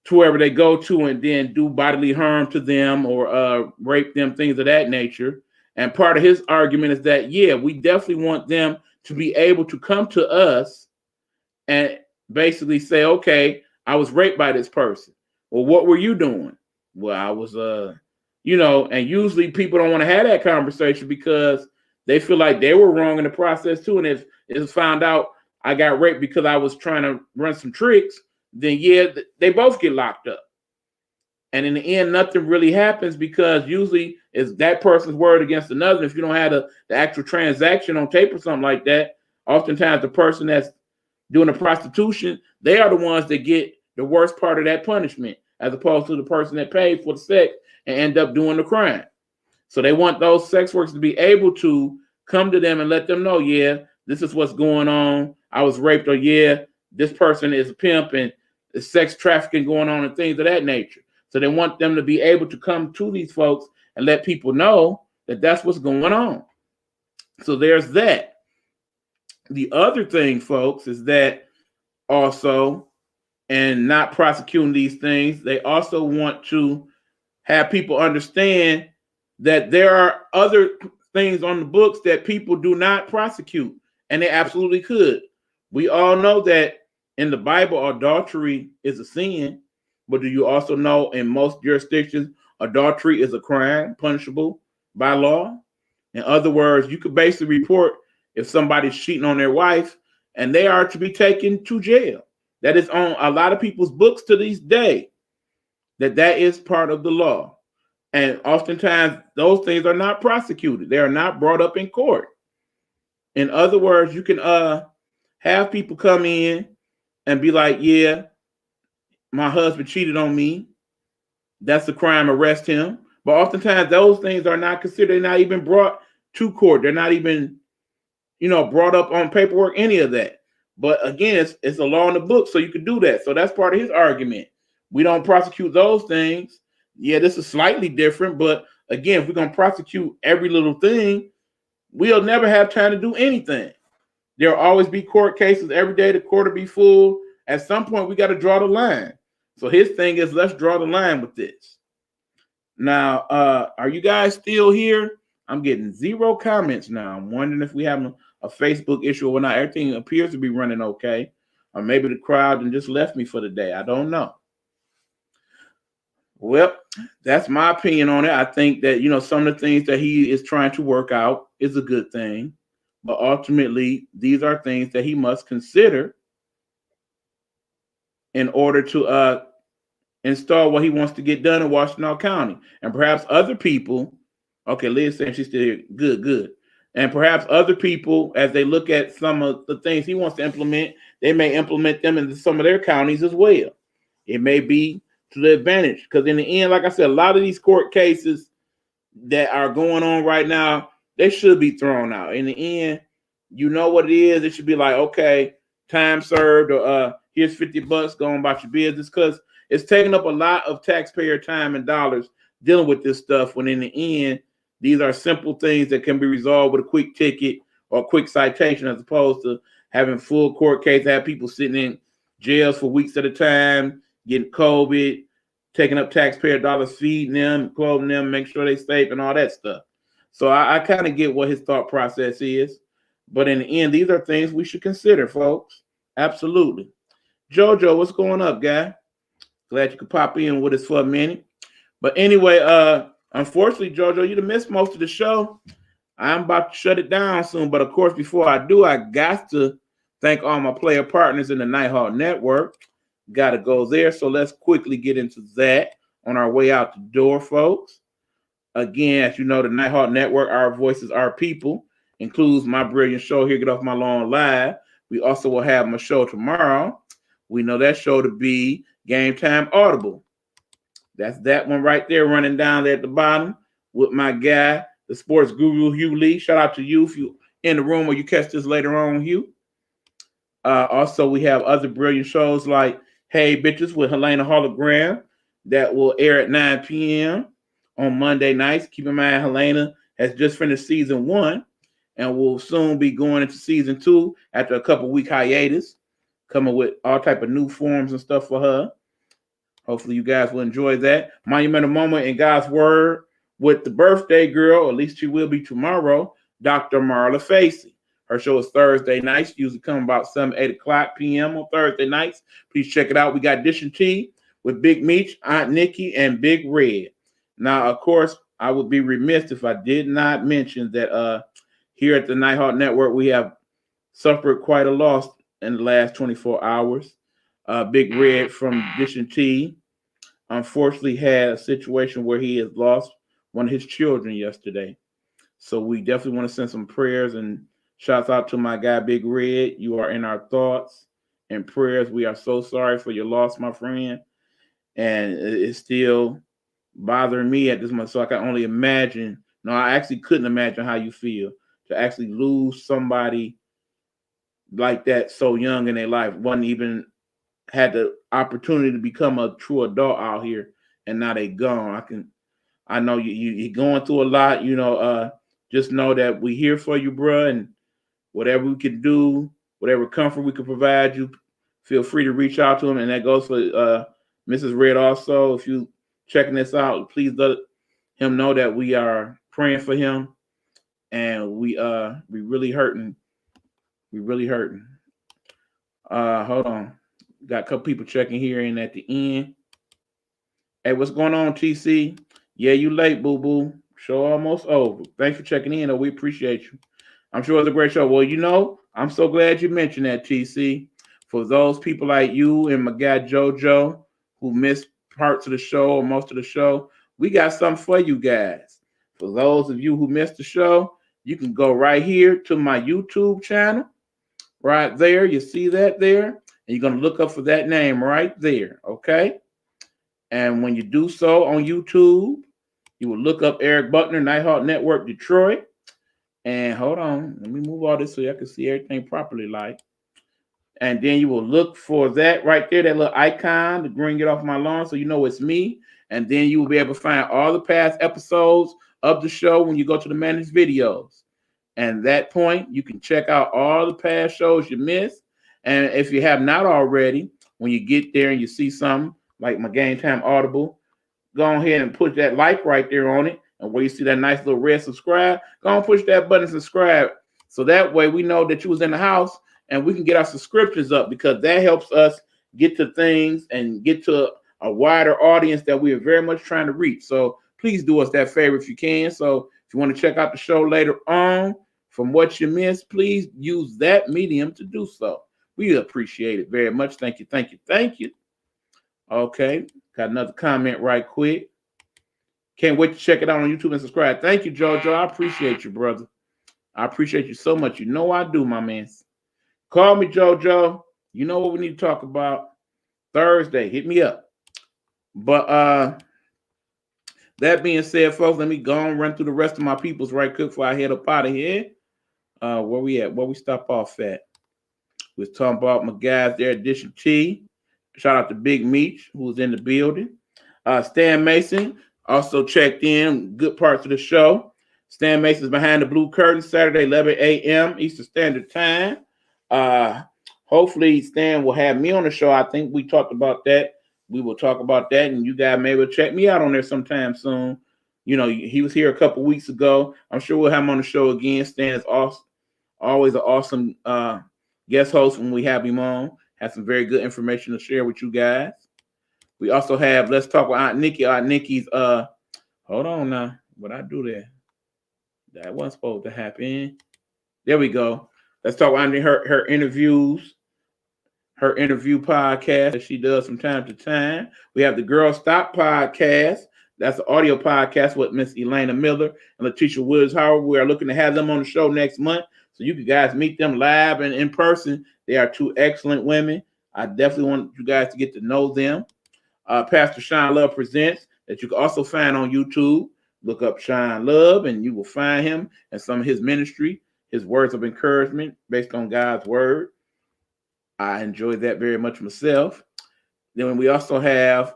to wherever they go to, and then do bodily harm to them or rape them, things of that nature. And part of his argument is that, yeah, we definitely want them to be able to come to us and basically say, okay, I was raped by this person. Well, what were you doing? Well, I was, and usually people don't want to have that conversation because they feel like they were wrong in the process too. And if it's found out I got raped because I was trying to run some tricks, then yeah, they both get locked up. And in the end, nothing really happens because usually it's that person's word against another. If you don't have the actual transaction on tape or something like that, oftentimes the person that's doing the prostitution, they are the ones that get the worst part of that punishment, as opposed to the person that paid for the sex and end up doing the crime. So they want those sex workers to be able to come to them and let them know, yeah, this is what's going on. I was raped, or yeah, this person is a pimp and there's sex trafficking going on and things of that nature. So they want them to be able to come to these folks and let people know that that's what's going on. So there's that. The other thing, folks, is that also, and not prosecuting these things, they also want to have people understand that there are other things on the books that people do not prosecute, and they absolutely could. We all know that in the Bible, adultery is a sin, but do you also know in most jurisdictions, adultery is a crime punishable by law? In other words, you could basically report if somebody's cheating on their wife, and they are to be taken to jail. That is on a lot of people's books to this day, that is part of the law. And oftentimes those things are not prosecuted. They are not brought up in court. In other words, you can have people come in and be like, yeah, my husband cheated on me. That's a crime, arrest him. But oftentimes those things are not considered, they're not even brought to court. They're not even, brought up on paperwork, any of that. But again, it's a law in the book, so you can do that. So that's part of his argument. We don't prosecute those things. Yeah, this is slightly different, but again, if we're going to prosecute every little thing, we'll never have time to do anything. There'll always be court cases every day. The court will be full. At some point, we got to draw the line. So his thing is, let's draw the line with this. Now, are you guys still here? I'm getting 0 comments now. I'm wondering if we have a Facebook issue or not. Everything appears to be running okay. Or maybe the crowd just left me for the day. I don't know. Well, that's my opinion on it. I think that, some of the things that he is trying to work out is a good thing. But ultimately, these are things that he must consider in order to install what he wants to get done in Washington County. And perhaps other people, okay, Liz saying she's still here. Good. And perhaps other people, as they look at some of the things he wants to implement, they may implement them into some of their counties as well. It may be to the advantage, because in the end, like I said, a lot of these court cases that are going on right now, they should be thrown out. In the end, you know what it is. It should be like, okay, time served, or here's $50, go on about your business, because it's taking up a lot of taxpayer time and dollars dealing with this stuff, when in the end, these are simple things that can be resolved with a quick ticket or a quick citation, as opposed to having full court case, have people sitting in jails for weeks at a time, getting COVID, taking up taxpayer dollars, feeding them, clothing them, make sure they safe and all that stuff. So I kind of get what his thought process is. But in the end, these are things we should consider, folks. Absolutely. Jojo, what's going up, guy? Glad you could pop in with us for a minute. But anyway, unfortunately, Jojo, you'd have missed most of the show. I'm about to shut it down soon. But of course, before I do, I got to thank all my player partners in the Nighthawk Network. Got to go there. So let's quickly get into that on our way out the door, folks. Again, as you know, the Nighthawk Network, Our Voices, Our People, includes my brilliant show here, Get Off My Lawn Live. We also will have my show tomorrow. We know that show to be Game Time Audible. That's that one right there running down there at the bottom with my guy, the sports guru, Hugh Lee. Shout out to you if you're in the room or you catch this later on, Hugh. Also, we have other brilliant shows like Hey Bitches with Helena Hologram that will air at 9 p.m. on Monday nights. Keep in mind, Helena has just finished season 1 and will soon be going into season 2 after a couple-week hiatus, coming with all type of new forms and stuff for her. Hopefully you guys will enjoy that. Monumental Moment in God's Word with the birthday girl, at least she will be tomorrow, Dr. Marla Facey. Her show is Thursday nights, usually come about 7, 8 o'clock p.m. on Thursday nights. Please check it out. We got Dish and Tea with Big Meech, Aunt Nikki, and Big Red. Now, of course, I would be remiss if I did not mention that here at the Nighthawk Network, we have suffered quite a loss in the last 24 hours. Big Red from Dish and Tea unfortunately had a situation where he has lost one of his children yesterday. So we definitely want to send some prayers and shouts out to my guy, Big Red. You are in our thoughts and prayers. We are so sorry for your loss, my friend. And it's still bothering me at this moment. So I can only imagine. No, I actually couldn't imagine how you feel to actually lose somebody like that so young in their life. Wasn't even had the opportunity to become a true adult out here, and now they gone. I know you're going through a lot. You know, just know that we here for you, bro, and whatever we can do, whatever comfort we can provide you, feel free to reach out to him. And that goes for Mrs. Red also. If you checking this out, please let him know that we are praying for him, and we really hurting. We really hurting. Hold on. Got a couple people checking here in at the end. Hey, what's going on, TC? Yeah, you late, boo-boo. Show almost over. Thanks for checking in, though. We appreciate you. I'm sure it's a great show. Well, you know, I'm so glad you mentioned that, TC. For those people like you and my guy JoJo who missed parts of the show or most of the show, we got something for you guys. For those of you who missed the show, you can go right here to my YouTube channel. Right there. You see that there? And you're going to look up for that name right there, okay? And when you do so on YouTube, you will look up Eric Buckner, Nighthawk Network Detroit. And hold on, let me move all this so y'all can see everything properly, like. And then you will look for that right there, that little icon to bring it off my lawn so you know it's me. And then you will be able to find all the past episodes of the show when you go to the managed videos. And at that point, you can check out all the past shows you missed. And if you have not already, when you get there and you see something like my Game Time Audible, go ahead and put that like right there on it. And where you see that nice little red subscribe, go and push that button, subscribe. So that way we know that you was in the house and we can get our subscriptions up, because that helps us get to things and get to a wider audience that we are very much trying to reach. So please do us that favor if you can. So if you want to check out the show later on from what you missed, please use that medium to do so. We appreciate it very much. Thank you, thank you, thank you. Okay, got another comment right quick. Can't wait to check it out on YouTube and subscribe. Thank you, JoJo. I appreciate you, brother. I appreciate you so much. You know I do, my man. Call me, JoJo. You know what we need to talk about. Thursday, hit me up. But that being said, folks, let me go and run through the rest of my peoples right quick before I head up out of here. Where we at? Where we stop off at? We was talking about my guys there at Dish and Tea. Shout out to Big Meech, who was in the building. Stan Mason also checked in. Good parts of the show. Stan Mason's Behind the Blue Curtain, Saturday, 11 a.m. Eastern Standard Time. Hold hopefully Stan will have me on the show. I think we talked about that. We will talk about that, and you guys maybe check me out on there sometime soon. You know, he was here a couple weeks ago. I'm sure we'll have him on the show again. Stan is awesome, always an awesome guest host when we have him on. Has some very good information to share with you guys. We also have Let's Talk with Aunt Nikki. Aunt Nikki's hold on now. What I do there? That wasn't supposed to happen. There we go. Let's talk about her interviews, her interview podcast that she does from time to time. We have the Girl Stop podcast. That's an audio podcast with Miss Elena Miller and Letitia Woods Howard. We are looking to have them on the show next month, so you can guys meet them live and in person. They are two excellent women. I definitely want you guys to get to know them. Pastor Sean Love Presents, that you can also find on YouTube. Look up Sean Love and you will find him and some of his ministry, his words of encouragement based on God's word. I enjoy that very much myself. Then we also have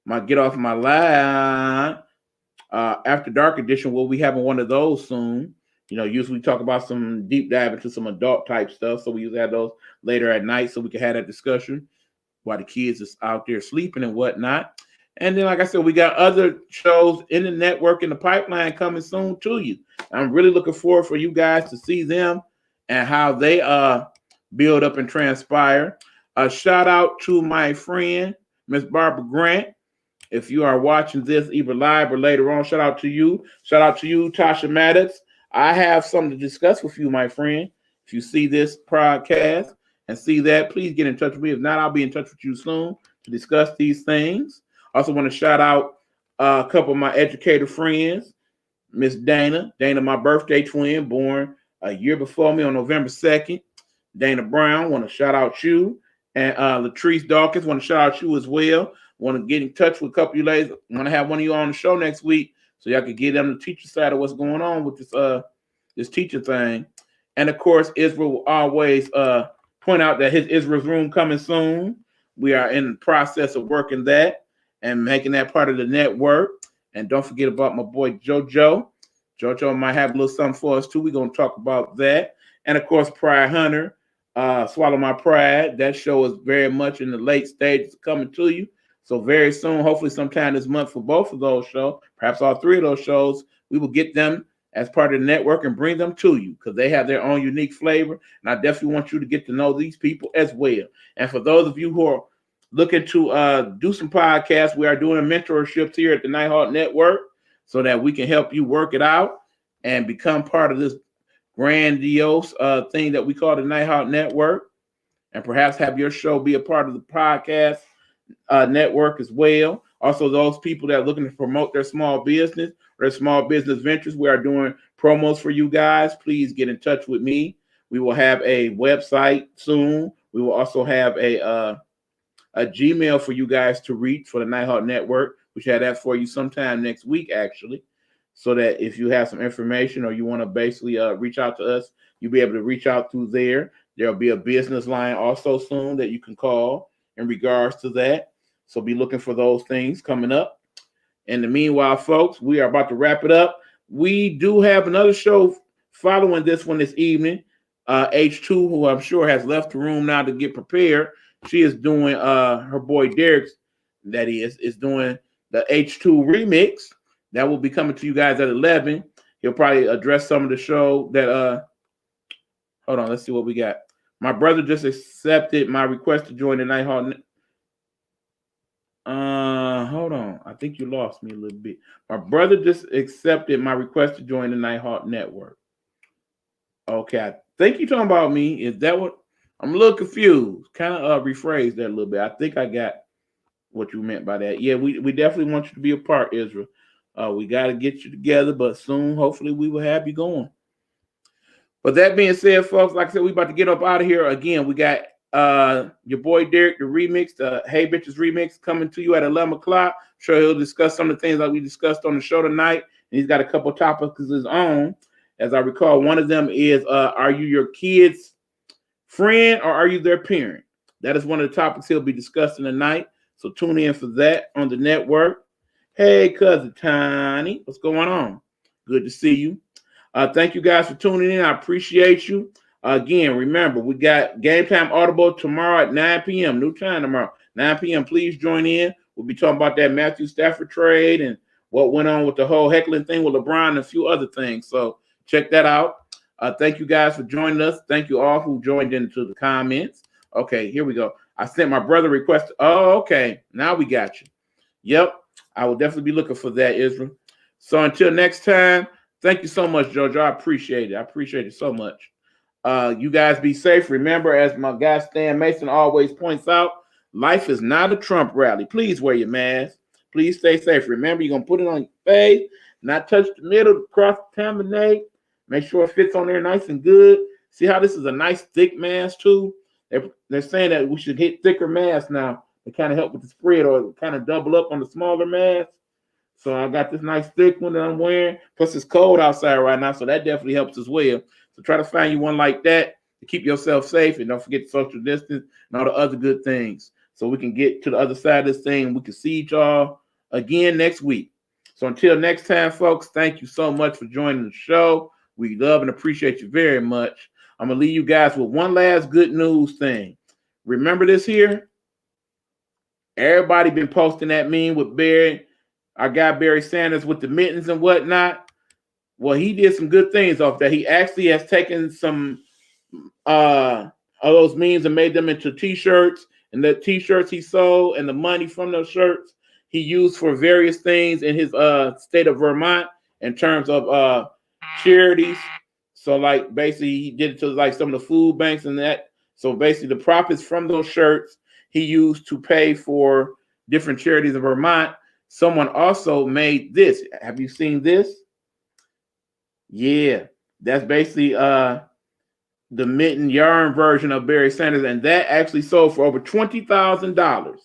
my Get Off My Line After Dark edition. We'll be having one of those soon. You know, usually we talk about some deep dive into some adult type stuff. So we usually have those later at night so we can have that discussion while the kids is out there sleeping and whatnot. And then, like I said, we got other shows in the network in the pipeline coming soon to you. I'm really looking forward for you guys to see them and how they build up and transpire. A shout out to my friend, Miss Barbara Grant. If you are watching this either live or later on, shout out to you. Shout out to you, Tasha Maddox. I have something to discuss with you, my friend. If you see this podcast and see that, please get in touch with me. If not, I'll be in touch with you soon to discuss these things. Also want to shout out a couple of my educator friends, Miss Dana. Dana, my birthday twin, born a year before me on November 2nd. Dana Brown, want to shout out you. And Latrice Dawkins, want to shout out you as well. Want to get in touch with a couple of you ladies. Want to have one of you on the show next week so y'all can get them the teacher side of what's going on with this teacher thing. And of course, Israel will always point out that his Israel's Room coming soon. We are in the process of working that and making that part of the network. And don't forget about my boy JoJo. JoJo might have a little something for us too. We're going to talk about that. And of course, Pride Hunter, Swallow My Pride. That show is very much in the late stages of coming to you. So very soon, hopefully sometime this month for both of those shows, perhaps all three of those shows, we will get them as part of the network and bring them to you because they have their own unique flavor. And I definitely want you to get to know these people as well. And for those of you who are looking to do some podcasts, we are doing mentorships here at the Nighthawk Network so that we can help you work it out and become part of this grandiose thing that we call the Nighthawk Network, and perhaps have your show be a part of the podcast network as well. Also, those people that are looking to promote their small business or their small business ventures, we are doing promos for you guys. Please get in touch with me. We will have a website soon. We will also have a Gmail for you guys to reach for the Nighthawk Network. We should have that for you sometime next week, actually, so that if you have some information or you want to basically reach out to us, you'll be able to reach out through there. There'll be a business line also soon that you can call in regards to that. So be looking for those things coming up. In the meanwhile, folks, we are about to wrap it up. We do have another show following this one this evening. H2, who I'm sure has left the room now to get prepared. She is doing her boy Derek's, that is doing the H2 remix. That will be coming to you guys at 11. He'll probably address some of the show that hold on, let's see what we got. My brother just accepted my request to join the Nighthawk. Hold on. I think you lost me a little bit. My brother just accepted my request to join the Nighthawk Network. Okay, I think you're talking about me. Is that what? I'm a little confused. Kind of rephrase that a little bit. I think I got what you meant by that. Yeah, we definitely want you to be a part, Israel. We got to get you together, but soon, hopefully, we will have you going. But that being said, folks, like I said, we about to get up out of here. Again, we got your boy Derek, the remix, the Hey Bitches remix, coming to you at 11 o'clock. I'm sure he'll discuss some of the things that we discussed on the show tonight. And he's got a couple of topics of his own. As I recall, one of them is, are you your kids' friend or are you their parent? That is one of the topics he'll be discussing tonight. So tune in for that on the network. Hey, Cousin Tiny, what's going on? Good to see you. Thank you guys for tuning in. I appreciate you. Again, remember, we got Game Time Audible tomorrow at 9 p.m. New time tomorrow, 9 p.m. Please join in. We'll be talking about that Matthew Stafford trade and what went on with the whole heckling thing with LeBron and a few other things. So check that out. Thank you guys for joining us. Thank you all who joined into the comments. Okay, here we go. I sent my brother a request. Oh, okay. Now we got you. Yep. I will definitely be looking for that, Israel. So until next time, thank you so much, Jojo. I appreciate it. I appreciate it so much. You guys be safe. Remember, as my guy Stan Mason always points out, life is not a Trump rally. Please wear your mask. Please stay safe. Remember, you're going to put it on your face, not touch the middle, cross-contaminate. Make sure it fits on there nice and good. See how this is a nice thick mask too? They're saying that we should hit thicker masks now to kind of help with the spread or kind of double up on the smaller mask. So I got this nice thick one that I'm wearing. Plus it's cold outside right now, so that definitely helps as well. So try to find you one like that to keep yourself safe, and don't forget social distance and all the other good things. So we can get to the other side of this thing and we can see y'all again next week. So until next time, folks, thank you so much for joining the show. We love and appreciate you very much. I'm going to leave you guys with one last good news thing. Remember this here? Everybody been posting that meme with Barry, our guy Barry Sanders with the mittens and whatnot. Well, he did some good things off that. He actually has taken some of those memes and made them into T-shirts. And the T-shirts he sold and the money from those shirts he used for various things in his state of Vermont in terms of charities. So like basically he did it to like some of the food banks and that. So basically the profits from those shirts he used to pay for different charities in Vermont. Someone also made this. Have you seen this? Yeah, that's basically the mitten yarn version of Barry Sanders, and that actually sold for over $20,000.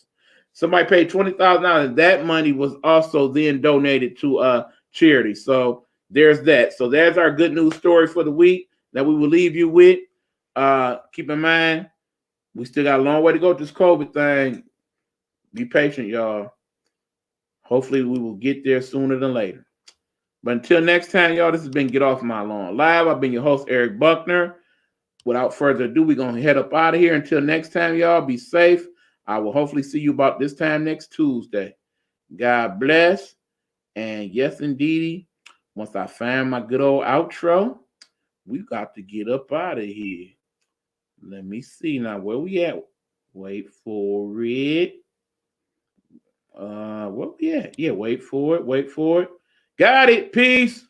Somebody paid $20,000, and that money was also then donated to charity. So there's that. So there's our good news story for the week that we will leave you with. Keep in mind, we still got a long way to go with this COVID thing. Be patient, y'all. Hopefully, we will get there sooner than later. But until next time, y'all, this has been Get Off My Lawn Live. I've been your host, Eric Buckner. Without further ado, we're going to head up out of here. Until next time, y'all, be safe. I will hopefully see you about this time next Tuesday. God bless. And yes, indeedy, once I find my good old outro, we got to get up out of here. Let me see now. Where we at? Wait for it. Where we at? Yeah, wait for it. Wait for it. Got it. Peace.